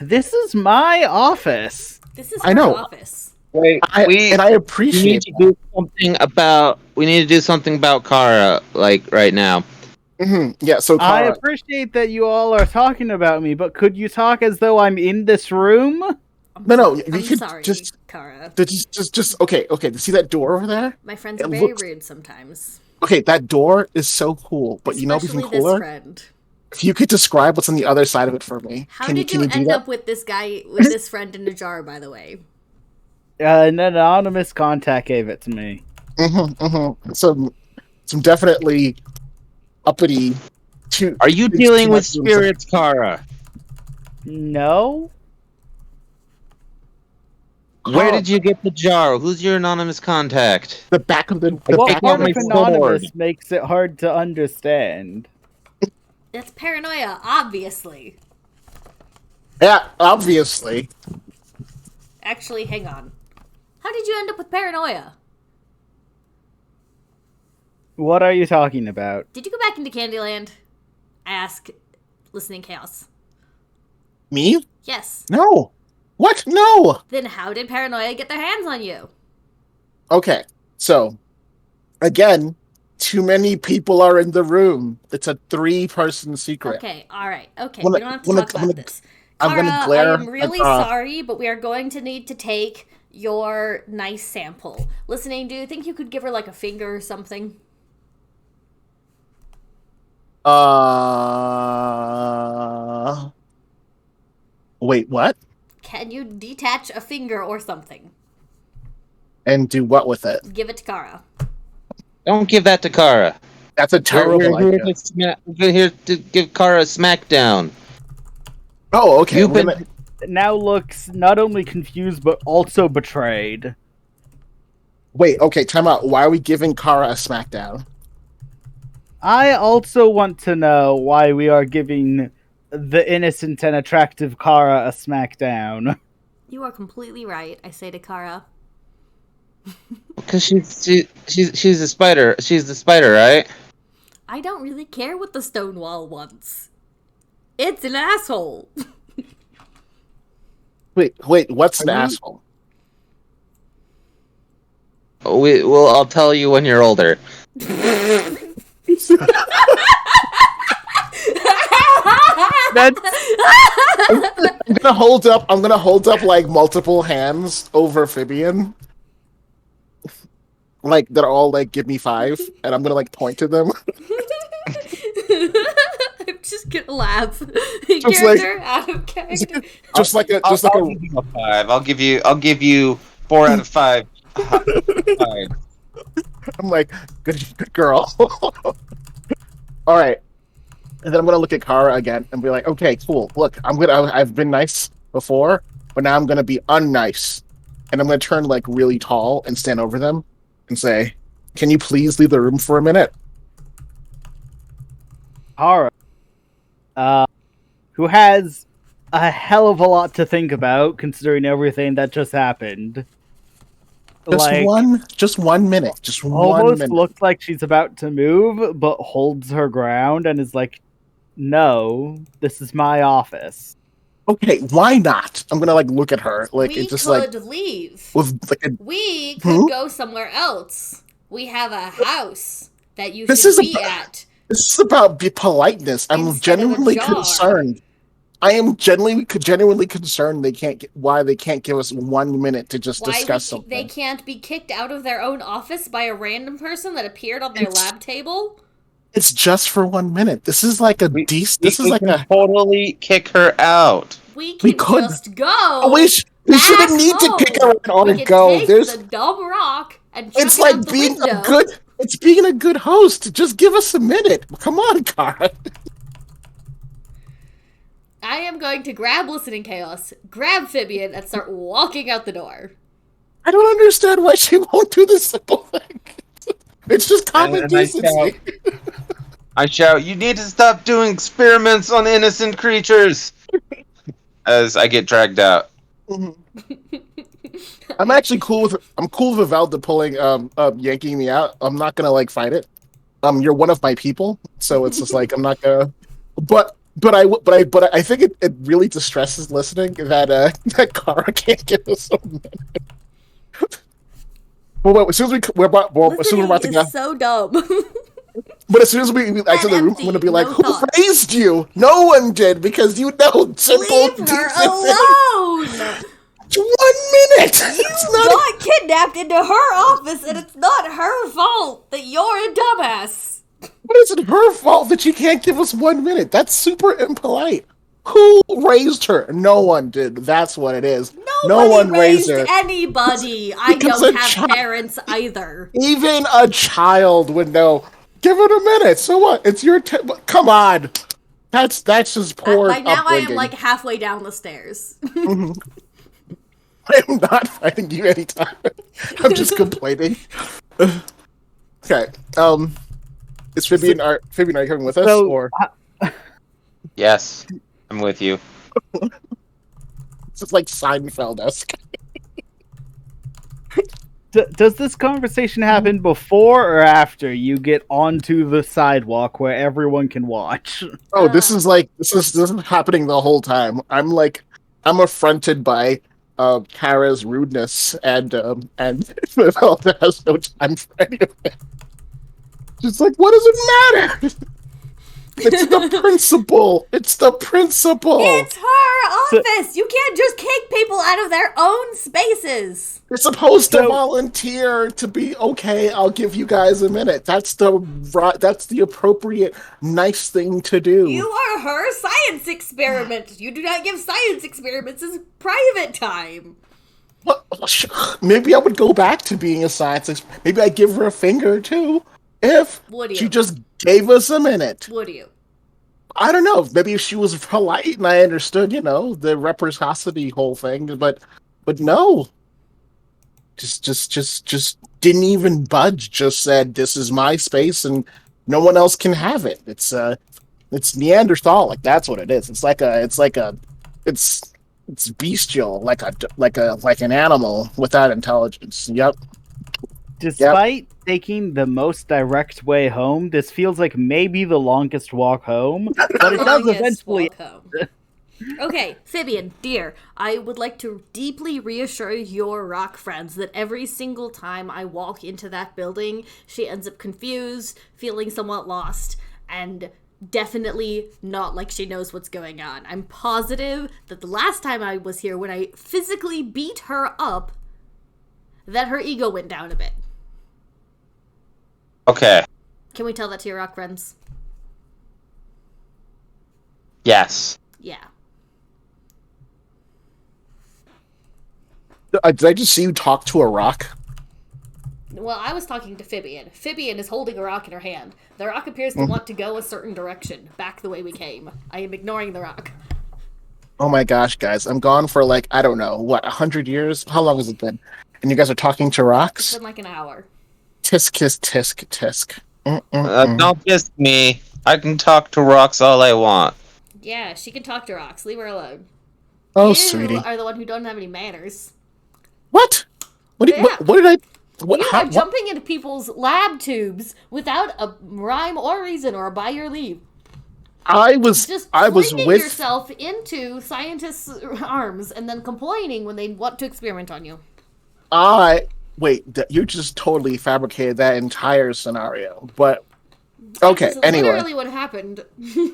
[SPEAKER 1] This is my office.
[SPEAKER 2] This is
[SPEAKER 3] I
[SPEAKER 2] her
[SPEAKER 3] know.
[SPEAKER 2] office.
[SPEAKER 4] Wait,
[SPEAKER 3] I
[SPEAKER 4] we
[SPEAKER 3] appreciate
[SPEAKER 4] need to do something about. We need to do something about Kara, like right now.
[SPEAKER 3] Yeah, so
[SPEAKER 1] I
[SPEAKER 3] Kara,
[SPEAKER 1] appreciate that you all are talking about me, but could you talk as though I'm in this room?
[SPEAKER 3] No, we
[SPEAKER 2] I'm
[SPEAKER 3] could
[SPEAKER 2] sorry,
[SPEAKER 3] just-
[SPEAKER 2] Kara.
[SPEAKER 3] just okay. See that door over there?
[SPEAKER 2] My friends are
[SPEAKER 3] it
[SPEAKER 2] very
[SPEAKER 3] looks-
[SPEAKER 2] rude sometimes.
[SPEAKER 3] Okay, that door is so cool. But you know what's
[SPEAKER 2] Especially
[SPEAKER 3] even
[SPEAKER 2] this
[SPEAKER 3] cooler?
[SPEAKER 2] friend.
[SPEAKER 3] If you could describe what's on the other side of it for me.
[SPEAKER 2] How
[SPEAKER 3] can
[SPEAKER 2] did
[SPEAKER 3] you
[SPEAKER 2] you
[SPEAKER 3] do
[SPEAKER 2] end
[SPEAKER 3] that?
[SPEAKER 2] up with this guy, with this friend in a jar, by the way?
[SPEAKER 1] An anonymous contact gave it to me.
[SPEAKER 3] Some definitely uppity.
[SPEAKER 4] Are you
[SPEAKER 3] It's
[SPEAKER 4] dealing
[SPEAKER 3] too
[SPEAKER 4] with
[SPEAKER 3] much room.
[SPEAKER 4] spirits, Kara?
[SPEAKER 1] No?
[SPEAKER 4] Where did you get the jar? Who's your anonymous contact?
[SPEAKER 3] The back of the
[SPEAKER 1] What
[SPEAKER 3] back
[SPEAKER 1] part
[SPEAKER 3] of
[SPEAKER 1] of
[SPEAKER 3] the
[SPEAKER 4] my
[SPEAKER 1] anonymous
[SPEAKER 4] sword.
[SPEAKER 1] makes it hard to understand?
[SPEAKER 2] That's paranoia, obviously.
[SPEAKER 3] Yeah, obviously.
[SPEAKER 2] Actually, hang on. How did you end up with paranoia?
[SPEAKER 1] What are you talking about?
[SPEAKER 2] Did you go back into Candyland? Ask Listening Chaos.
[SPEAKER 3] Me?
[SPEAKER 2] Yes.
[SPEAKER 3] No. What? No.
[SPEAKER 2] Then how did paranoia get their hands on you?
[SPEAKER 3] Okay. So, again, too many people are in the room. It's a 3-person secret.
[SPEAKER 2] Okay, alright, okay.
[SPEAKER 3] I'm
[SPEAKER 2] We
[SPEAKER 3] gonna-
[SPEAKER 2] don't have to
[SPEAKER 3] I'm gonna-
[SPEAKER 2] talk
[SPEAKER 3] I'm
[SPEAKER 2] about
[SPEAKER 3] gonna-
[SPEAKER 2] this.
[SPEAKER 3] I'm
[SPEAKER 2] Kara,
[SPEAKER 3] gonna glare
[SPEAKER 2] I am really
[SPEAKER 3] at,
[SPEAKER 2] sorry, but we are going to need to take your nice sample. Listening, do you think you could give her like a finger or something?
[SPEAKER 3] Wait, what?
[SPEAKER 2] Can you detach a finger or something?
[SPEAKER 3] And do what with it?
[SPEAKER 2] Give it to Kara.
[SPEAKER 4] Don't give that to Kara.
[SPEAKER 3] That's a terrible
[SPEAKER 4] We're
[SPEAKER 3] idea.
[SPEAKER 4] here to give Kara a smackdown.
[SPEAKER 3] Oh, okay.
[SPEAKER 4] You've
[SPEAKER 3] we're
[SPEAKER 4] been-
[SPEAKER 3] gonna-
[SPEAKER 1] Now looks not only confused but also betrayed.
[SPEAKER 3] Wait, okay, time out. Why are we giving Kara a smackdown?
[SPEAKER 1] I also want to know why we are giving the innocent and attractive Kara a smackdown.
[SPEAKER 2] You are completely right, I say to Kara.
[SPEAKER 4] Because she's a spider. She's the spider, right?
[SPEAKER 2] I don't really care what the stone wall wants. It's an asshole.
[SPEAKER 3] Wait, what's an
[SPEAKER 1] Are you-
[SPEAKER 3] asshole?
[SPEAKER 4] I'll tell you when you're older.
[SPEAKER 1] That's
[SPEAKER 3] I'm gonna hold up like multiple hands over Fibian. Like they're all like give me 5, and I'm gonna like point to them.
[SPEAKER 2] I'm just gonna laugh.
[SPEAKER 3] Just like-
[SPEAKER 2] Character out of character.
[SPEAKER 3] just like a
[SPEAKER 4] I'll give you a 5. I'll give you 4 out of 5.
[SPEAKER 3] I'm like good girl. All right, and then I'm gonna look at Kara again and be like, okay, cool. Look, I've been nice before, but now I'm gonna be unnice, and I'm gonna turn like really tall and stand over them and say, "Can you please leave the room for a minute?"
[SPEAKER 1] Kara. who has a hell of a lot to think about considering everything that just happened.
[SPEAKER 3] Just 1 minute. Just 1
[SPEAKER 1] Almost
[SPEAKER 3] minute.
[SPEAKER 1] looks like she's about to move, but holds her ground and is like, "No, this is my office."
[SPEAKER 3] Okay, why not? I'm gonna look at her
[SPEAKER 2] We
[SPEAKER 3] it's just
[SPEAKER 2] could leave.
[SPEAKER 3] with
[SPEAKER 2] We could go somewhere else. We have a house that you
[SPEAKER 3] This
[SPEAKER 2] should
[SPEAKER 3] is
[SPEAKER 2] be
[SPEAKER 3] about-
[SPEAKER 2] at.
[SPEAKER 3] this is about politeness. I'm
[SPEAKER 2] Instead of a
[SPEAKER 3] genuinely
[SPEAKER 2] jar.
[SPEAKER 3] concerned. I am genuinely concerned why they can't give us 1 minute to just discuss something.
[SPEAKER 2] They can't be kicked out of their own office by a random person that appeared on their lab table?
[SPEAKER 3] It's just for 1 minute. This is like a decent. This is
[SPEAKER 4] we
[SPEAKER 3] like
[SPEAKER 4] can
[SPEAKER 3] a.
[SPEAKER 4] totally kick her out.
[SPEAKER 2] We
[SPEAKER 3] We
[SPEAKER 2] can
[SPEAKER 3] could-
[SPEAKER 2] just go.
[SPEAKER 3] Oh, we shouldn't need to kick her out on
[SPEAKER 2] We
[SPEAKER 3] a
[SPEAKER 2] can
[SPEAKER 3] go.
[SPEAKER 2] take
[SPEAKER 3] There's.
[SPEAKER 2] the dumb rock and chuck
[SPEAKER 3] It's
[SPEAKER 2] it
[SPEAKER 3] like
[SPEAKER 2] out the
[SPEAKER 3] being
[SPEAKER 2] window.
[SPEAKER 3] a good. It's being a good host. Just give us a minute. Come on, Kara.
[SPEAKER 2] I am going to grab Listening Chaos, grab Phibian, and start walking out the door.
[SPEAKER 3] I don't understand why she won't do this simple thing. It's just common
[SPEAKER 4] And I
[SPEAKER 3] decency.
[SPEAKER 4] I shout, "You need to stop doing experiments on innocent creatures!" As I get dragged out.
[SPEAKER 3] I'm actually cool with Vivalda pulling yanking me out. I'm not gonna fight it. You're one of my people, so it's just I'm not gonna. But I think it really distresses listening that that Kara can't get us a minute. Well, as soon as we're about to
[SPEAKER 2] Listening
[SPEAKER 3] go,
[SPEAKER 2] is so dumb.
[SPEAKER 3] but as soon as we exit the room, I'm
[SPEAKER 2] empty,
[SPEAKER 3] gonna be like,
[SPEAKER 2] no
[SPEAKER 3] "Who
[SPEAKER 2] thoughts.
[SPEAKER 3] raised you? No one did, because simple
[SPEAKER 2] Leave her
[SPEAKER 3] decency.
[SPEAKER 2] alone!
[SPEAKER 3] 1 minute. It's not.
[SPEAKER 2] Got kidnapped into her office, and it's not her fault that you're a dumbass.
[SPEAKER 3] But is it her fault that she can't give us 1 minute? That's super impolite. Who raised her? No one did. That's what it is. No
[SPEAKER 2] Nobody
[SPEAKER 3] one raised her.
[SPEAKER 2] anybody. I
[SPEAKER 3] Because
[SPEAKER 2] don't
[SPEAKER 3] a
[SPEAKER 2] have
[SPEAKER 3] child-
[SPEAKER 2] parents either.
[SPEAKER 3] Even a child would know. Give it a minute. So what? It's your come on. That's just poor
[SPEAKER 2] By now, I am
[SPEAKER 3] upbringing.
[SPEAKER 2] halfway down the stairs.
[SPEAKER 3] I am not fighting you anytime. I'm just complaining. Okay. Is Phibian are you coming with us?
[SPEAKER 1] So,
[SPEAKER 3] or
[SPEAKER 4] Yes, I'm with you.
[SPEAKER 3] it's just like Seinfeld-esque?
[SPEAKER 1] Does this conversation happen before or after you get onto the sidewalk where everyone can watch?
[SPEAKER 3] Oh, this is happening the whole time. I'm affronted by Kara's rudeness and Vivalda has no time for any of it. She's like, what does it matter? It's the principal. It's the principal.
[SPEAKER 2] It's her office. You can't just kick people out of their own spaces.
[SPEAKER 3] You're supposed to
[SPEAKER 1] So-
[SPEAKER 3] volunteer to be okay. I'll give you guys a minute. That's the appropriate, nice thing to do.
[SPEAKER 2] You are her science experiment. You do not give science experiments as private time.
[SPEAKER 3] What? Maybe I would go back to being a science. Maybe I'd give her a finger too, if
[SPEAKER 2] Would you?
[SPEAKER 3] she just gave us a minute.
[SPEAKER 2] Would you?
[SPEAKER 3] I don't know. Maybe if she was polite and I understood, the reciprocity whole thing, but no. Just didn't even budge. Just said, "This is my space, and no one else can have it." It's Neanderthal. That's what it is. It's bestial, like an animal without intelligence. Yep.
[SPEAKER 1] Despite taking the most direct way home, this feels like maybe the longest walk home, but it does
[SPEAKER 2] Longest
[SPEAKER 1] eventually.
[SPEAKER 2] walk home. Okay, Phibian, dear, I would like to deeply reassure your rock friends that every single time I walk into that building, she ends up confused, feeling somewhat lost, and definitely not like she knows what's going on. I'm positive that the last time I was here, when I physically beat her up, that her ego went down a bit.
[SPEAKER 4] Okay.
[SPEAKER 2] Can we tell that to your rock friends?
[SPEAKER 4] Yes.
[SPEAKER 2] Yeah.
[SPEAKER 3] Did I just see you talk to a rock?
[SPEAKER 2] Well, I was talking to Phibian. Phibian is holding a rock in her hand. The rock appears to want to go a certain direction, back the way we came. I am ignoring the rock.
[SPEAKER 3] Oh my gosh, guys. I'm gone for I don't know, 100 years? How long has it been? And you guys are talking to
[SPEAKER 2] It's
[SPEAKER 3] rocks?
[SPEAKER 2] been like an hour.
[SPEAKER 3] Tisk, kiss, tisk, tisk.
[SPEAKER 4] Don't kiss me. I can talk to rocks all I want.
[SPEAKER 2] Yeah, she can talk to rocks. Leave her alone.
[SPEAKER 3] Oh,
[SPEAKER 2] You
[SPEAKER 3] sweetie.
[SPEAKER 2] are the one who don't have any manners.
[SPEAKER 3] What?
[SPEAKER 2] Yeah.
[SPEAKER 3] What did I? What?
[SPEAKER 2] You
[SPEAKER 3] How,
[SPEAKER 2] are jumping into people's lab tubes without a rhyme or reason or by your leave.
[SPEAKER 3] I was
[SPEAKER 2] Flinging
[SPEAKER 3] with.
[SPEAKER 2] yourself into scientists' arms and then complaining when they want to experiment on you.
[SPEAKER 3] You just totally fabricated that entire scenario. But okay,
[SPEAKER 2] This is
[SPEAKER 3] anyway.
[SPEAKER 2] literally what happened.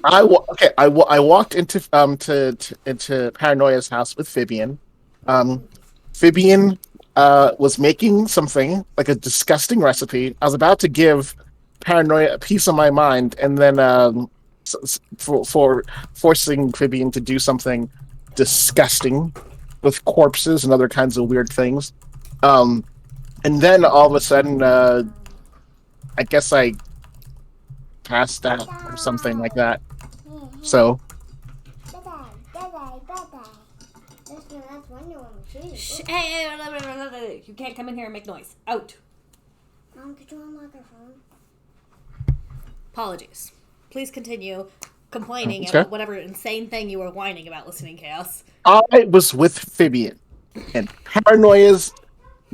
[SPEAKER 3] I walked into into Paranoia's house with Fibian. Fibian was making something like a disgusting recipe. I was about to give Paranoia a piece of my mind, and then for forcing Fibian to do something disgusting with corpses and other kinds of weird things. And then all of a sudden, I guess I passed out or something like that. So
[SPEAKER 2] Shh, hey, you can't come in here and make noise. Out. Apologies. Please continue complaining
[SPEAKER 3] Okay.
[SPEAKER 2] about whatever insane thing you were whining about, Listening Chaos.
[SPEAKER 3] I was with Fibian in Paranoia's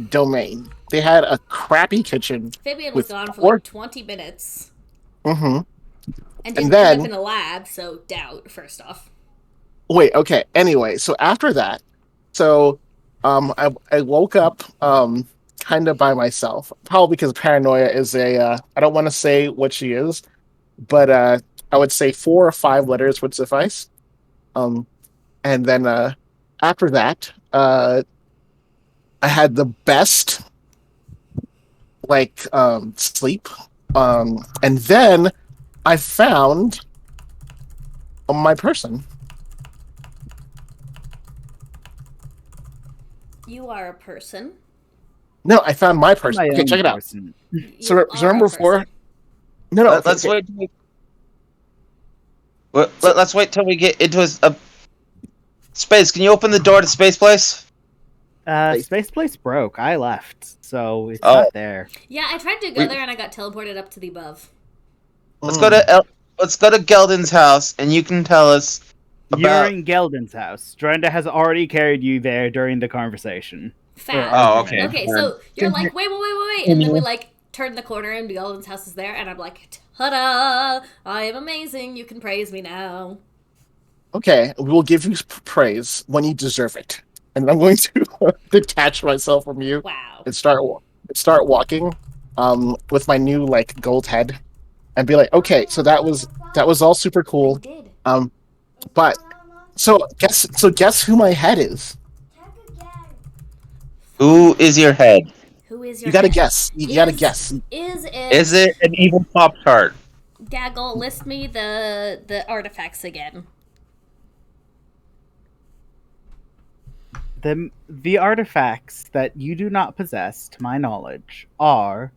[SPEAKER 3] domain. They had a crappy kitchen.
[SPEAKER 2] Fabian
[SPEAKER 3] With
[SPEAKER 2] was gone for
[SPEAKER 3] four-
[SPEAKER 2] like 20 minutes
[SPEAKER 3] Mm-hmm.
[SPEAKER 2] and didn't
[SPEAKER 3] then-
[SPEAKER 2] end up in a lab, so doubt, first off.
[SPEAKER 3] Wait, okay. Anyway, so after that, I woke up kind of by myself, probably because Paranoia is I don't want to say what she is, but I would say 4 or 5 letters would suffice. And then after that, I had the best sleep. And then I found my person.
[SPEAKER 2] You are a person.
[SPEAKER 3] No, I found my person.
[SPEAKER 1] My
[SPEAKER 3] Okay,
[SPEAKER 1] own
[SPEAKER 3] check it out.
[SPEAKER 1] person.
[SPEAKER 3] So
[SPEAKER 2] You
[SPEAKER 3] remember
[SPEAKER 2] are a
[SPEAKER 3] before?
[SPEAKER 2] person.
[SPEAKER 3] No, okay,
[SPEAKER 4] Let's
[SPEAKER 3] okay.
[SPEAKER 4] wait. Let's wait till we get into a space. Can you open the door to Space Place?
[SPEAKER 1] Space Place broke. I left, so it's
[SPEAKER 4] Oh.
[SPEAKER 1] not there.
[SPEAKER 2] Yeah, I tried to go there and I got teleported up to the above.
[SPEAKER 4] Let's go to Geldon's house, and you can tell us
[SPEAKER 1] You're
[SPEAKER 4] about.
[SPEAKER 1] in Geldon's house. Drenda has already carried you there during the conversation.
[SPEAKER 2] Fab.
[SPEAKER 4] Oh, okay.
[SPEAKER 2] Okay, so you're like, wait, and then we like turn the corner and Golden's house is there, and I'm like, ta-da! I am amazing. You can praise me now.
[SPEAKER 3] Okay, we will give you praise when you deserve it. And I'm going to detach myself from you
[SPEAKER 2] Wow.
[SPEAKER 3] and start walking with my new gold head and be like, okay, so that was all super
[SPEAKER 2] I
[SPEAKER 3] cool.
[SPEAKER 2] did.
[SPEAKER 3] But guess who my head is?
[SPEAKER 4] Who is your head?
[SPEAKER 2] Who is your
[SPEAKER 3] You gotta
[SPEAKER 2] head?
[SPEAKER 3] guess. You gotta guess.
[SPEAKER 2] Is it?
[SPEAKER 4] Is it an evil Pop Tart?
[SPEAKER 2] Gaggle, list me the artifacts again.
[SPEAKER 1] The artifacts that you do not possess, to my knowledge, are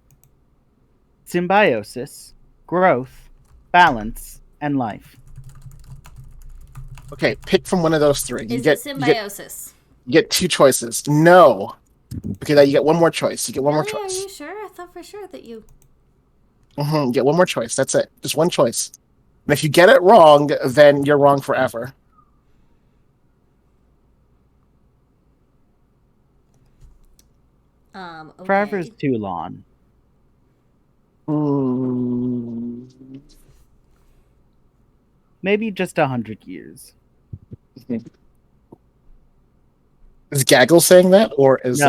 [SPEAKER 1] symbiosis, growth, balance, and life.
[SPEAKER 3] Okay, pick from one of those 3.
[SPEAKER 2] Is it symbiosis?
[SPEAKER 3] You get 2 choices. No. Okay, now you get one more choice. You get one more
[SPEAKER 2] Really? Are
[SPEAKER 3] choice.
[SPEAKER 2] you sure? I thought for sure that you.
[SPEAKER 3] You get one more choice. That's it. Just one choice. And if you get it wrong, then you're wrong forever.
[SPEAKER 2] Okay.
[SPEAKER 1] Forever is too long.
[SPEAKER 3] Mm.
[SPEAKER 1] Maybe just 100 years.
[SPEAKER 3] Is Gaggle saying that, or is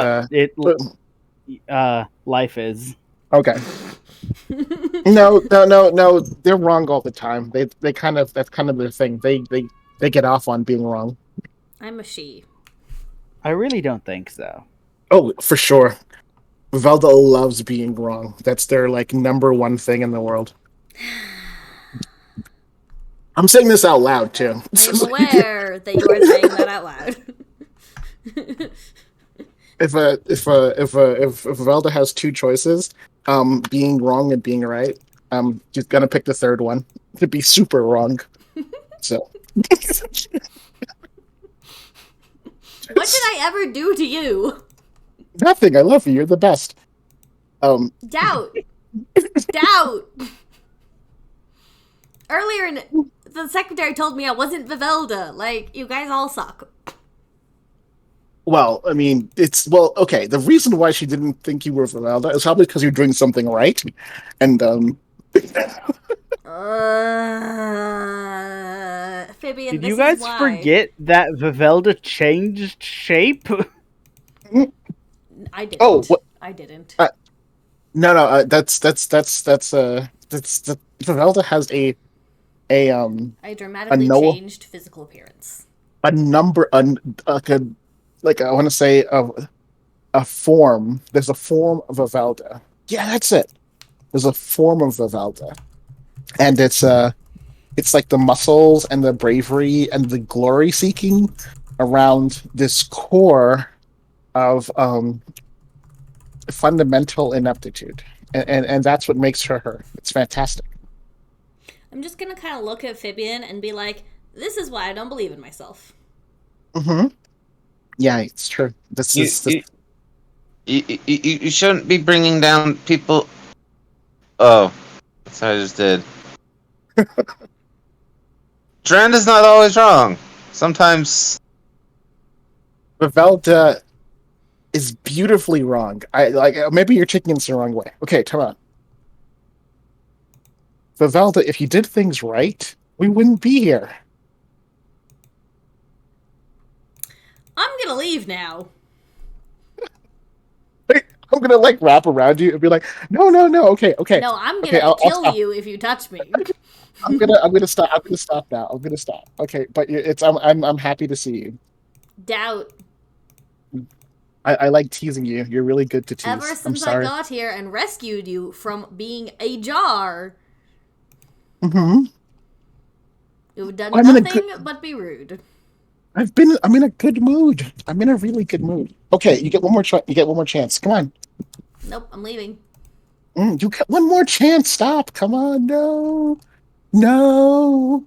[SPEAKER 1] Life is.
[SPEAKER 3] okay? No, they're wrong all the time. They kind of that's kind of their thing. They get off on being wrong.
[SPEAKER 2] I'm a she.
[SPEAKER 1] I really don't think so.
[SPEAKER 3] Oh, for sure. Velda loves being wrong. That's their number one thing in the world. I'm saying this out loud too.
[SPEAKER 2] I'm aware that you are saying that out loud.
[SPEAKER 3] If Velda has 2 choices, being wrong and being right, she's gonna pick the third one to be super wrong. So
[SPEAKER 2] What did I ever do to you?
[SPEAKER 3] nothing. I love you. You're the best.
[SPEAKER 2] Doubt. Doubt. Earlier, the secretary told me I wasn't Vivelda. Like, you guys all suck.
[SPEAKER 3] Well, I mean, okay. The reason why she didn't think you were Vivalda is probably because you're doing something right, and
[SPEAKER 2] Fabian,
[SPEAKER 1] Did
[SPEAKER 2] this
[SPEAKER 1] you guys
[SPEAKER 2] is why.
[SPEAKER 1] forget that Vivelda changed shape?
[SPEAKER 2] I didn't.
[SPEAKER 3] Oh, what?
[SPEAKER 2] I didn't.
[SPEAKER 3] No, that's Vivalda has a
[SPEAKER 2] I dramatically
[SPEAKER 3] no-
[SPEAKER 2] changed physical appearance.
[SPEAKER 3] a number like I want to say a form. There's a form of Vivalda. Yeah, that's it. There's a form of Vivalda, and it's like the muscles and the bravery and the glory seeking around this core of fundamental ineptitude, and that's what makes her her. It's fantastic.
[SPEAKER 2] I'm just gonna kind of look at Fabian and be like, "This is why I don't believe in myself."
[SPEAKER 3] Mm-hmm. Yeah, it's true.
[SPEAKER 4] You shouldn't be bringing down people. Oh, that's what I just did. Drand is not always wrong. Sometimes.
[SPEAKER 3] Vivalda is beautifully wrong. Maybe you're taking this the wrong way. Okay, come on. Vivalda, if you did things right, we wouldn't be here.
[SPEAKER 2] I'm gonna leave now.
[SPEAKER 3] I'm gonna like wrap around you and be like, no, okay.
[SPEAKER 2] No, I'm
[SPEAKER 3] Okay,
[SPEAKER 2] gonna
[SPEAKER 3] I'll
[SPEAKER 2] kill
[SPEAKER 3] stop.
[SPEAKER 2] you if you touch me.
[SPEAKER 3] I'm gonna stop. I'm gonna stop now. I'm gonna stop. Okay, but I'm happy to see you.
[SPEAKER 2] Doubt.
[SPEAKER 3] I like teasing you. You're really good to tease.
[SPEAKER 2] Ever
[SPEAKER 3] I'm
[SPEAKER 2] since I
[SPEAKER 3] sorry.
[SPEAKER 2] got here and rescued you from being a jar,
[SPEAKER 3] Mm-hmm.
[SPEAKER 2] you've done
[SPEAKER 3] I'm in a
[SPEAKER 2] nothing but be rude.
[SPEAKER 3] I'm in a good mood. I'm in a really good mood. Okay, you get one more you get one more chance. Come on.
[SPEAKER 2] Nope, I'm leaving.
[SPEAKER 3] You get one more chance. Stop. Come on. No. No.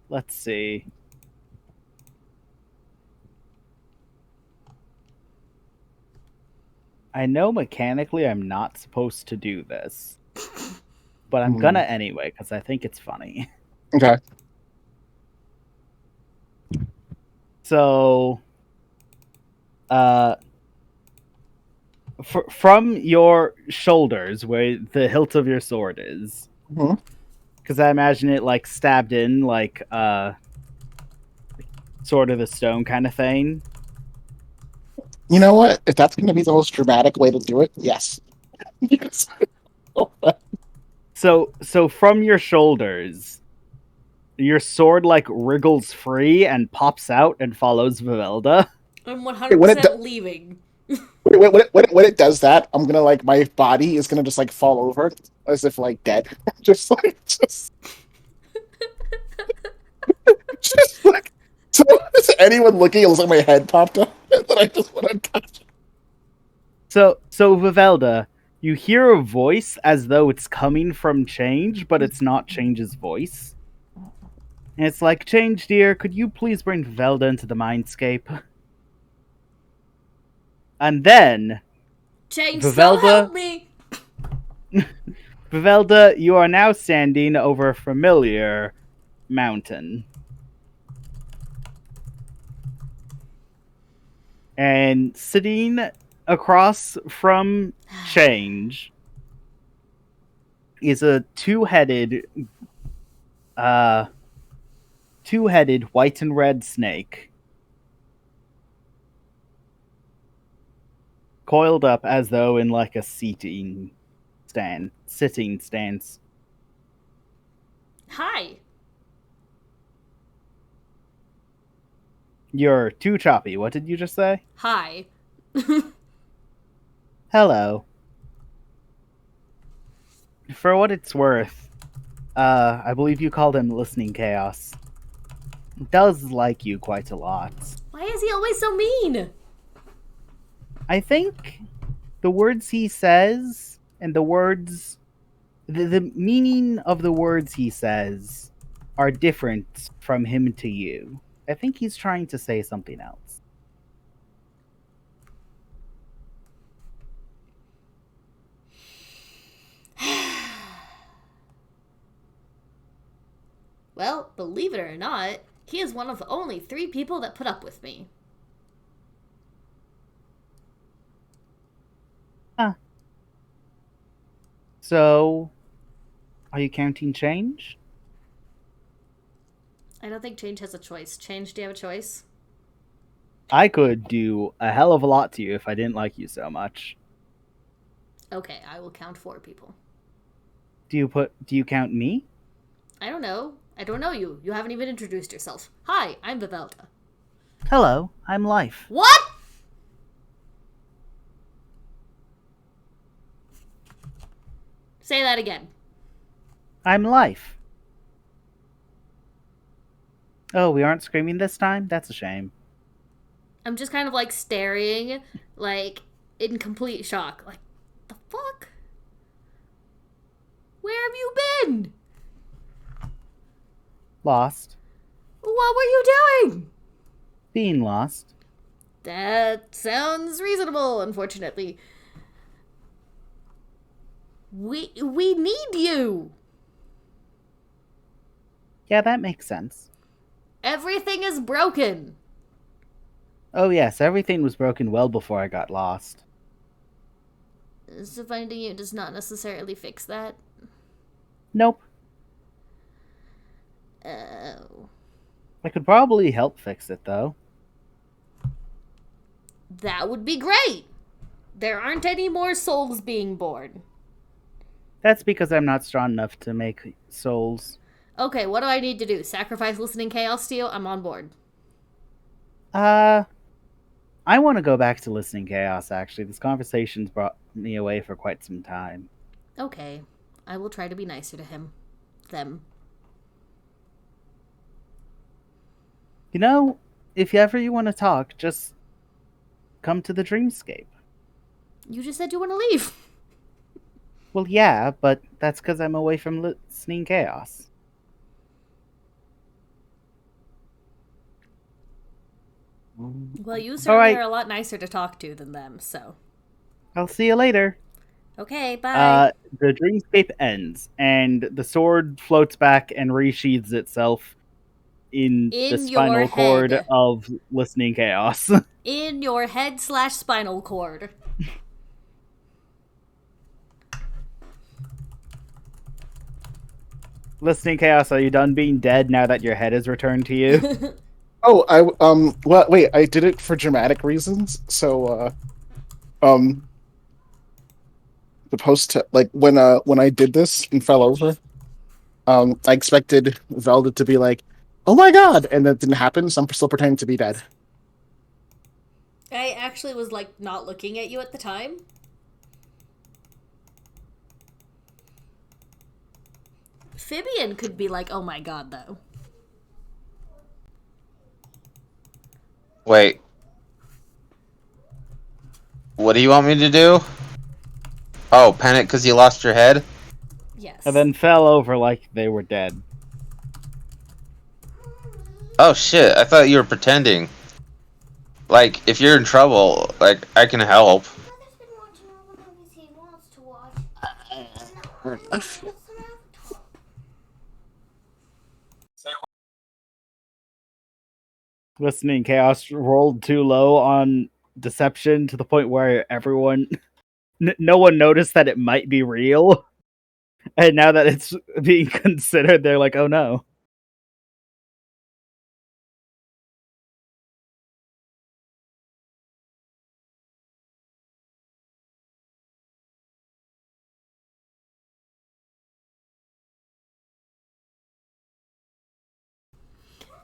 [SPEAKER 1] Let's see. I know mechanically I'm not supposed to do this, but I'm gonna anyway because I think it's funny.
[SPEAKER 3] Okay.
[SPEAKER 1] So, from your shoulders, where the hilt of your sword is,
[SPEAKER 3] Mhm.
[SPEAKER 1] because I imagine it like stabbed in, like sword of the stone kind of thing.
[SPEAKER 3] You know what? If that's going to be the most dramatic way to do it, yes. Yes.
[SPEAKER 1] So from your shoulders, your sword like wriggles free and pops out and follows Vivelda.
[SPEAKER 2] I'm
[SPEAKER 3] when
[SPEAKER 2] 100% leaving.
[SPEAKER 3] when it does that, I'm gonna like my body is gonna just like fall over as if like dead, just just like so. Is anyone looking? It looks like my head popped up, and then I just went unconscious.
[SPEAKER 1] So Vivelda, you hear a voice as though it's coming from Change, but it's not Change's voice. And it's like, Change, dear, could you please bring Vivelda into the mindscape? And then,
[SPEAKER 2] Change,
[SPEAKER 1] Vivelda,
[SPEAKER 2] so help me!
[SPEAKER 1] Vivelda, you are now standing over a familiar mountain. And sitting across from Change is a two-headed white and red snake. Coiled up as though in like a sitting stance.
[SPEAKER 2] Hi.
[SPEAKER 1] You're too choppy. What did you just say?
[SPEAKER 2] Hi.
[SPEAKER 1] Hello. For what it's worth, I believe you called him Listening Chaos. Does like you quite a lot.
[SPEAKER 2] Why is he always so mean?
[SPEAKER 1] I think the words he says and the words, the meaning of the words he says are different from him to you. I think he's trying to say something else.
[SPEAKER 2] believe it or not, he is one of the only 3 people that put up with me.
[SPEAKER 1] So, are you counting change?
[SPEAKER 2] I don't think Change has a choice. Change, do you have a choice?
[SPEAKER 1] I could do a hell of a lot to you if I didn't like you so much.
[SPEAKER 2] Okay, I will count 4 people.
[SPEAKER 1] Do you count me?
[SPEAKER 2] I don't know. I don't know you. You haven't even introduced yourself. Hi, I'm Vivelta.
[SPEAKER 1] Hello, I'm Life.
[SPEAKER 2] What? Say that again.
[SPEAKER 1] I'm Life. Oh, we aren't screaming this time? That's a shame.
[SPEAKER 2] I'm just kind of like staring, like in complete shock. Like, the fuck? Where have you been?
[SPEAKER 1] Lost.
[SPEAKER 2] What were you doing?
[SPEAKER 1] Being lost.
[SPEAKER 2] That sounds reasonable, unfortunately. We need you.
[SPEAKER 1] Yeah, that makes sense.
[SPEAKER 2] Everything is broken.
[SPEAKER 1] Oh yes, everything was broken well before I got lost.
[SPEAKER 2] So finding you does not necessarily fix that.
[SPEAKER 1] Nope.
[SPEAKER 2] Oh.
[SPEAKER 1] I could probably help fix it, though.
[SPEAKER 2] That would be great. There aren't any more souls being born.
[SPEAKER 1] That's because I'm not strong enough to make souls.
[SPEAKER 2] Okay, what do I need to do? Sacrifice listening chaos to you? I'm on board.
[SPEAKER 1] I want to go back to listening chaos, actually. This conversation's brought me away for quite some time.
[SPEAKER 2] Okay. I will try to be nicer to him. Them.
[SPEAKER 1] You know, if ever you want to talk, just come to the dreamscape.
[SPEAKER 2] You just said you want to leave.
[SPEAKER 1] Well, yeah, but that's because I'm away from listening chaos.
[SPEAKER 2] Well, you certainly
[SPEAKER 1] right.
[SPEAKER 2] are a lot nicer to talk to than them, so.
[SPEAKER 1] I'll see you later.
[SPEAKER 2] Okay, bye.
[SPEAKER 1] The dreamscape ends, and the sword floats back and resheathes itself in the spinal
[SPEAKER 2] your
[SPEAKER 1] cord
[SPEAKER 2] head.
[SPEAKER 1] of listening chaos.
[SPEAKER 2] In your head/spinal cord.
[SPEAKER 1] Listening chaos, are you done being dead now that your head is returned to you?
[SPEAKER 3] Oh, well, wait, I did it for dramatic reasons. So, supposed to, like, when I did this and fell over, I expected Velda to be like, "Oh my god," and that didn't happen, so I'm still pretending to be dead.
[SPEAKER 2] I actually was, like, not looking at you at the time. Phibian could be like, oh my god, though.
[SPEAKER 4] Wait. What do you want me to do? Oh, panic because you lost your head?
[SPEAKER 2] Yes.
[SPEAKER 1] And then fell over like they were dead.
[SPEAKER 4] Oh shit, I thought you were pretending. Like, if you're in trouble, like, I can help.
[SPEAKER 5] Brother's been watching all the movies he wants to watch. No, it's some Avatar.
[SPEAKER 1] Listening chaos rolled too low on deception to the point where everyone, no one noticed that it might be real. And now that it's being considered, they're like, oh no.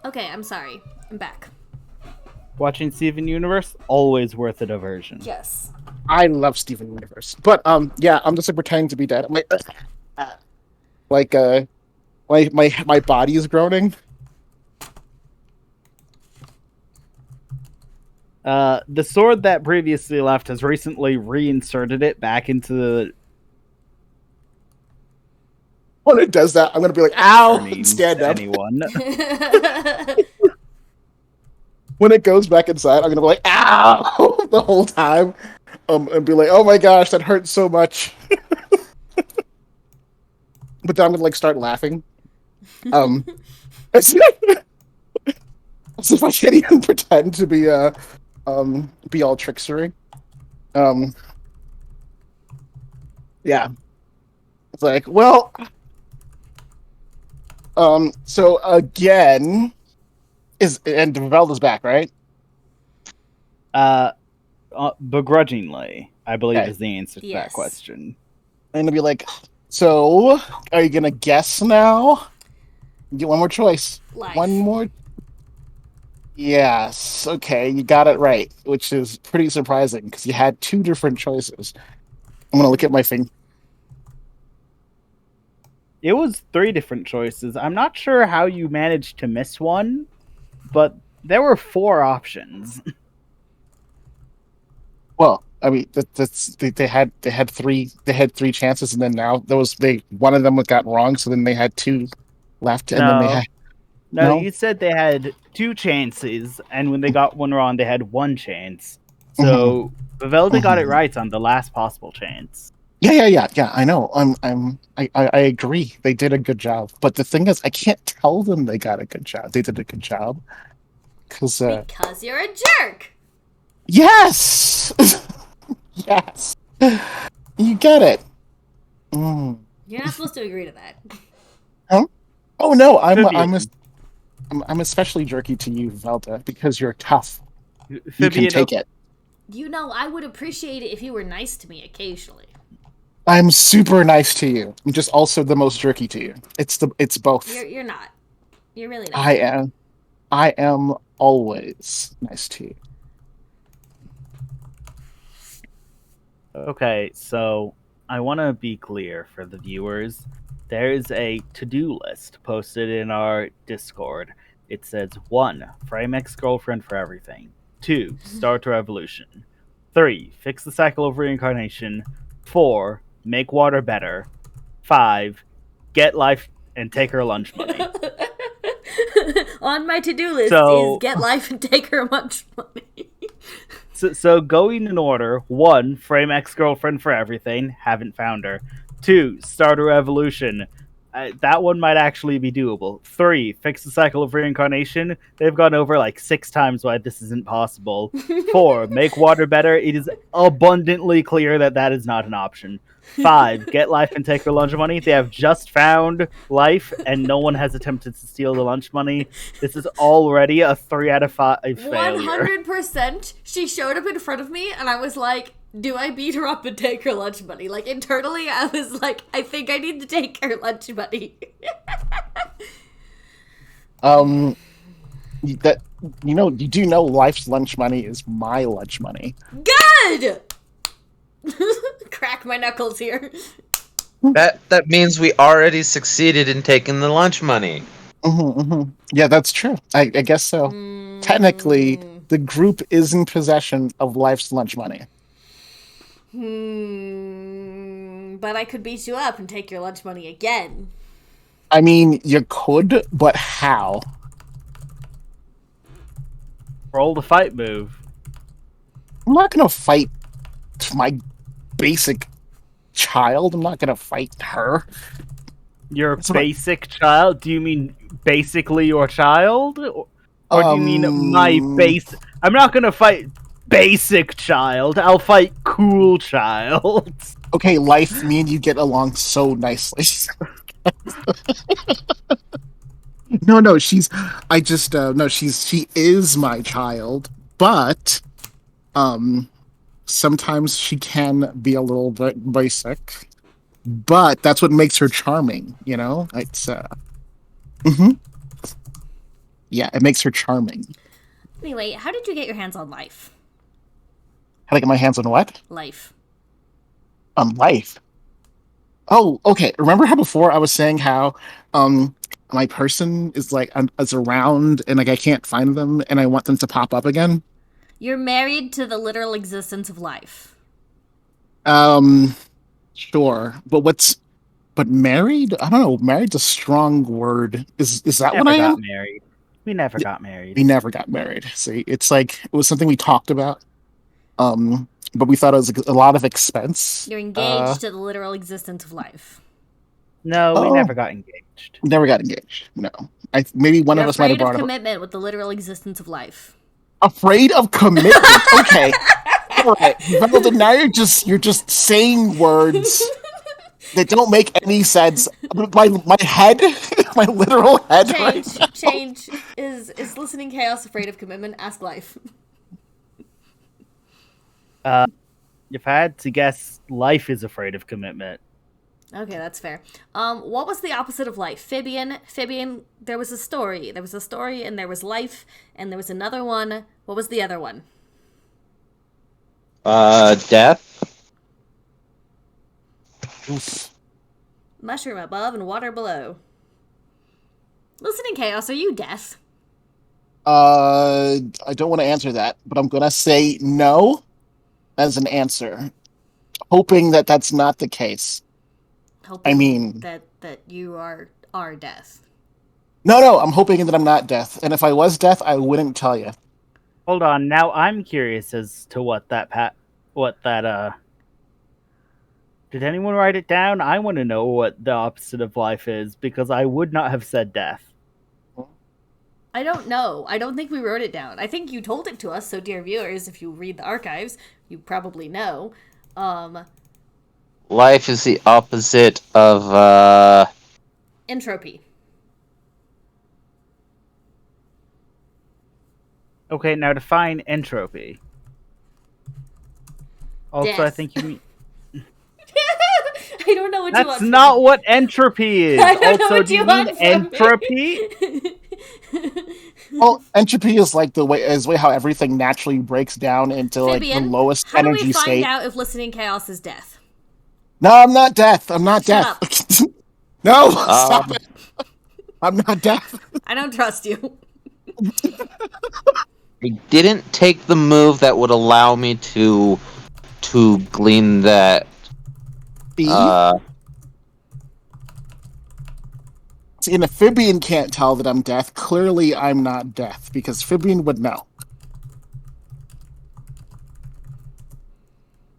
[SPEAKER 2] Okay, I'm sorry. I'm back.
[SPEAKER 1] Watching Steven Universe, always worth a diversion.
[SPEAKER 2] Yes.
[SPEAKER 3] I love Steven Universe, but yeah, I'm just like pretending to be dead. I'm like, my body is groaning.
[SPEAKER 1] The sword that previously left has recently reinserted it back into the.
[SPEAKER 3] When it does that, I'm gonna be like, "Ow!" and stand up.
[SPEAKER 1] Anyone.
[SPEAKER 3] When it goes back inside, I'm gonna be like, "Ow!" the whole time, and be like, "Oh my gosh, that hurts so much." But then I'm gonna like start laughing, and As if I can't even pretend to be all trickstery. Yeah. It's like, well, so again, and Vivalda's back, right?
[SPEAKER 1] Begrudgingly, I believe
[SPEAKER 3] Okay.
[SPEAKER 1] is the answer to that
[SPEAKER 2] Yes.
[SPEAKER 1] question.
[SPEAKER 3] I'm gonna be like, so are you gonna guess now? Get one more choice.
[SPEAKER 2] Life.
[SPEAKER 3] One more. Yes. Okay, you got it right, which is pretty surprising because you had two different choices. I'm gonna look at my thing.
[SPEAKER 1] It was 3 different choices. I'm not sure how you managed to miss one, but there were 4 options.
[SPEAKER 3] Well, I mean, they had three chances, and then now one of them got wrong, so then they had 2 left, and then they
[SPEAKER 1] No.
[SPEAKER 3] had
[SPEAKER 1] No,
[SPEAKER 3] No?
[SPEAKER 1] you said they had 2 chances, and when they got one wrong, they had 1 chance. So Vivalda got it
[SPEAKER 3] Mhm.
[SPEAKER 1] right on the last possible chance.
[SPEAKER 3] Yeah. I know. I agree. They did a good job, but the thing is, I can't tell them they got a good job. They did a good job because
[SPEAKER 2] Because you're a jerk.
[SPEAKER 3] yes, yes, you get it. Mm.
[SPEAKER 2] You're not supposed to agree to that.
[SPEAKER 3] Oh no,
[SPEAKER 1] Fabian.
[SPEAKER 3] I'm especially jerky to you, Velda, because you're tough. You can
[SPEAKER 1] Fabian,
[SPEAKER 3] take it.
[SPEAKER 2] You know, I would appreciate it if you were nice to me occasionally.
[SPEAKER 3] I'm super nice to you. I'm just also the most jerky to you. It's both.
[SPEAKER 2] You're not. You're really not.
[SPEAKER 3] I am always nice to you.
[SPEAKER 1] Okay, so I want to be clear for the viewers. There's a to-do list posted in our Discord. It says 1. Frame ex-girlfriend for everything. 2. Start a revolution. 3. Fix the cycle of reincarnation. 4. Make water better. 5. Get life and take her lunch money.
[SPEAKER 2] On my to-do list
[SPEAKER 1] So-
[SPEAKER 2] is get life and take her lunch money.
[SPEAKER 1] So going in order: 1. Frame ex-girlfriend for everything. Haven't found her. 2. Start a revolution. That one might actually be doable. 3. Fix the cycle of reincarnation. They've gone over like 6 times why this isn't possible. 4. Make water better. It is abundantly clear that that is not an option. 5. Get life and take her lunch money. They have just found life, and no one has attempted to steal the lunch money. This is already a 3 out of 5 failure.
[SPEAKER 2] 100%. She showed up in front of me, and I was like, do I beat her up and take her lunch money? Like, internally, I was like, I think I need to take her lunch money.
[SPEAKER 3] You do know Life's lunch money is my lunch money.
[SPEAKER 2] Good! Crack my knuckles here.
[SPEAKER 4] That means we already succeeded in taking the lunch money.
[SPEAKER 3] Yeah, that's true. I guess so. Technically, the group is in possession of Life's lunch money.
[SPEAKER 2] But I could beat you up and take your lunch money again.
[SPEAKER 3] I mean, you could, but how?
[SPEAKER 1] Roll the fight move.
[SPEAKER 3] I'm not gonna fight my basic child. I'm not gonna fight her.
[SPEAKER 1] Your
[SPEAKER 3] That's what I-
[SPEAKER 1] basic child? Do you mean basically your child? Or do you mean my base? I'm not gonna fight basic child. I'll fight cool child.
[SPEAKER 3] Okay, Life, me and you get along so nicely. No, she is my child, but sometimes she can be a little bit basic, but that's what makes her charming, you know? It's yeah, it makes her charming.
[SPEAKER 2] Anyway, how did you get your hands on life?
[SPEAKER 3] How to get my hands on what?
[SPEAKER 2] Life.
[SPEAKER 3] On Life. Oh, okay. Remember how before I was saying how my person is is around and like I can't find them and I want them to pop up again?
[SPEAKER 2] You're married to the literal existence of life.
[SPEAKER 3] Sure. But married? I don't know. Married's a strong word. Is that what I
[SPEAKER 1] Never
[SPEAKER 3] am?
[SPEAKER 1] got married. We never got married.
[SPEAKER 3] We never got married. See, it's like it was something we talked about. But we thought it was a lot of expense.
[SPEAKER 2] You're engaged to the literal existence of life.
[SPEAKER 1] No, we
[SPEAKER 3] Oh.
[SPEAKER 1] never got engaged.
[SPEAKER 3] Never got engaged. No. Maybe one
[SPEAKER 2] You're
[SPEAKER 3] of us might have
[SPEAKER 2] afraid of
[SPEAKER 3] brought up.
[SPEAKER 2] commitment with the literal existence of life.
[SPEAKER 3] Afraid of commitment. Okay. All right. Velda, now you're just saying words that don't make any sense. My head, my literal head.
[SPEAKER 2] Change. Is listening chaos afraid of commitment? Ask life.
[SPEAKER 1] If I had to guess, life is afraid of commitment.
[SPEAKER 2] Okay, that's fair. What was the opposite of life? Fibian, there was a story. There was a story, and there was life, and there was another one. What was the other one?
[SPEAKER 4] Death.
[SPEAKER 3] Oof.
[SPEAKER 2] Mushroom above and water below. Listening chaos, are you deaf?
[SPEAKER 3] I don't want to answer that, but I'm gonna say no as an answer, hoping that that's not the case.
[SPEAKER 2] Hoping
[SPEAKER 3] I mean-
[SPEAKER 2] that you are deaf.
[SPEAKER 3] No, I'm hoping that I'm not deaf, and if I was deaf, I wouldn't tell you.
[SPEAKER 1] Hold on, now I'm curious as to what that Did anyone write it down? I want to know what the opposite of life is, because I would not have said death.
[SPEAKER 2] I don't know. I don't think we wrote it down. I think you told it to us, so dear viewers, if you read the archives, you probably know.
[SPEAKER 4] Life is the opposite of
[SPEAKER 2] Entropy.
[SPEAKER 1] Okay, now define entropy. Also, I
[SPEAKER 2] Death.
[SPEAKER 1] think you mean...
[SPEAKER 2] I don't know what you want.
[SPEAKER 1] That's
[SPEAKER 2] from
[SPEAKER 1] not
[SPEAKER 2] me.
[SPEAKER 1] what entropy is!
[SPEAKER 2] I don't know
[SPEAKER 1] Also,
[SPEAKER 2] what
[SPEAKER 1] do you
[SPEAKER 2] you
[SPEAKER 1] mean
[SPEAKER 2] want from me.
[SPEAKER 1] entropy?
[SPEAKER 3] Well, entropy is like the way how everything naturally breaks down into like the
[SPEAKER 2] Fabian,
[SPEAKER 3] lowest
[SPEAKER 2] how do
[SPEAKER 3] energy
[SPEAKER 2] we find
[SPEAKER 3] state.
[SPEAKER 2] out if listening chaos is death?
[SPEAKER 3] No, I'm not deaf. I'm not
[SPEAKER 2] Shut
[SPEAKER 3] deaf. No, stop it. I'm not deaf.
[SPEAKER 2] I don't trust you.
[SPEAKER 4] I didn't take the move that would allow me to glean that.
[SPEAKER 3] See, and if Fibian can't tell that I'm deaf, clearly I'm not deaf, because Fibian would know.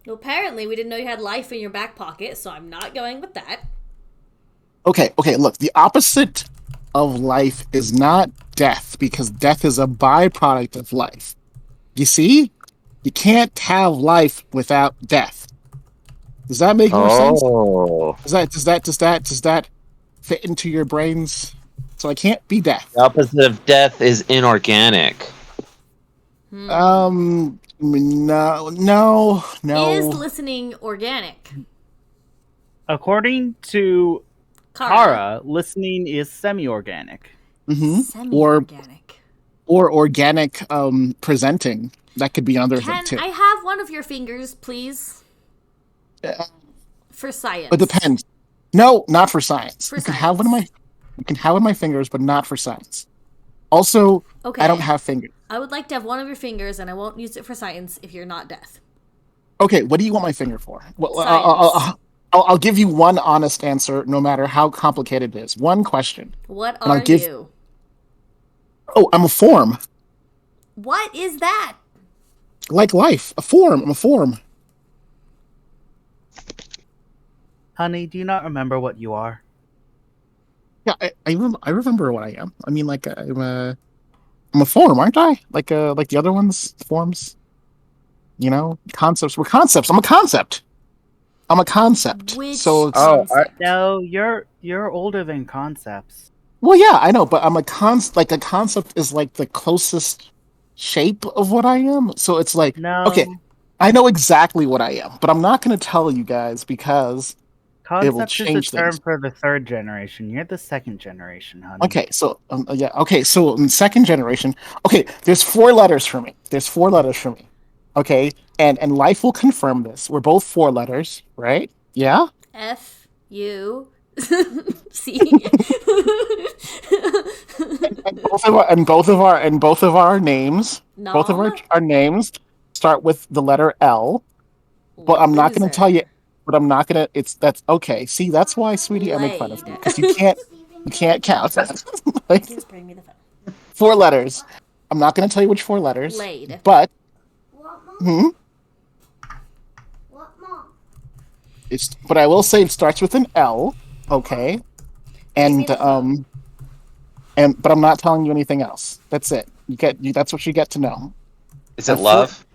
[SPEAKER 2] Well, apparently we didn't know you had life in your back pocket, so I'm not going with that.
[SPEAKER 3] Okay, look, the opposite of life is not death, because death is a byproduct of life. You see? You can't have life without death. Does that make more sense?
[SPEAKER 4] Oh,
[SPEAKER 3] Does that fit into your brains? So I can't be deaf.
[SPEAKER 4] the opposite of death is inorganic.
[SPEAKER 3] No.
[SPEAKER 2] Is listening organic?
[SPEAKER 1] According to Kara, listening is semi-organic.
[SPEAKER 3] Mhm.
[SPEAKER 2] Semi-organic.
[SPEAKER 3] Or organic presenting. That could be another thing
[SPEAKER 2] Can
[SPEAKER 3] too.
[SPEAKER 2] I have one of your fingers, please?
[SPEAKER 3] Yeah.
[SPEAKER 2] For science.
[SPEAKER 3] It depends. No, not for science.
[SPEAKER 2] For
[SPEAKER 3] You can have one of my fingers, but not for science. Also,
[SPEAKER 2] Okay.
[SPEAKER 3] I don't have fingers.
[SPEAKER 2] I would like to have one of your fingers, and I won't use it for science if you're not deaf.
[SPEAKER 3] Okay, what do you want my finger for? Well,
[SPEAKER 2] Science.
[SPEAKER 3] I'll give you one honest answer, no matter how complicated it is. One question.
[SPEAKER 2] What
[SPEAKER 3] And I'll
[SPEAKER 2] are
[SPEAKER 3] give-
[SPEAKER 2] you?
[SPEAKER 3] Oh, I'm a form.
[SPEAKER 2] What is that?
[SPEAKER 3] Like life. A form. I'm a form.
[SPEAKER 1] Honey, do you not remember what you are?
[SPEAKER 3] Yeah, I remember what I am. I mean, like I'm a form, aren't I? Like the other ones, forms. You know, concepts. We're concepts. I'm a concept. I'm a concept.
[SPEAKER 2] Which
[SPEAKER 3] So it's,
[SPEAKER 2] concept?
[SPEAKER 1] No, you're older than concepts.
[SPEAKER 3] well, yeah, I know, but I'm a like a concept is like the closest shape of what I am. So it's like,
[SPEAKER 1] No.
[SPEAKER 3] okay, I know exactly what I am, but I'm not going to tell you guys because it will
[SPEAKER 1] Concept is a
[SPEAKER 3] change
[SPEAKER 1] term
[SPEAKER 3] things.
[SPEAKER 1] for the third generation. You're the second generation, honey.
[SPEAKER 3] Okay, so yeah, okay, so in second generation, okay, there's 4 letters for me. Okay, and life will confirm this. We're both 4 letters, right? Yeah.
[SPEAKER 2] F U C.
[SPEAKER 3] And both of our names, both of our names start with the letter L. But I'm not going to tell you. But I'm not going to. That's okay. See, that's why, sweetie, I make fun of you because you can't count. Like,
[SPEAKER 2] Please bring me the phone.
[SPEAKER 3] 4 letters. I'm not going to tell you which 4 letters.
[SPEAKER 2] Laid.
[SPEAKER 3] But
[SPEAKER 5] What, Mom? What, Mom?
[SPEAKER 3] but I will say it starts with an L. Okay.
[SPEAKER 2] Maybe
[SPEAKER 3] And
[SPEAKER 2] the vote.
[SPEAKER 3] but I'm not telling you anything else. That's it. That's what you get to know.
[SPEAKER 4] Is it
[SPEAKER 3] I thought-
[SPEAKER 4] love?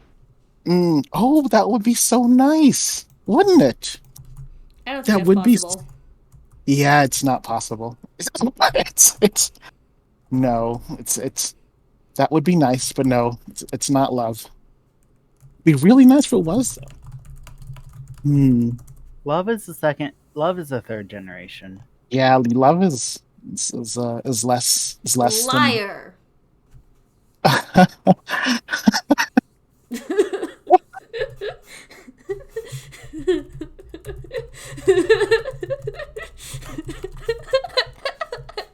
[SPEAKER 3] Oh, that would be so nice, wouldn't it?
[SPEAKER 2] I don't
[SPEAKER 3] that
[SPEAKER 2] think
[SPEAKER 3] would
[SPEAKER 2] that's
[SPEAKER 3] be
[SPEAKER 2] possible.
[SPEAKER 3] Yeah, it's not possible. It's no. It's that would be nice, but no, it's not love. Be really nice if it was though.
[SPEAKER 1] Love is the second. Love is the third generation.
[SPEAKER 3] Yeah, love is less
[SPEAKER 2] Liar.
[SPEAKER 3] than.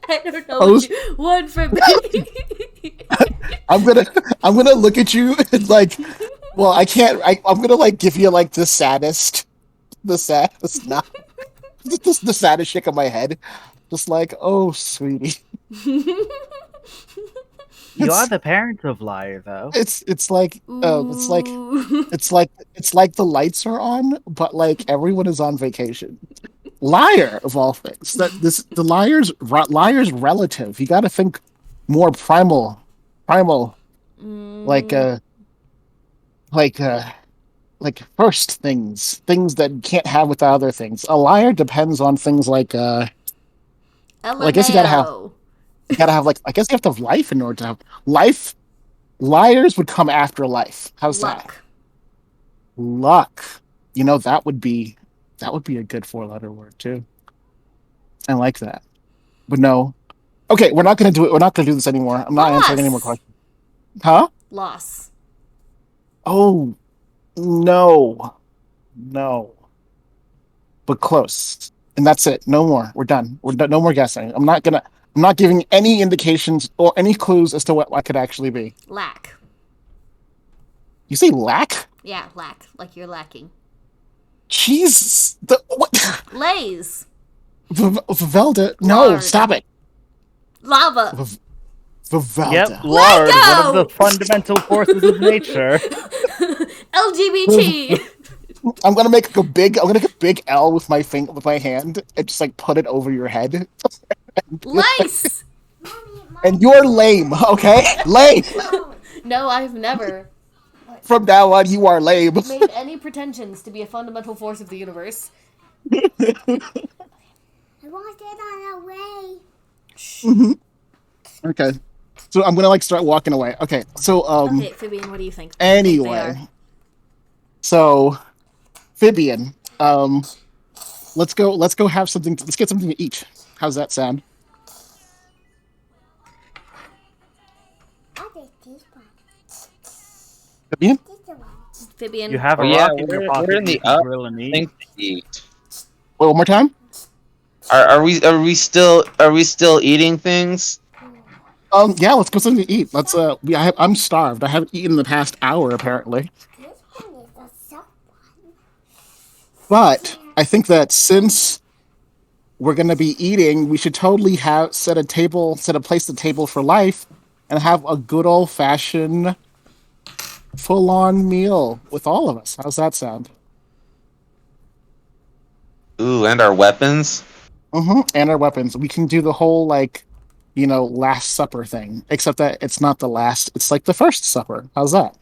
[SPEAKER 2] I don't know
[SPEAKER 3] I
[SPEAKER 2] what you want from me.
[SPEAKER 3] I'm gonna look at you and like, well, I can't. I'm gonna like give you like the saddest, not the saddest shake of my head, just like, oh, sweetie.
[SPEAKER 1] You
[SPEAKER 3] It's-
[SPEAKER 1] are the parent of liar, though.
[SPEAKER 3] It's like
[SPEAKER 2] Ooh.
[SPEAKER 3] it's like the lights are on, but like everyone is on vacation. Liar of all things. The liar's relative. You got to think more primal, like like first things that you can't have without other things. A liar depends on things like well, I guess you gotta have like, I guess you have to have life in order to have life. Liars would come after life. How's that? Luck. You know, that would be a good 4-letter word too. I like that. But no. Okay, we're not gonna do it. We're not gonna do this anymore. I'm not answering any more questions. Huh?
[SPEAKER 2] Loss.
[SPEAKER 3] Oh no. No. But close. And that's it. No more. We're done. We're done. No more guessing. I'm not giving any indications or any clues as to what could actually be.
[SPEAKER 2] Lack.
[SPEAKER 3] You say lack?
[SPEAKER 2] Yeah, lack. Like you're lacking.
[SPEAKER 3] Jesus. What?
[SPEAKER 2] Lays.
[SPEAKER 3] Vivelda. No,
[SPEAKER 2] Lard.
[SPEAKER 3] stop it.
[SPEAKER 2] Lava.
[SPEAKER 3] Vivelda.
[SPEAKER 1] Yep, lard, one of
[SPEAKER 2] go!
[SPEAKER 1] the fundamental forces of nature.
[SPEAKER 2] LGBT.
[SPEAKER 3] I'm gonna make a big L with my hand and just like put it over your head.
[SPEAKER 2] Lice.
[SPEAKER 3] And you're lame, okay? Lame.
[SPEAKER 2] No, I've never
[SPEAKER 3] From now on, you are lame.
[SPEAKER 2] made any pretensions to be a fundamental force of the universe.
[SPEAKER 5] I want to get on a way.
[SPEAKER 3] Okay. So I'm gonna like start walking away. Okay. So
[SPEAKER 2] Okay, Fabian, what do you think?
[SPEAKER 3] anyway. So Fabian, let's go have something. Let's get something to eat. How's that sound?
[SPEAKER 5] I think this one.
[SPEAKER 3] Fabian?
[SPEAKER 5] This one.
[SPEAKER 2] Fabian.
[SPEAKER 1] You have a
[SPEAKER 4] Oh, yeah,
[SPEAKER 1] rock in your
[SPEAKER 4] we're
[SPEAKER 1] pocket.
[SPEAKER 4] in the
[SPEAKER 1] you can
[SPEAKER 4] up
[SPEAKER 1] grill and eat.
[SPEAKER 4] Thing to eat.
[SPEAKER 3] Wait, one more time?
[SPEAKER 4] Are we still eating things?
[SPEAKER 3] Yeah, let's go something to eat. Let's I'm starved. I haven't eaten in the past hour apparently.
[SPEAKER 5] This one is a soft one.
[SPEAKER 3] But I think that since we're gonna be eating, we should totally set a place the table for life and have a good old fashioned full on meal with all of us. How's that sound?
[SPEAKER 4] Ooh, and our weapons.
[SPEAKER 3] And our weapons. We can do the whole like, Last Supper thing, except that it's not the last. It's like the first supper. How's that?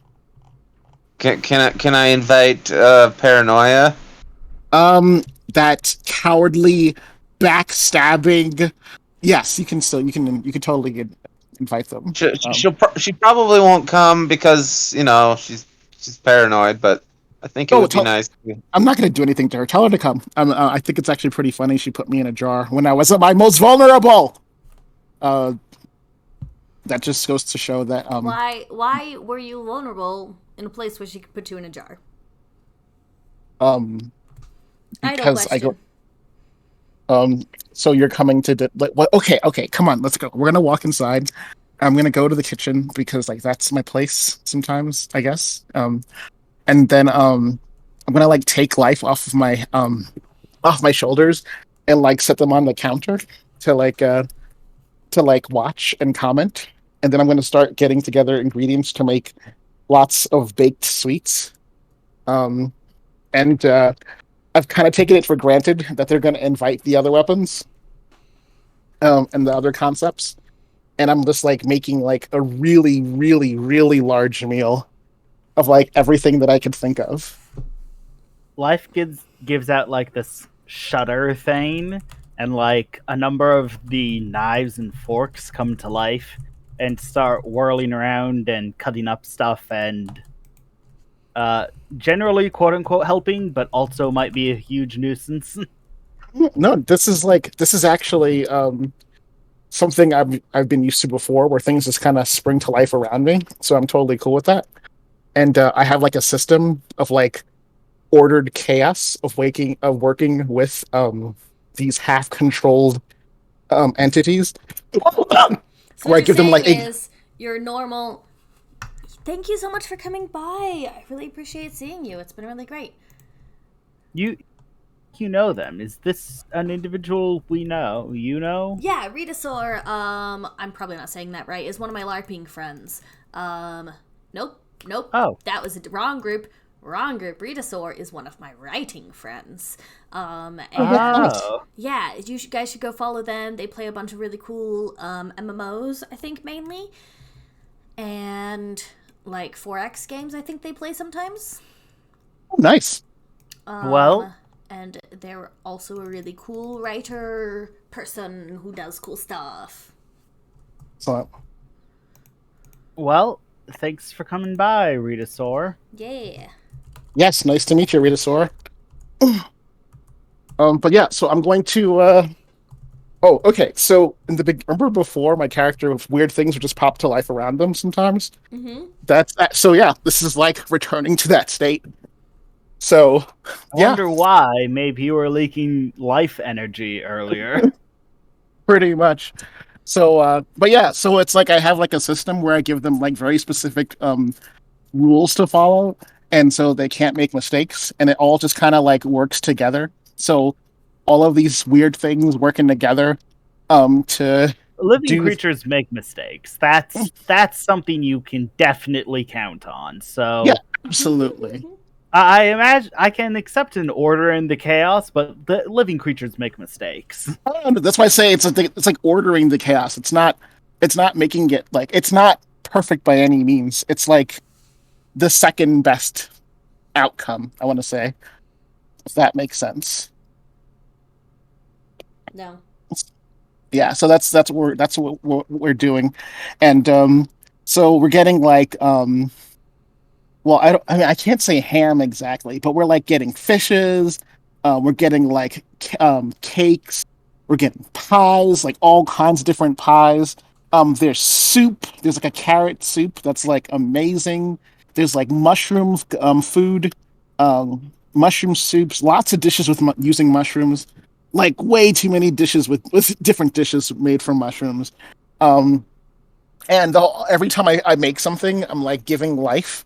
[SPEAKER 4] Can I invite Paranoia?
[SPEAKER 3] That cowardly, backstabbing. Yes, you can totally invite them.
[SPEAKER 4] She probably won't come because she's paranoid, but I think it would be nice.
[SPEAKER 3] I'm not going to do anything to her. Tell her to come. I think it's actually pretty funny. She put me in a jar when I was at my most vulnerable. That just goes to show that.
[SPEAKER 2] Why were you vulnerable in a place where she could put you in a jar?
[SPEAKER 3] Because I go. So you're coming to okay, come on, let's go. We're gonna walk inside. I'm gonna go to the kitchen because like that's my place sometimes, I guess. And then I'm gonna like take life off of my shoulders and like set them on the counter to watch and comment. And then I'm gonna start getting together ingredients to make lots of baked sweets. And I've kind of taken it for granted that they're going to invite the other weapons, and the other concepts, and I'm just like making like a really, really, really large meal of like everything that I could think of.
[SPEAKER 1] Life gives out like this shutter thing, and like a number of the knives and forks come to life and start whirling around and cutting up stuff and generally quote unquote helping, but also might be a huge nuisance.
[SPEAKER 3] No, this is actually something I've been used to before, where things just kind of spring to life around me. So I'm totally cool with that. And I have like a system of like ordered chaos of working with these half controlled entities.
[SPEAKER 2] So
[SPEAKER 3] Where I
[SPEAKER 2] what
[SPEAKER 3] give
[SPEAKER 2] you're
[SPEAKER 3] them like
[SPEAKER 2] saying
[SPEAKER 3] a
[SPEAKER 2] is your normal. Thank you so much for coming by. I really appreciate seeing you. It's been really great.
[SPEAKER 1] You know them. Is this an individual we know? You know?
[SPEAKER 2] Yeah, Ritasaur, I'm probably not saying that right, is one of my LARPing friends. Nope.
[SPEAKER 1] Oh.
[SPEAKER 2] That was a wrong group. Wrong group. Ritasaur is one of my writing friends. And
[SPEAKER 1] Oh.
[SPEAKER 2] yeah, guys should go follow them. They play a bunch of really cool MMOs, I think, mainly. And like 4X games, I think they play sometimes.
[SPEAKER 3] nice.
[SPEAKER 1] Well-
[SPEAKER 2] and they're also a really cool writer person who does cool stuff.
[SPEAKER 3] So
[SPEAKER 1] Well, thanks for coming by, Ritasaur.
[SPEAKER 2] Yeah.
[SPEAKER 3] yes, nice to meet you, Ritasaur. But yeah, so I'm going to. Oh, okay. So in the remember before my character, weird things would just pop to life around them sometimes.
[SPEAKER 2] Mm-hmm.
[SPEAKER 3] That's that. So yeah, this is like returning to that state. So
[SPEAKER 1] I
[SPEAKER 3] yeah,
[SPEAKER 1] wonder why. Maybe you were leaking life energy earlier.
[SPEAKER 3] pretty much. So, but yeah, so it's like I have like a system where I give them like very specific rules to follow, and so they can't make mistakes, and it all just kind of like works together. So all of these weird things working together to
[SPEAKER 1] Living
[SPEAKER 3] do-
[SPEAKER 1] creatures make mistakes. That's something you can definitely count on. So
[SPEAKER 3] Yeah. absolutely.
[SPEAKER 1] I imagine I can accept an order in the chaos, but the living creatures make mistakes.
[SPEAKER 3] That's why I say it's like ordering the chaos. It's not making it like it's not perfect by any means. It's like the second best outcome, I want to say, if that makes sense.
[SPEAKER 2] No.
[SPEAKER 3] Yeah, so that's what we're doing, and so we're getting like well, I mean I can't say ham exactly, but we're like getting fishes, we're getting like cakes, we're getting pies, like all kinds of different pies. There's soup. There's like a carrot soup that's like amazing. There's like mushroom food, mushroom soups, lots of dishes with using mushrooms, like way too many dishes with different dishes made from mushrooms. And every time I make something, I'm like giving life,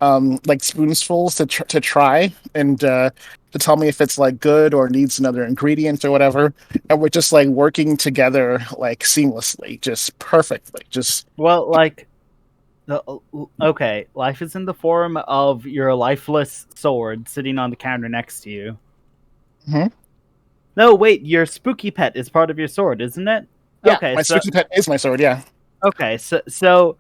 [SPEAKER 3] like spoonfuls to try and to tell me if it's like good or needs another ingredient or whatever. And we're just like working together like seamlessly, just perfectly. Just
[SPEAKER 1] Well, like, okay, life is in the form of your lifeless sword sitting on the counter next to you.
[SPEAKER 3] Mhm.
[SPEAKER 1] No, wait, your spooky pet is part of your sword, isn't it?
[SPEAKER 3] yeah,
[SPEAKER 1] Okay,
[SPEAKER 3] my
[SPEAKER 1] so
[SPEAKER 3] spooky pet is my sword. Yeah.
[SPEAKER 1] okay, so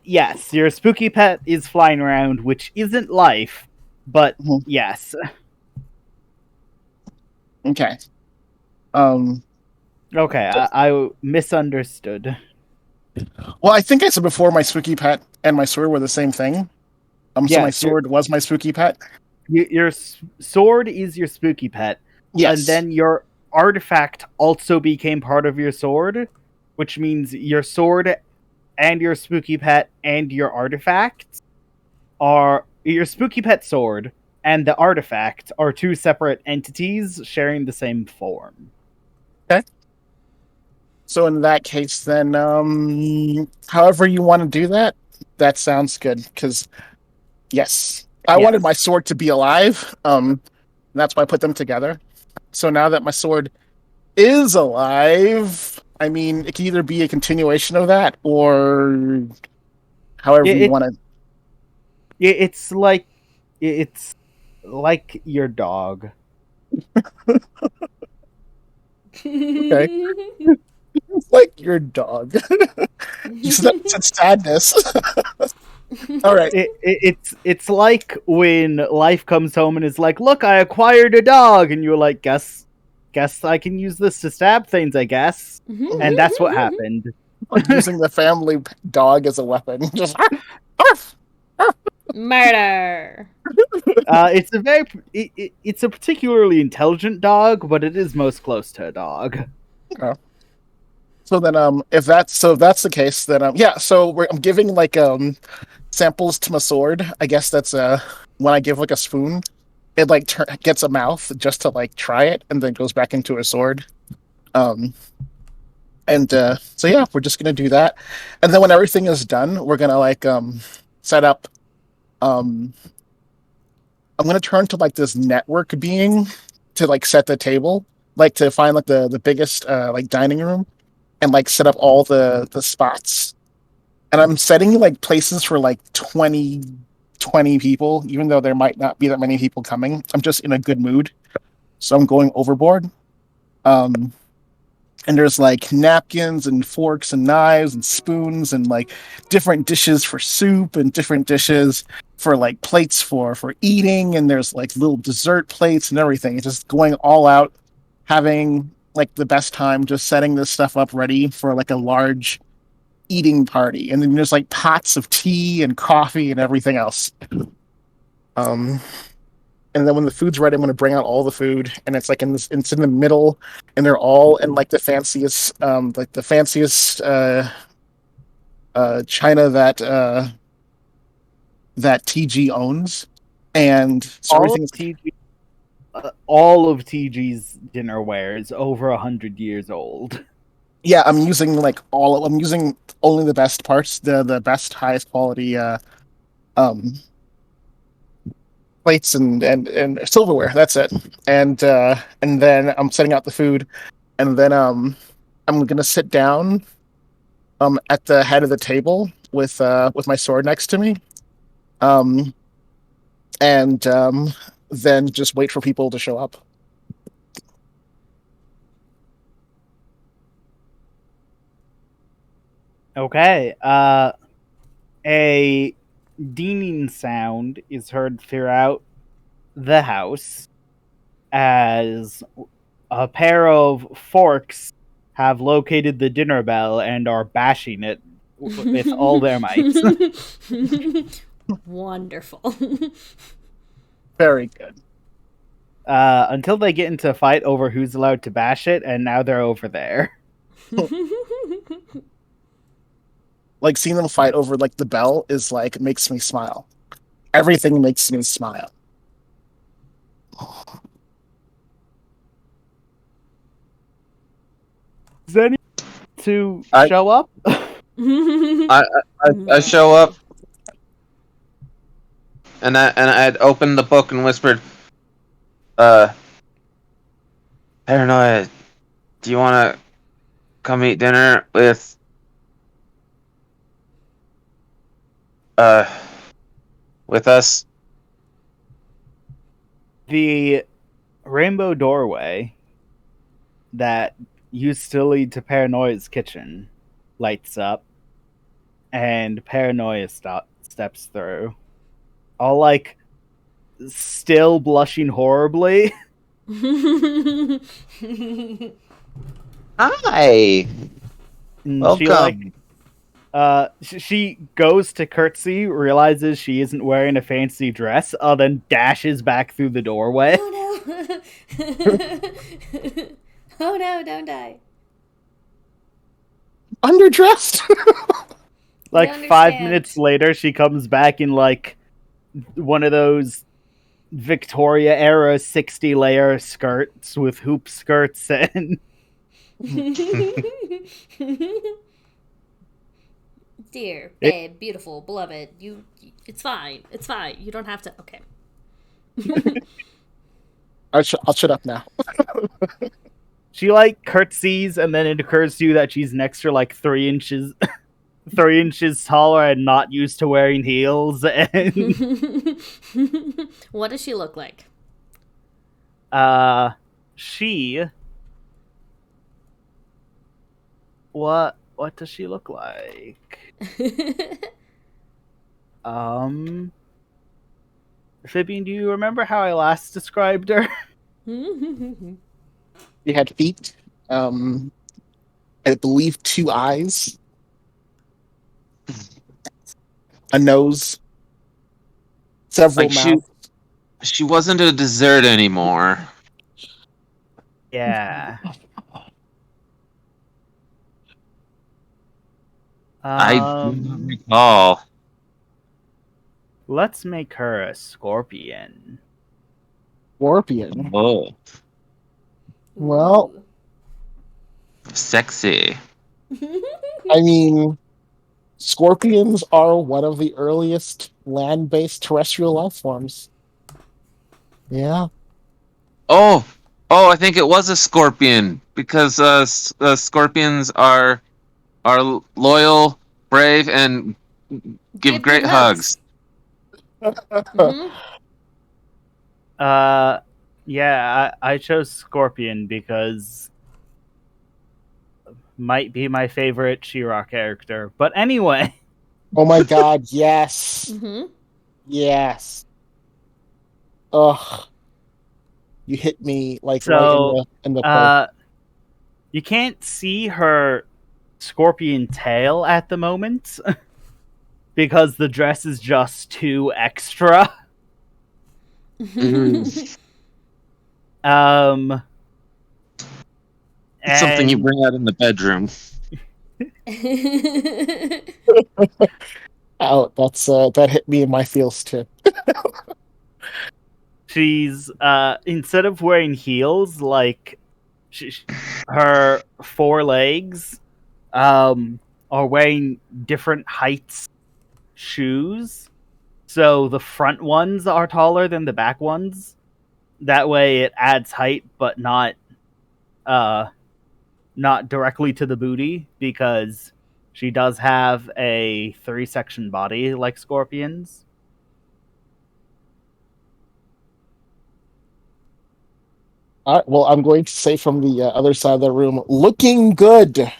[SPEAKER 1] yes, your spooky pet is flying around, which isn't life, but
[SPEAKER 3] Mhm.
[SPEAKER 1] yes.
[SPEAKER 3] Okay.
[SPEAKER 1] Okay, I misunderstood.
[SPEAKER 3] Well, I think I said before my spooky pet and my sword were the same thing. So
[SPEAKER 1] Yes,
[SPEAKER 3] my sword was my spooky pet.
[SPEAKER 1] Your sword is your spooky pet,
[SPEAKER 3] Yes.
[SPEAKER 1] and then your artifact also became part of your sword, which means your sword and your spooky pet and your artifact are your spooky pet sword and the artifact are two separate entities sharing the same form.
[SPEAKER 3] So in that case, then, however you want to do that, that sounds good. Because yes, I
[SPEAKER 1] Yes.
[SPEAKER 3] wanted my sword to be alive. That's why I put them together. So now that my sword is alive, I mean, it can either be a continuation of that or however you want to.
[SPEAKER 1] It's like it's like your dog.
[SPEAKER 3] Okay. Like your dog. It's sadness. All right.
[SPEAKER 1] It's like when life comes home and is like, look, I acquired a dog, and you're like, guess I can use this to stab things, I guess. And that's what happened.
[SPEAKER 3] Using the family dog as a weapon. Just
[SPEAKER 2] Murder.
[SPEAKER 1] It's a particularly intelligent dog, but it is most close to a dog.
[SPEAKER 3] So then, if that's the case, then So I'm giving like samples to my sword. I guess that's when I give like a spoon, it like gets a mouth just to like try it, and then goes back into a sword. So yeah, we're just gonna do that, and then when everything is done, we're gonna like set up. I'm gonna turn to like this network being to like set the table, like to find like the biggest like dining room, and like set up all the spots. And I'm setting like places for like 20 people, even though there might not be that many people coming. I'm just in a good mood, so I'm going overboard. And there's like napkins and forks and knives and spoons and like different dishes for soup and different dishes for like plates for eating, and there's like little dessert plates and everything. It's just going all out, having like the best time, just setting this stuff up ready for like a large eating party. And then there's like pots of tea and coffee and everything else. And then when the food's ready, I'm going to bring out all the food, and it's like it's in the middle, and they're all in like the fanciest china that TG owns, and so
[SPEAKER 1] all of TG's dinnerware is over 100 years old.
[SPEAKER 3] Yeah, I'm using only the best parts, the best, highest quality plates and silverware. That's it. And then I'm setting out the food, and then I'm gonna sit down at the head of the table with my sword next to me, and then just wait for people to show up.
[SPEAKER 1] Okay. A dinging sound is heard throughout the house as a pair of forks have located the dinner bell and are bashing it with all their might.
[SPEAKER 2] Wonderful.
[SPEAKER 3] Very good.
[SPEAKER 1] Until they get into a fight over who's allowed to bash it, and now they're over there.
[SPEAKER 3] Like, seeing them fight over like the bell is like makes me smile. Everything makes me smile.
[SPEAKER 1] Is any to show up?
[SPEAKER 4] I show up, and I'd opened the book and whispered, Paranoia, do you want to come eat dinner with us?
[SPEAKER 1] The rainbow doorway that used to lead to Paranoia's kitchen lights up, and Paranoia steps through, all like still blushing horribly.
[SPEAKER 4] Hi.
[SPEAKER 1] Welcome. She goes to curtsy, realizes she isn't wearing a fancy dress, then dashes back through the doorway.
[SPEAKER 2] Oh no! Oh no! Don't die.
[SPEAKER 3] Underdressed.
[SPEAKER 1] Like 5 minutes later, she comes back in like one of those Victoria era 60-layer skirts with hoop skirts and.
[SPEAKER 2] Dear, babe, beautiful, beloved, it's fine. It's fine. You don't have to. Okay.
[SPEAKER 3] I'll shut up now.
[SPEAKER 1] She like curtsies, and then it occurs to you that she's an extra like 3 inches, 3 inches taller and not used to wearing heels. And
[SPEAKER 2] What does she look like?
[SPEAKER 1] She. What does she look like? Fabian, do you remember how I last described her?
[SPEAKER 3] She had feet. I believe 2 eyes, a nose, several
[SPEAKER 4] Like she
[SPEAKER 3] mouths.
[SPEAKER 4] she wasn't a dessert anymore.
[SPEAKER 1] Yeah.
[SPEAKER 4] I do not
[SPEAKER 1] Um,
[SPEAKER 4] recall.
[SPEAKER 1] let's make her a scorpion.
[SPEAKER 3] Scorpion.
[SPEAKER 4] Oh,
[SPEAKER 3] Well,
[SPEAKER 4] sexy.
[SPEAKER 3] I mean, scorpions are one of the earliest land-based terrestrial life forms. Yeah.
[SPEAKER 4] Oh, I think it was a scorpion because scorpions are loyal, brave, and give great
[SPEAKER 2] good
[SPEAKER 4] hugs.
[SPEAKER 2] Mhm.
[SPEAKER 1] Yeah, I chose scorpion because might be my favorite She-Ra character. But anyway,
[SPEAKER 3] Oh my god, yes.
[SPEAKER 2] Mhm.
[SPEAKER 3] Yes. Ugh. You hit me like right
[SPEAKER 1] so
[SPEAKER 3] in the place.
[SPEAKER 1] you can't see her scorpion tail at the moment because the dress is just too extra. Um,
[SPEAKER 4] It's something you
[SPEAKER 1] and
[SPEAKER 4] bring out in the bedroom.
[SPEAKER 3] Out. That's that hit me in my feels too.
[SPEAKER 1] she's instead of wearing heels, like her forelegs are wearing different heights shoes. So the front ones are taller than the back ones. That way it adds height, but not directly to the booty, because she does have a 3-section body like scorpions.
[SPEAKER 3] All right, well, I'm going to say from the other side of the room, looking good.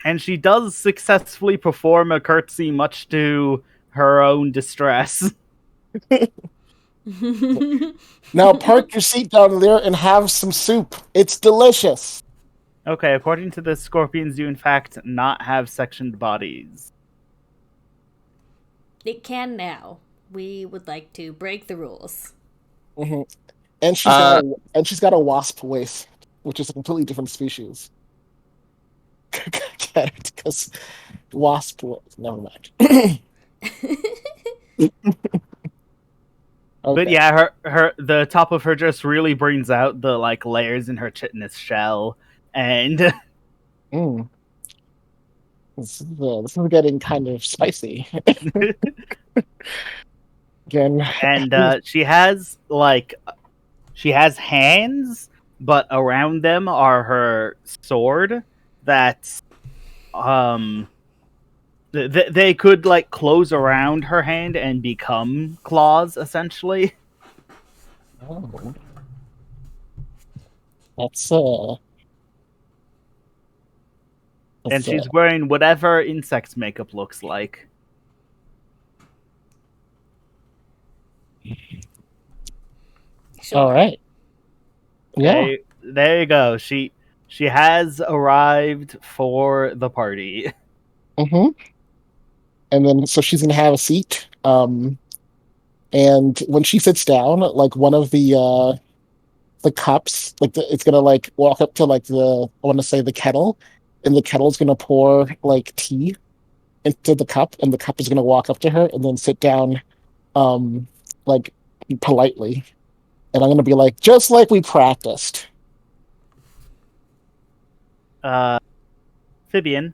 [SPEAKER 1] And she does successfully perform a curtsy, much to her own distress.
[SPEAKER 3] Now park your seat down there and have some soup. It's delicious.
[SPEAKER 1] Okay, according to this, scorpions do in fact not have sectioned bodies.
[SPEAKER 2] It can now. We would like to break the rules.
[SPEAKER 3] Mm-hmm. And she's got a wasp waist, which is a completely different species. Get it? Because wasp. Never mind. Okay.
[SPEAKER 1] But yeah, the top of her dress really brings out the like layers in her chitinous shell, and
[SPEAKER 3] Mm. This is getting kind of spicy. Again.
[SPEAKER 1] and she has hands, but around them are her sword. That they could like close around her hand and become claws, essentially.
[SPEAKER 3] Oh. That's
[SPEAKER 1] And she's wearing whatever insect makeup looks like.
[SPEAKER 2] Sure.
[SPEAKER 3] all right. Yeah.
[SPEAKER 1] Okay, there you go. She has arrived for the party.
[SPEAKER 3] Mm-hmm. And then so she's gonna have a seat. And when she sits down, like one of the cups, like it's gonna like walk up to like I want to say the kettle, and the kettle's gonna pour like tea into the cup, and the cup is gonna walk up to her and then sit down, like politely, and I'm gonna be like, just like we practiced.
[SPEAKER 1] Fibian,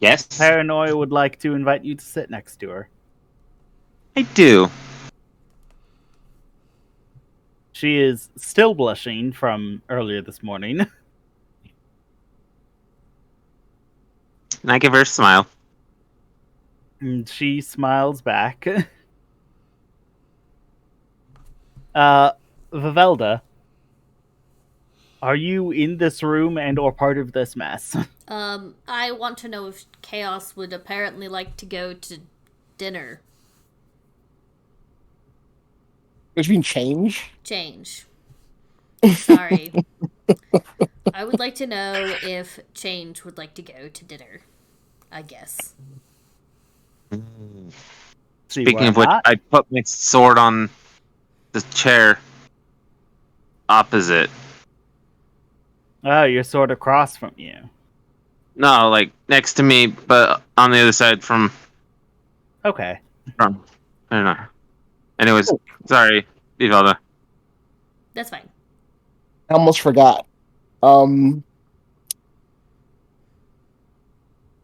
[SPEAKER 4] Yes,
[SPEAKER 1] Paranoia would like to invite you to sit next to her.
[SPEAKER 4] I do.
[SPEAKER 1] She is still blushing from earlier this morning.
[SPEAKER 4] And I give her a smile.
[SPEAKER 1] And she smiles back. Vivelda, are you in this room and or part of this mess?
[SPEAKER 2] I want to know if Chaos would apparently like to go to dinner.
[SPEAKER 3] Which mean change?
[SPEAKER 2] Change. Sorry. I would like to know if Change would like to go to dinner. I guess.
[SPEAKER 1] See,
[SPEAKER 4] Speaking
[SPEAKER 1] why
[SPEAKER 4] of which,
[SPEAKER 1] not?
[SPEAKER 4] I put my sword on the chair opposite.
[SPEAKER 1] Oh, you're sort of across from you.
[SPEAKER 4] No, like next to me, but on the other side from.
[SPEAKER 1] Okay.
[SPEAKER 4] I don't know. Anyways, sorry, Vivalda.
[SPEAKER 2] That's fine.
[SPEAKER 3] I almost forgot.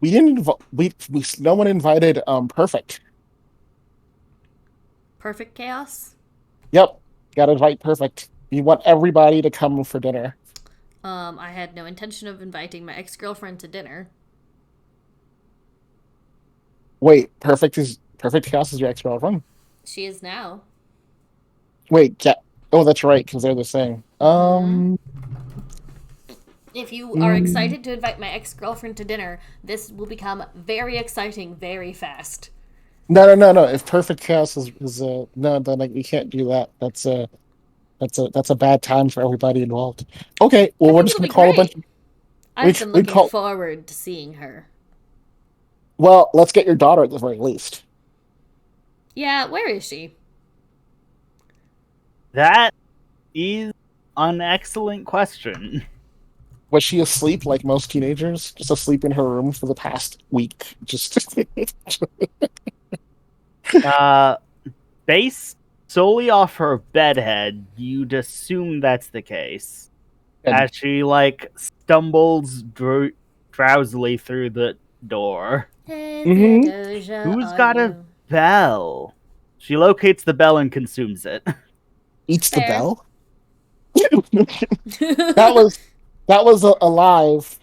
[SPEAKER 3] We didn't. No one invited. Perfect.
[SPEAKER 2] Perfect Chaos?
[SPEAKER 3] Yep. Got to invite Perfect. We want everybody to come for dinner.
[SPEAKER 2] I had no intention of inviting my ex-girlfriend to dinner.
[SPEAKER 3] Wait, Perfect Chaos is your ex-girlfriend?
[SPEAKER 2] She is now.
[SPEAKER 3] Wait, yeah. Oh, that's right, because they're the same.
[SPEAKER 2] If you are excited to invite my ex-girlfriend to dinner, this will become very exciting very fast.
[SPEAKER 3] No. If Perfect Chaos is no, then like we can't do that. That's a bad time for everybody involved. Okay, well
[SPEAKER 2] I
[SPEAKER 3] we're
[SPEAKER 2] think
[SPEAKER 3] just
[SPEAKER 2] it'll
[SPEAKER 3] gonna
[SPEAKER 2] be
[SPEAKER 3] call a
[SPEAKER 2] great.
[SPEAKER 3] bunch.
[SPEAKER 2] I've been
[SPEAKER 3] we
[SPEAKER 2] looking
[SPEAKER 3] call.
[SPEAKER 2] forward to seeing her.
[SPEAKER 3] Well, let's get your daughter at the very least.
[SPEAKER 2] Yeah, where is she?
[SPEAKER 1] That is an excellent question.
[SPEAKER 3] Was she asleep like most teenagers? Just asleep in her room for the past week? Just
[SPEAKER 1] Based solely off her bedhead, you'd assume that's the case.
[SPEAKER 3] Good.
[SPEAKER 1] As she, stumbles drowsily through the door.
[SPEAKER 2] Hey,
[SPEAKER 3] Mhm.
[SPEAKER 2] Theodosia,
[SPEAKER 1] Who's
[SPEAKER 2] are
[SPEAKER 1] got a
[SPEAKER 2] you-
[SPEAKER 1] bell? She locates the bell and consumes it.
[SPEAKER 3] Eats the
[SPEAKER 2] Fair.
[SPEAKER 3] bell. that was alive.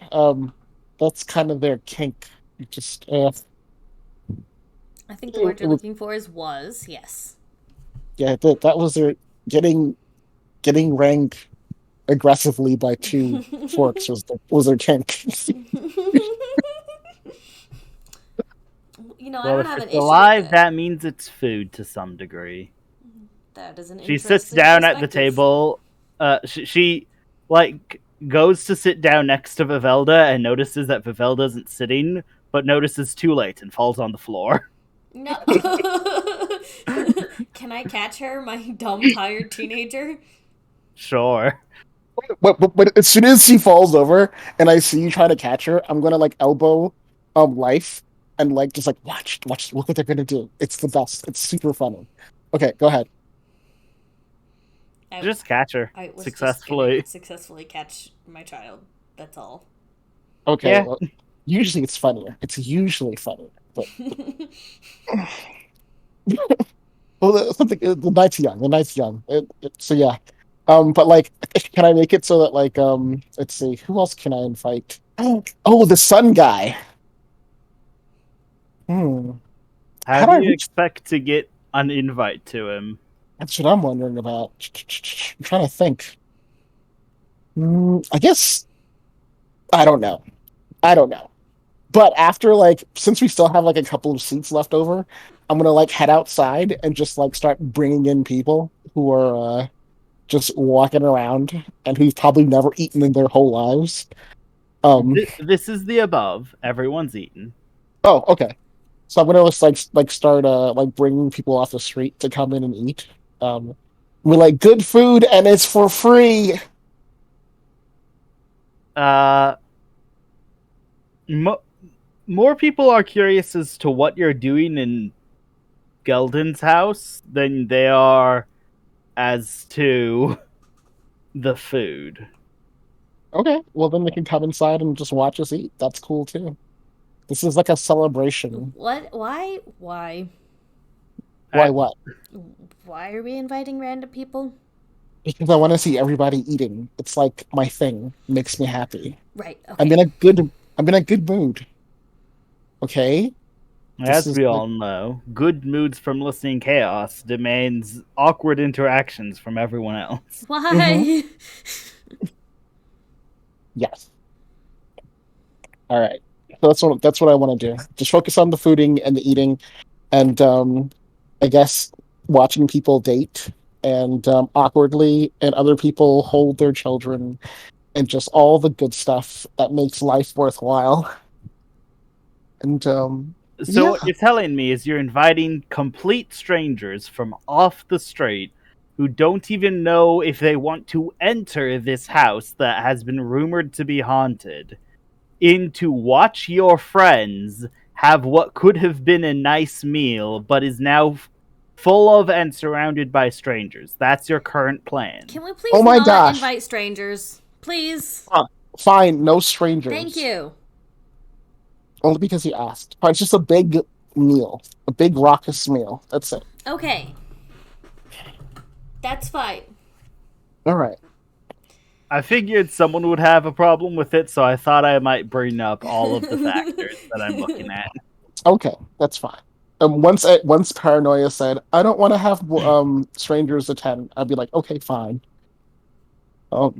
[SPEAKER 3] That's kind of their kink. Just
[SPEAKER 2] I think the word you're looking for is was, yes.
[SPEAKER 3] yeah, that was their getting ranked aggressively by two forks was their kink.
[SPEAKER 2] You know, I
[SPEAKER 1] Well,
[SPEAKER 2] don't
[SPEAKER 1] if
[SPEAKER 2] have an
[SPEAKER 1] it's
[SPEAKER 2] issue
[SPEAKER 1] alive,
[SPEAKER 2] with it.
[SPEAKER 1] that means it's food to some degree.
[SPEAKER 2] That is an
[SPEAKER 1] She sits
[SPEAKER 2] interesting
[SPEAKER 1] down at the
[SPEAKER 2] perspective.
[SPEAKER 1] table. She goes to sit down next to Vivelda and notices that Vivelda isn't sitting, but notices too late and falls on the floor.
[SPEAKER 2] No. Can I catch her, my dumb, tired teenager?
[SPEAKER 1] Sure.
[SPEAKER 3] But as soon as she falls over and I see you try to catch her, I'm gonna elbow life and just watch look what they're gonna do. It's the best. It's super funny. Okay, go ahead.
[SPEAKER 1] Just catch her
[SPEAKER 2] I was
[SPEAKER 1] successfully.
[SPEAKER 2] just gonna successfully catch my child. That's all.
[SPEAKER 3] Okay.
[SPEAKER 1] Yeah.
[SPEAKER 3] Well, usually it's funnier. It's usually funnier. But well, something the night's young. The night's young. So yeah. But can I make it so that let's see, who else can I invite? Oh, the sun guy. How
[SPEAKER 1] How
[SPEAKER 3] do I
[SPEAKER 1] do you
[SPEAKER 3] reach?
[SPEAKER 1] expect to get an invite to him?
[SPEAKER 3] That's what I'm wondering about. I'm trying to think. I guess I don't know. But after since we still have a couple of seats left over, I'm gonna head outside and just start bringing in people who are just walking around and who've probably never eaten in their whole lives.
[SPEAKER 1] This is the above. Everyone's eaten.
[SPEAKER 3] Oh, okay. So I'm gonna just start bringing people off the street to come in and eat. We're good food and it's for free.
[SPEAKER 1] More people are curious as to what you're doing in Gelden's house than they are as to the food.
[SPEAKER 3] Okay, well then they can come inside and just watch us eat. That's cool too. This is like a celebration.
[SPEAKER 2] What? Why?
[SPEAKER 3] Why
[SPEAKER 1] Uh,
[SPEAKER 3] what?
[SPEAKER 2] Why are we inviting random people?
[SPEAKER 3] Because I want to see everybody eating. It's like my thing. Makes me happy.
[SPEAKER 2] Right. Okay.
[SPEAKER 3] I'm in a good mood. Okay? This
[SPEAKER 1] As
[SPEAKER 3] is
[SPEAKER 1] we
[SPEAKER 3] like-
[SPEAKER 1] all know, good moods from listening chaos demands awkward interactions from everyone else.
[SPEAKER 2] Why?
[SPEAKER 3] Yes. All right. So that's what I want to do. Just focus on the fooding and the eating, and I guess watching people date and awkwardly, and other people hold their children, and just all the good stuff that makes life worthwhile. And
[SPEAKER 1] So
[SPEAKER 3] yeah,
[SPEAKER 1] what you're telling me is you're inviting complete strangers from off the street who don't even know if they want to enter this house that has been rumored to be haunted in to watch your friends have what could have been a nice meal but is now full of and surrounded by strangers. That's your current plan.
[SPEAKER 2] Can we please
[SPEAKER 3] Oh my
[SPEAKER 2] not
[SPEAKER 3] gosh.
[SPEAKER 2] invite strangers? Please.
[SPEAKER 3] fine, no strangers.
[SPEAKER 2] Thank you.
[SPEAKER 3] Only because you asked. Fine, it's just a big meal, a big raucous meal. That's it.
[SPEAKER 2] Okay. That's fine.
[SPEAKER 3] All right.
[SPEAKER 1] I figured someone would have a problem with it, so I thought I might bring up all of the factors that I'm looking at.
[SPEAKER 3] Okay, that's fine. Once Paranoia said, "I don't want to have strangers attend," I'd be like, "Okay, fine." So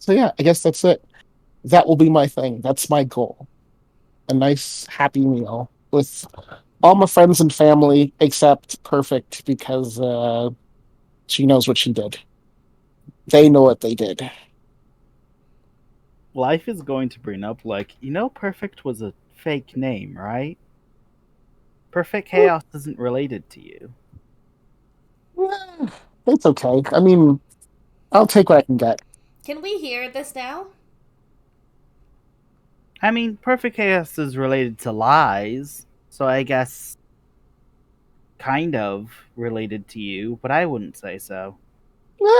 [SPEAKER 3] yeah, I guess that's it. That will be my thing. That's my goal. A nice, happy meal with all my friends and family, except Perfect, because she knows what she did. They know what they did.
[SPEAKER 1] Life is going to bring up, like, Perfect was a fake name, right? Perfect Chaos isn't related to you.
[SPEAKER 3] It's okay. I mean, I'll take what I can get.
[SPEAKER 2] Can we hear this now?
[SPEAKER 1] I mean, Perfect Chaos is related to lies, so I guess kind of related to you, but I wouldn't say so.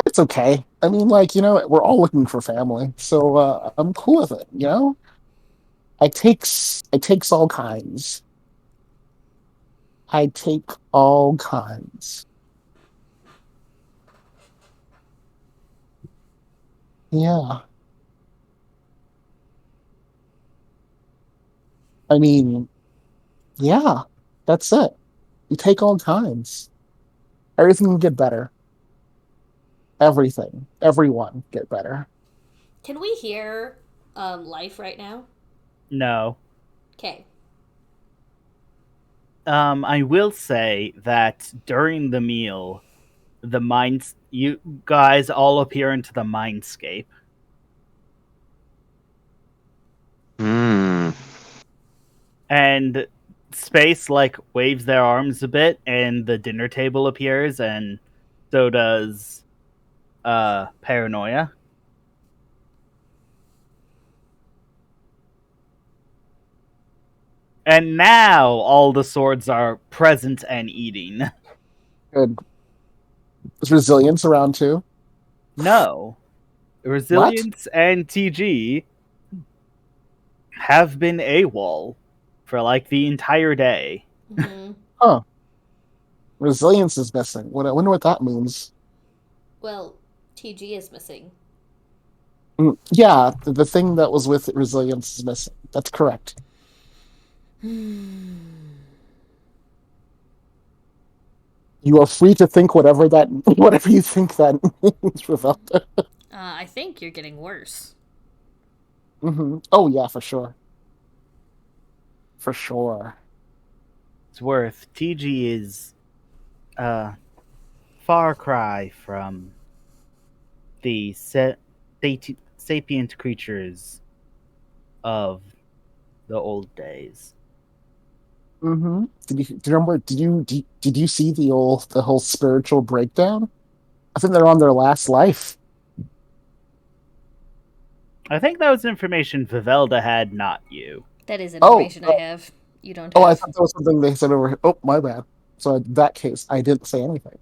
[SPEAKER 3] It's okay. I mean, like, we're all looking for family, so I'm cool with it. I takes all kinds. I take all kinds. Yeah. I mean, yeah, that's it. You take all kinds. Everything will get better. Everything. Everyone get better.
[SPEAKER 2] Can we hear life right now?
[SPEAKER 1] No.
[SPEAKER 2] Okay.
[SPEAKER 1] I will say that during the meal, you guys all appear into the mindscape.
[SPEAKER 4] Hmm.
[SPEAKER 1] And Space waves their arms a bit, and the dinner table appears, and so does Paranoia. And now all the swords are present and eating.
[SPEAKER 3] Good. Is resilience around too?
[SPEAKER 1] No. Resilience and TG have been AWOL for the entire day.
[SPEAKER 2] Mm-hmm.
[SPEAKER 3] Huh. Resilience is missing. I wonder what that means.
[SPEAKER 2] Well, TG is missing.
[SPEAKER 3] Yeah, the thing that was with resilience is missing. That's correct. You are free to think whatever you think that means, Ravelta.
[SPEAKER 2] I think you're getting worse.
[SPEAKER 3] Oh yeah, for sure. For sure.
[SPEAKER 1] It's worth. TG is a far cry from the sapient creatures of the old days.
[SPEAKER 3] Did you remember? Did you see the whole spiritual breakdown? I think they're on their last life.
[SPEAKER 1] I think that was information Vivelda had, not you.
[SPEAKER 2] That is information I have. You don't have.
[SPEAKER 3] Oh, I thought that was something they said over here. Oh, my bad. So in that case, I didn't say anything.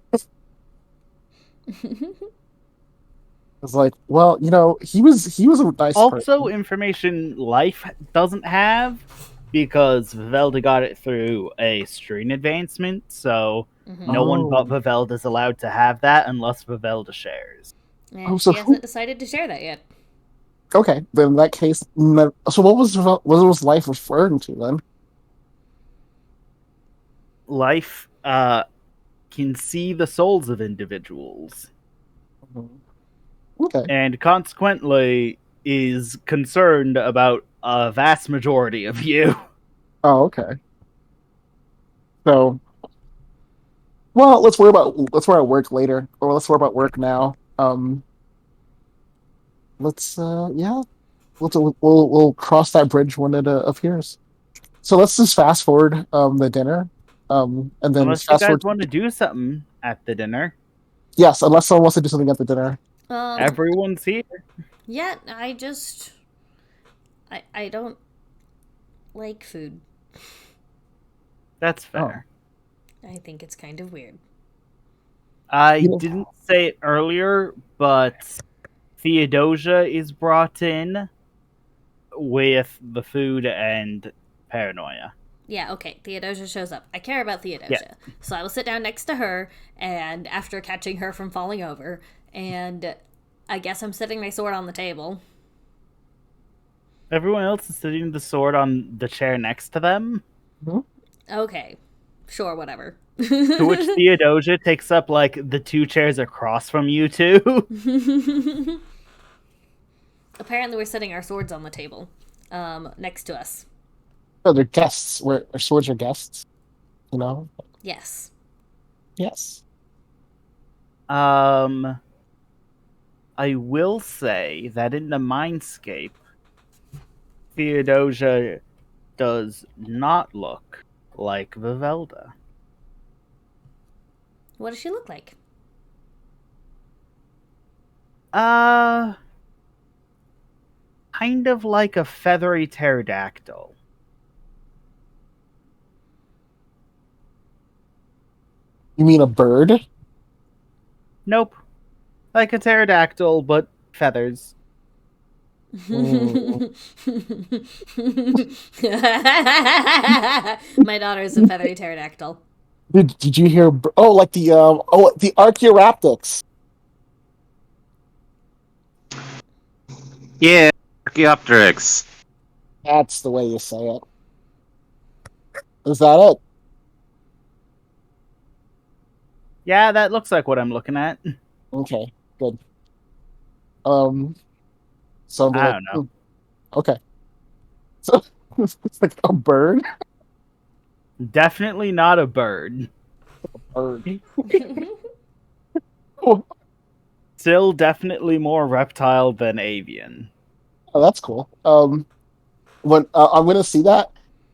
[SPEAKER 3] It's like, well, he was a nice
[SPEAKER 1] Also,
[SPEAKER 3] person.
[SPEAKER 1] information Life doesn't have, because Vivelda got it through a string advancement, so no one but Vivelda is allowed to have that unless Vivelda shares.
[SPEAKER 2] And
[SPEAKER 3] so
[SPEAKER 2] she hasn't decided to share that yet.
[SPEAKER 3] Okay, then in that case, so what was life referring to then?
[SPEAKER 1] life can see the souls of individuals,
[SPEAKER 3] Okay.
[SPEAKER 1] and consequently is concerned about a vast majority of you.
[SPEAKER 3] Oh, okay. So, well, let's worry about work later, or let's worry about work now. Let's yeah, we'll cross that bridge when it appears. So let's just fast forward the dinner, and then
[SPEAKER 1] Unless you
[SPEAKER 3] fast
[SPEAKER 1] guys
[SPEAKER 3] forward.
[SPEAKER 1] want to do something at the dinner.
[SPEAKER 3] Yes, unless someone wants to do something at the dinner.
[SPEAKER 1] Everyone's here.
[SPEAKER 2] Yeah, I don't like food.
[SPEAKER 1] That's fair.
[SPEAKER 2] I think it's kind of weird.
[SPEAKER 1] I
[SPEAKER 3] You know-
[SPEAKER 1] didn't say it earlier, but Theodosia is brought in with the food and paranoia.
[SPEAKER 2] Yeah, okay. Theodosia shows up. I care about Theodosia. So I will sit down next to her, and after catching her from falling over, and I guess I'm setting my sword on the table.
[SPEAKER 1] Everyone else is sitting the sword on the chair next to them,
[SPEAKER 2] Okay. Sure, whatever.
[SPEAKER 1] to which Theodosia takes up like the two chairs across from you two.
[SPEAKER 2] Apparently, we're setting our swords on the table next to us.
[SPEAKER 3] Oh, they're guests. Our swords are guests. You know.
[SPEAKER 2] Yes.
[SPEAKER 3] Yes.
[SPEAKER 1] I will say that in the mindscape, Theodosia does not look like Vivelda.
[SPEAKER 2] What does she look like?
[SPEAKER 1] Kind of like a feathery pterodactyl.
[SPEAKER 3] You mean a bird?
[SPEAKER 1] Nope. Like a pterodactyl, but feathers.
[SPEAKER 3] Mm.
[SPEAKER 2] My daughter is a feathery pterodactyl.
[SPEAKER 3] Did you hear? Oh, like the the Archaeopteryx.
[SPEAKER 4] Yeah, Archaeopteryx.
[SPEAKER 3] That's the way you say it. Is that it?
[SPEAKER 1] Yeah, that looks like what I'm looking at.
[SPEAKER 3] Okay, good. So I'm
[SPEAKER 1] I
[SPEAKER 3] gonna,
[SPEAKER 1] don't know.
[SPEAKER 3] Okay. So it's like a bird.
[SPEAKER 1] Definitely not a bird.
[SPEAKER 3] Bird. Oh,
[SPEAKER 1] Still definitely more reptile than avian.
[SPEAKER 3] that's cool. When I'm gonna see that,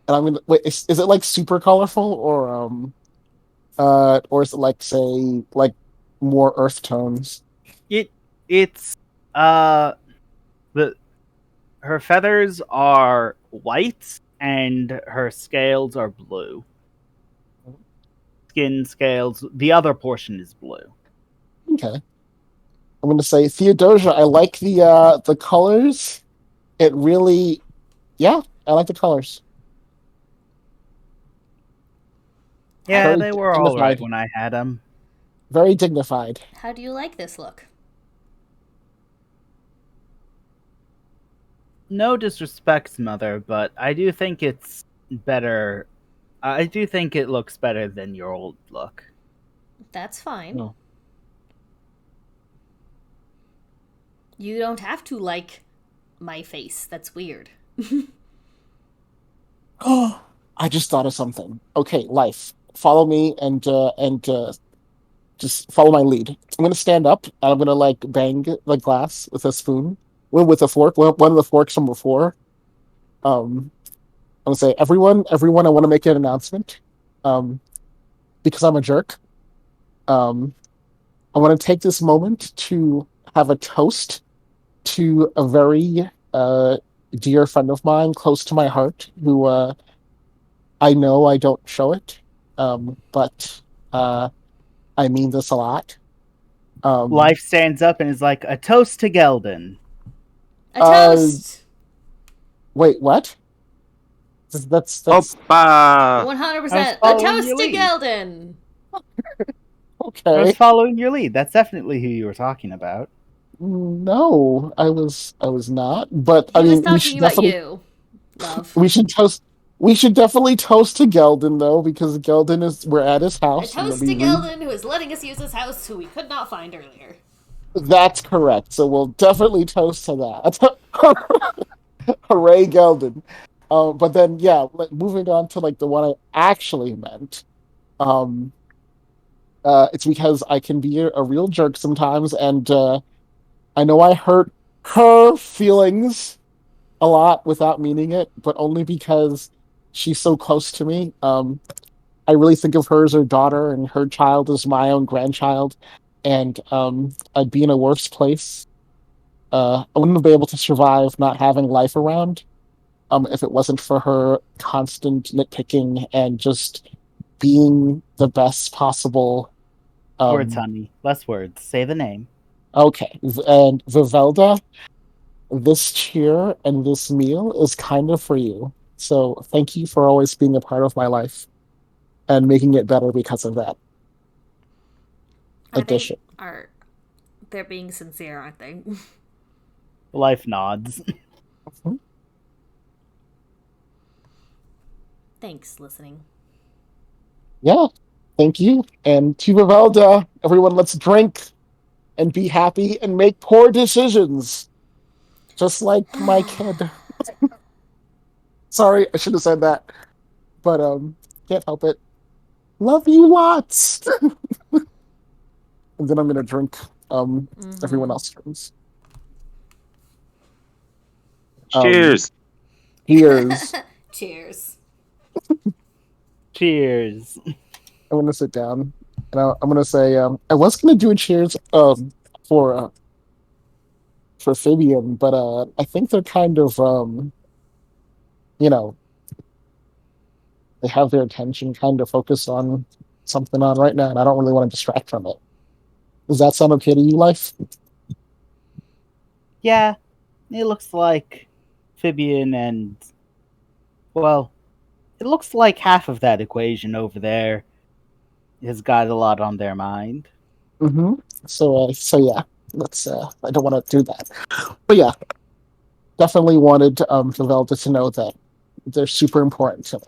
[SPEAKER 3] and I'm gonna wait. Is it like super colorful, or is it like say like more earth tones?
[SPEAKER 1] It's the her feathers are white and her scales are blue. Skin scales, the other portion is blue.
[SPEAKER 3] Okay. I'm gonna say Theodosia. I like the colors. It really, yeah, I like the colors.
[SPEAKER 1] Yeah,
[SPEAKER 3] Very
[SPEAKER 1] they were all right
[SPEAKER 3] dignified.
[SPEAKER 1] when I had them.
[SPEAKER 3] Very dignified.
[SPEAKER 2] How do you like this look?
[SPEAKER 1] No disrespect, Mother, but I do think it's better. I do think it looks better than your old look.
[SPEAKER 2] That's fine.
[SPEAKER 3] No.
[SPEAKER 2] You don't have to like my face. That's weird.
[SPEAKER 3] Oh, I just thought of something. Okay, life. Follow me and just follow my lead. I'm gonna stand up and I'm gonna like bang the glass with a spoon, well, with a fork, one of the forks from before. I'm gonna say, everyone, I want to make an announcement. Because I'm a jerk. I want to take this moment to have a toast to a very dear friend of mine, close to my heart, who I know I don't show it, but I mean this a lot.
[SPEAKER 1] Life stands up and is like, a toast to Geldon.
[SPEAKER 2] A toast.
[SPEAKER 3] Wait, what? That's
[SPEAKER 4] Opa!
[SPEAKER 2] 100%.
[SPEAKER 1] I
[SPEAKER 2] A
[SPEAKER 1] was following
[SPEAKER 2] toast
[SPEAKER 1] your
[SPEAKER 2] to
[SPEAKER 1] lead.
[SPEAKER 2] Geldon.
[SPEAKER 1] I
[SPEAKER 3] okay.
[SPEAKER 1] was following your lead. That's definitely who you were talking about.
[SPEAKER 3] No, I was not. But
[SPEAKER 2] He
[SPEAKER 3] I
[SPEAKER 2] was
[SPEAKER 3] mean, we
[SPEAKER 2] talking
[SPEAKER 3] should
[SPEAKER 2] about
[SPEAKER 3] definitely
[SPEAKER 2] you, love.
[SPEAKER 3] we should toast. We should definitely toast to Geldon though, because we're at his
[SPEAKER 2] A
[SPEAKER 3] house.
[SPEAKER 2] toast to Geldon, who is letting us use his house, who we could not find earlier.
[SPEAKER 3] That's correct. So we'll definitely toast to that. Hooray, Geldon. But then, yeah, moving on to like the one I actually meant. Um, it's because I can be a real jerk sometimes, and I know I hurt her feelings a lot without meaning it, but only because she's so close to me. I really think of her as her daughter, and her child as my own grandchild, and I'd be in a worse place. I wouldn't be able to survive not having life around if it wasn't for her constant nitpicking and just being the best possible.
[SPEAKER 1] Words,
[SPEAKER 3] Um,
[SPEAKER 1] honey. Less words. Say the name.
[SPEAKER 3] okay, and Vivelda, this cheer and this meal is kind of for you. So thank you for always being a part of my life and making it better because of that addition.
[SPEAKER 2] They're being sincere, aren't they?
[SPEAKER 1] Life nods.
[SPEAKER 2] Thanks, listening.
[SPEAKER 3] Yeah, thank you. And to Vivelda, everyone, let's drink and be happy and make poor decisions. Just like my kid. Sorry, I should have said that. But can't help it. Love you lots. And then I'm gonna drink everyone else drinks.
[SPEAKER 4] Cheers.
[SPEAKER 3] Cheers.
[SPEAKER 2] Cheers.
[SPEAKER 1] Cheers.
[SPEAKER 3] I'm gonna sit down and I'm gonna say I was gonna do a cheers for Fabian, but I think they're kind of you know, they have their attention kind of focused on something on right now, and I don't really want to distract from it. Does that sound okay to you, Life?
[SPEAKER 1] Yeah, it looks like Fibian and, well, it looks like half of that equation over there has got a lot on their mind.
[SPEAKER 3] Mm-hmm. So yeah, let's. I don't want to do that, but yeah, definitely wanted Velda to know that they're super important to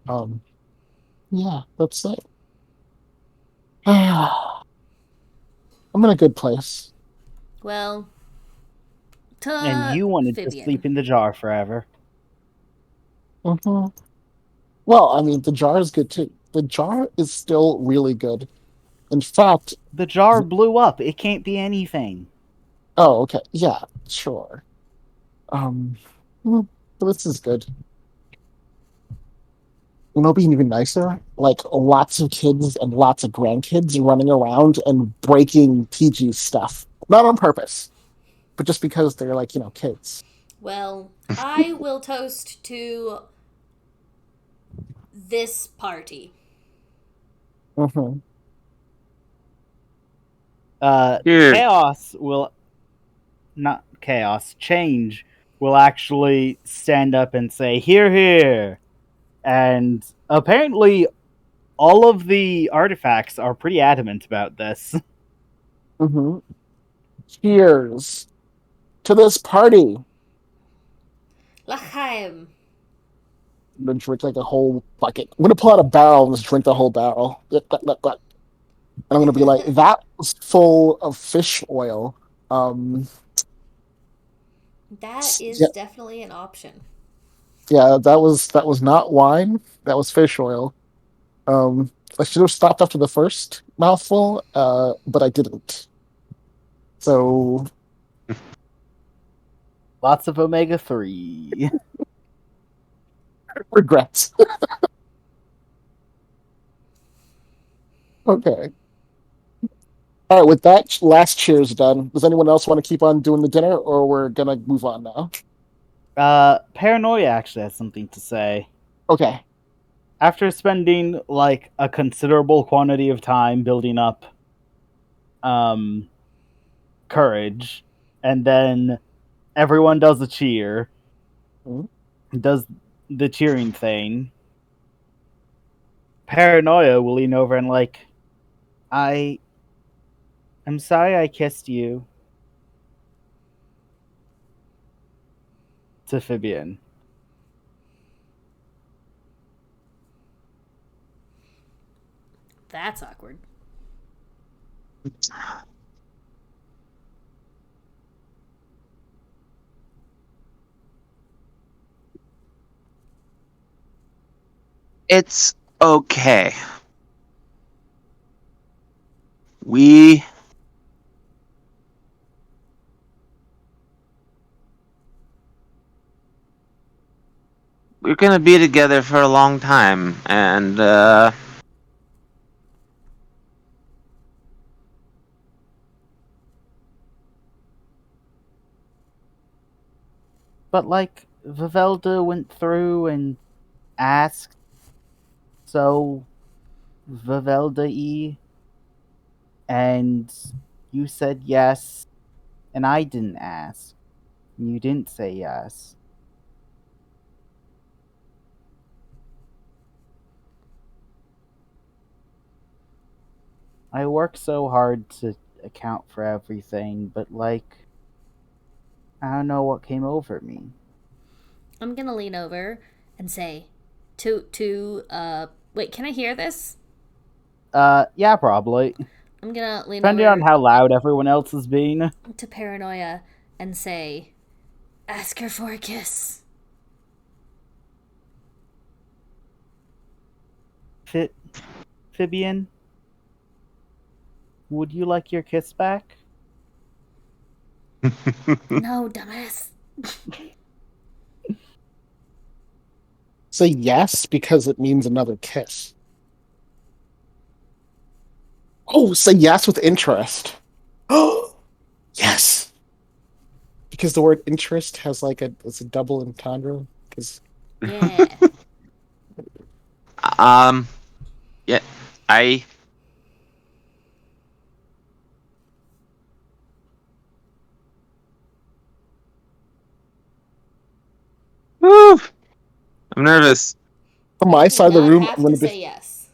[SPEAKER 3] them. Yeah, that's it. I'm in a good place.
[SPEAKER 2] Well,
[SPEAKER 1] And you wanted to
[SPEAKER 2] Fibian.
[SPEAKER 1] sleep in the jar forever.
[SPEAKER 3] Mm-hmm. Well, I mean, the jar is good too. The jar is still really good. In fact,
[SPEAKER 1] The jar blew up. It can't be anything.
[SPEAKER 3] oh, okay, yeah, sure. This is good. You know, being even nicer, like lots of kids and lots of grandkids running around and breaking TG stuff, not on purpose, but just because they're like kids.
[SPEAKER 2] Well, I will toast to this party.
[SPEAKER 3] Mm-hmm.
[SPEAKER 4] Cheers.
[SPEAKER 1] Chaos will not chaos. Change will actually stand up and say, "Here, here," and apparently, all of the artifacts are pretty adamant about this.
[SPEAKER 3] Mm-hmm. Cheers to this party.
[SPEAKER 2] L'chaim.
[SPEAKER 3] I'm gonna drink like a whole bucket. I'm gonna pull out a barrel and just drink the whole barrel. And I'm gonna be like, that was full of fish oil.
[SPEAKER 2] That is
[SPEAKER 3] Yeah,
[SPEAKER 2] definitely an option.
[SPEAKER 3] yeah, that was not wine. That was fish oil. I should have stopped after the first mouthful, but I didn't. So
[SPEAKER 1] Lots of omega-3.
[SPEAKER 3] regrets. Okay. All right. With that last cheers done, does anyone else want to keep on doing the dinner, or we're gonna move on now?
[SPEAKER 1] Paranoia actually has something to say.
[SPEAKER 3] Okay.
[SPEAKER 1] After spending like a considerable quantity of time building up courage, and then everyone does a cheer,
[SPEAKER 3] Mhm.
[SPEAKER 1] does the cheering thing. Paranoia will lean over and like, I'm sorry I kissed you. To Fibian.
[SPEAKER 2] That's awkward.
[SPEAKER 4] It's okay. We we're gonna be together for a long time, and
[SPEAKER 1] But like, Vivelda went through and asked, so Vivelda and you said yes, and I didn't ask. You didn't say yes. I work so hard to account for everything, but like, I don't know what came over me.
[SPEAKER 2] I'm gonna lean over and say, wait, can I hear this?
[SPEAKER 1] Yeah, probably.
[SPEAKER 2] I'm gonna lean
[SPEAKER 1] Depending
[SPEAKER 2] over
[SPEAKER 1] on how loud everyone else is being.
[SPEAKER 2] to Paranoia and say, ask her for a kiss.
[SPEAKER 1] Fibian, would you like your kiss back?
[SPEAKER 2] No, dumbass.
[SPEAKER 3] Say yes because it means another kiss. Oh, say yes with interest. Oh, yes. Because the word interest has like it's a double entendre. Because
[SPEAKER 2] Yeah.
[SPEAKER 4] yeah, I Woo! I'm nervous.
[SPEAKER 3] from my side of the
[SPEAKER 2] Not
[SPEAKER 3] room,
[SPEAKER 2] have
[SPEAKER 3] I'm gonna
[SPEAKER 2] to
[SPEAKER 3] be
[SPEAKER 2] say yes.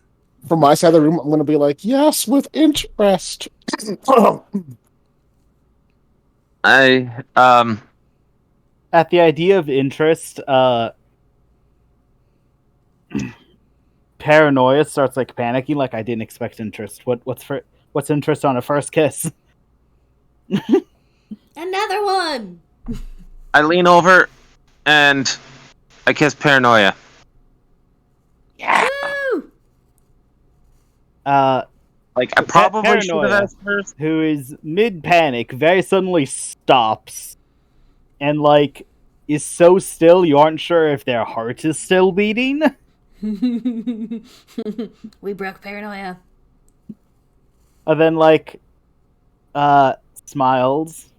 [SPEAKER 3] from my side of the room, I'm gonna be like yes with interest.
[SPEAKER 4] I
[SPEAKER 1] At the idea of interest, Paranoia starts like panicking, like I didn't expect interest. What's interest on a first kiss?
[SPEAKER 2] Another one.
[SPEAKER 4] I lean over and I kiss Paranoia.
[SPEAKER 2] Woo!
[SPEAKER 4] Like I probably should have
[SPEAKER 1] Paranoia,
[SPEAKER 4] asked first.
[SPEAKER 1] who is mid panic, very suddenly stops and like is so still you aren't sure if their heart is still beating.
[SPEAKER 2] We broke Paranoia.
[SPEAKER 1] And then like smiles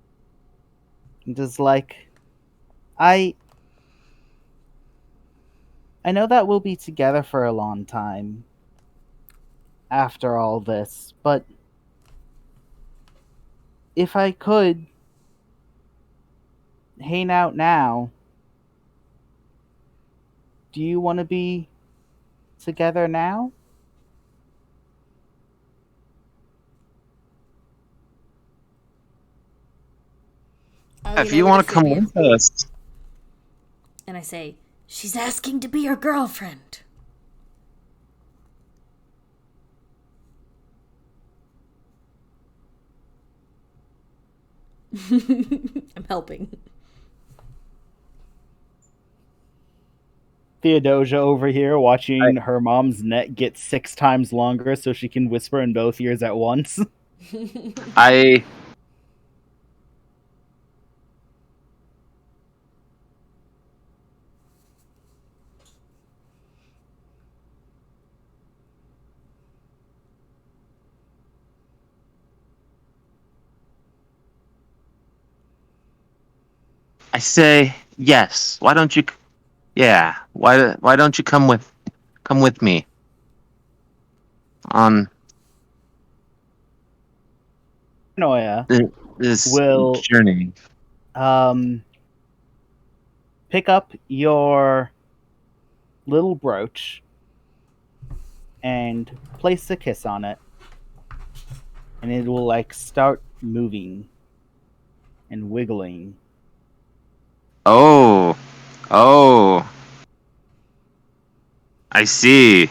[SPEAKER 1] and is like, I know that we'll be together for a long time after all this, but if I could hang out now, do you want to be together now?
[SPEAKER 2] I lean
[SPEAKER 4] If you
[SPEAKER 2] over
[SPEAKER 4] want to come
[SPEAKER 2] Fabian,
[SPEAKER 4] with us,
[SPEAKER 2] and I say, she's asking to be your girlfriend. I'm helping.
[SPEAKER 1] Theodosia over here watching her mom's neck get 6 times longer so she can whisper in both ears at once.
[SPEAKER 4] I say yes. Why don't you? Yeah. Why don't you come with me on
[SPEAKER 1] Paranoia
[SPEAKER 4] this
[SPEAKER 1] will
[SPEAKER 4] journey?
[SPEAKER 1] pick up your little brooch and place a kiss on it, and it will like start moving and wiggling.
[SPEAKER 4] Oh, I see.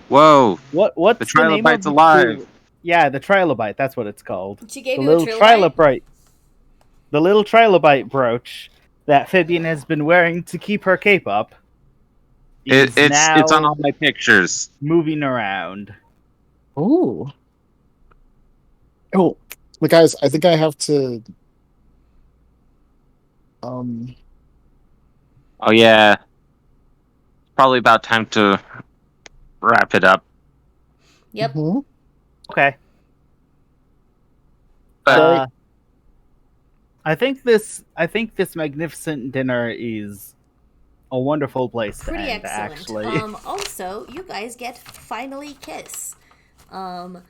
[SPEAKER 4] Whoa!
[SPEAKER 1] What's
[SPEAKER 4] The
[SPEAKER 1] the name of
[SPEAKER 4] trilobite's alive.
[SPEAKER 1] Yeah, the trilobite. That's what it's called.
[SPEAKER 2] She gave
[SPEAKER 1] The
[SPEAKER 2] you a
[SPEAKER 1] little
[SPEAKER 2] trilobite?
[SPEAKER 1] trilobite. The little trilobite brooch that Fibian has been wearing to keep her cape up is
[SPEAKER 4] It's on
[SPEAKER 1] now
[SPEAKER 4] all my pictures.
[SPEAKER 1] moving around.
[SPEAKER 3] Ooh. Oh, but guys, I think I have to. Um.
[SPEAKER 4] Oh yeah, probably about time to wrap it up.
[SPEAKER 2] Yep.
[SPEAKER 3] mhm.
[SPEAKER 1] Okay.
[SPEAKER 3] Sorry.
[SPEAKER 1] I think this magnificent dinner is a wonderful place
[SPEAKER 2] Pretty
[SPEAKER 1] to end,
[SPEAKER 2] excellent.
[SPEAKER 1] actually.
[SPEAKER 2] Also, you guys get finally kiss. In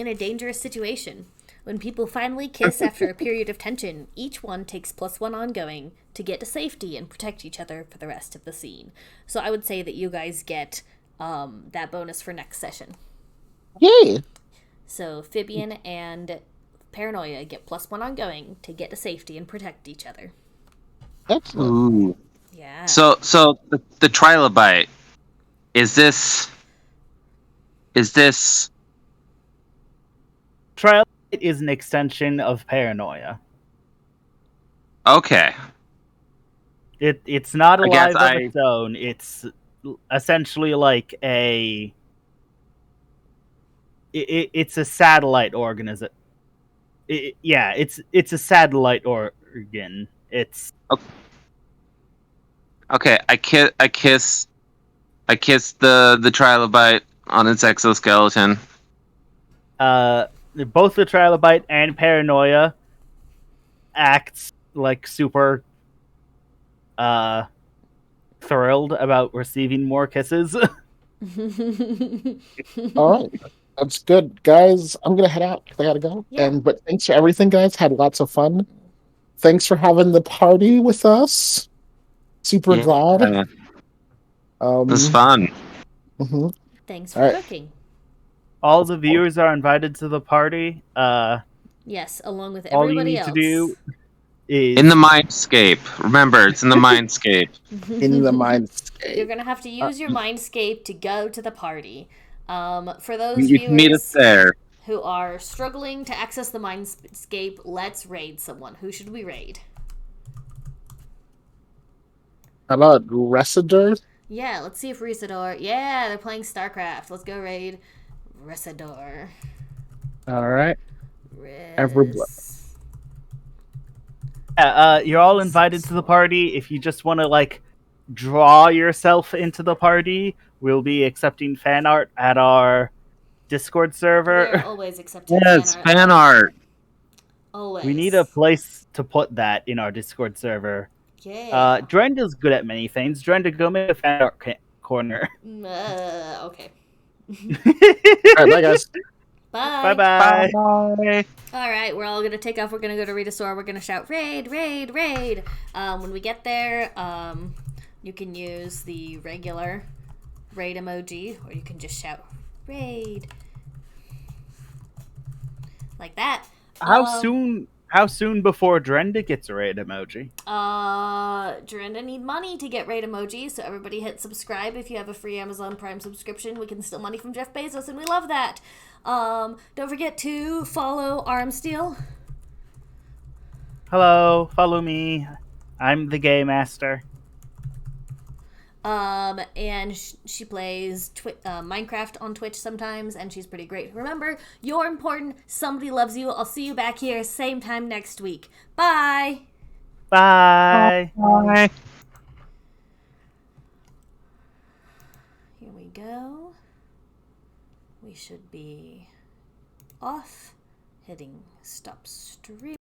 [SPEAKER 2] a dangerous situation. When people finally kiss after a period of tension, each one takes +1 ongoing to get to safety and protect each other for the rest of the scene. So I would say that you guys get that bonus for next session.
[SPEAKER 3] Yay!
[SPEAKER 2] So Fibian and Paranoia get +1 ongoing to get to safety and protect each other.
[SPEAKER 3] Excellent.
[SPEAKER 4] Ooh.
[SPEAKER 2] Yeah.
[SPEAKER 4] So the trilobite is this
[SPEAKER 1] Trilobite is an extension of Paranoia.
[SPEAKER 4] okay?
[SPEAKER 1] It's not
[SPEAKER 4] I guess
[SPEAKER 1] alive of its own. It's essentially like it's a satellite organism. It's a satellite organ. It's
[SPEAKER 4] Okay, I kiss the trilobite on its exoskeleton.
[SPEAKER 1] both the trilobite and Paranoia acts like super thrilled about receiving more kisses.
[SPEAKER 3] All right, that's good, guys. I'm gonna head out. I gotta go.
[SPEAKER 2] Yeah.
[SPEAKER 3] But thanks for everything, guys. Had lots of fun. Thanks for having the party with us. Super
[SPEAKER 4] Yeah,
[SPEAKER 3] glad.
[SPEAKER 4] it was
[SPEAKER 3] Um.
[SPEAKER 4] fun.
[SPEAKER 3] mhm.
[SPEAKER 2] Thanks for
[SPEAKER 3] All right.
[SPEAKER 2] cooking.
[SPEAKER 1] All the viewers are invited to the party.
[SPEAKER 2] Yes, along with
[SPEAKER 1] All you
[SPEAKER 2] everybody
[SPEAKER 1] need
[SPEAKER 2] else.
[SPEAKER 1] to do is
[SPEAKER 4] In the mindscape. Remember, it's in the mindscape.
[SPEAKER 3] In the
[SPEAKER 2] You're
[SPEAKER 3] mindscape.
[SPEAKER 2] gonna have to use your mindscape to go to the party. For those
[SPEAKER 4] You can meet us
[SPEAKER 2] viewers
[SPEAKER 4] there.
[SPEAKER 2] who are struggling to access the mindscape, let's raid someone. Who should we raid?
[SPEAKER 3] How about Residor?
[SPEAKER 2] Yeah, let's see if Resador. Yeah, they're playing StarCraft. Let's go raid Resador.
[SPEAKER 3] All right. Everybody.
[SPEAKER 1] you're all invited to the party. If you just want to like draw yourself into the party, we'll be accepting fan art at our Discord
[SPEAKER 2] We're
[SPEAKER 1] server.
[SPEAKER 2] always accepting
[SPEAKER 4] Yes,
[SPEAKER 2] fan art.
[SPEAKER 4] fan art.
[SPEAKER 2] Always.
[SPEAKER 1] We need a place to put that in our Discord server.
[SPEAKER 2] Yeah.
[SPEAKER 1] Drenda's good at many things. Drenda, go make a fan art corner.
[SPEAKER 2] Okay.
[SPEAKER 3] All right, bye, guys.
[SPEAKER 2] Bye.
[SPEAKER 1] Bye-bye.
[SPEAKER 4] Bye.
[SPEAKER 2] All right, we're all gonna take off. We're gonna go to Redasaur. We're gonna shout raid, raid, raid. When we get there, you can use the regular raid emoji, or you can just shout raid like that.
[SPEAKER 1] How soon before Drenda gets a raid emoji?
[SPEAKER 2] Dorinda need money to get raid emoji, so everybody hit subscribe if you have a free Amazon Prime subscription. We can steal money from Jeff Bezos, and we love that. Don't forget to follow Armsteel.
[SPEAKER 1] Hello, follow me. I'm the Gay Master.
[SPEAKER 2] And she plays Minecraft on Twitch sometimes, and she's pretty great. Remember, you're important. Somebody loves you. I'll see you back here same time next week. Bye.
[SPEAKER 1] Bye.
[SPEAKER 4] Bye.
[SPEAKER 2] Here we go. We should be off, hitting stop stream.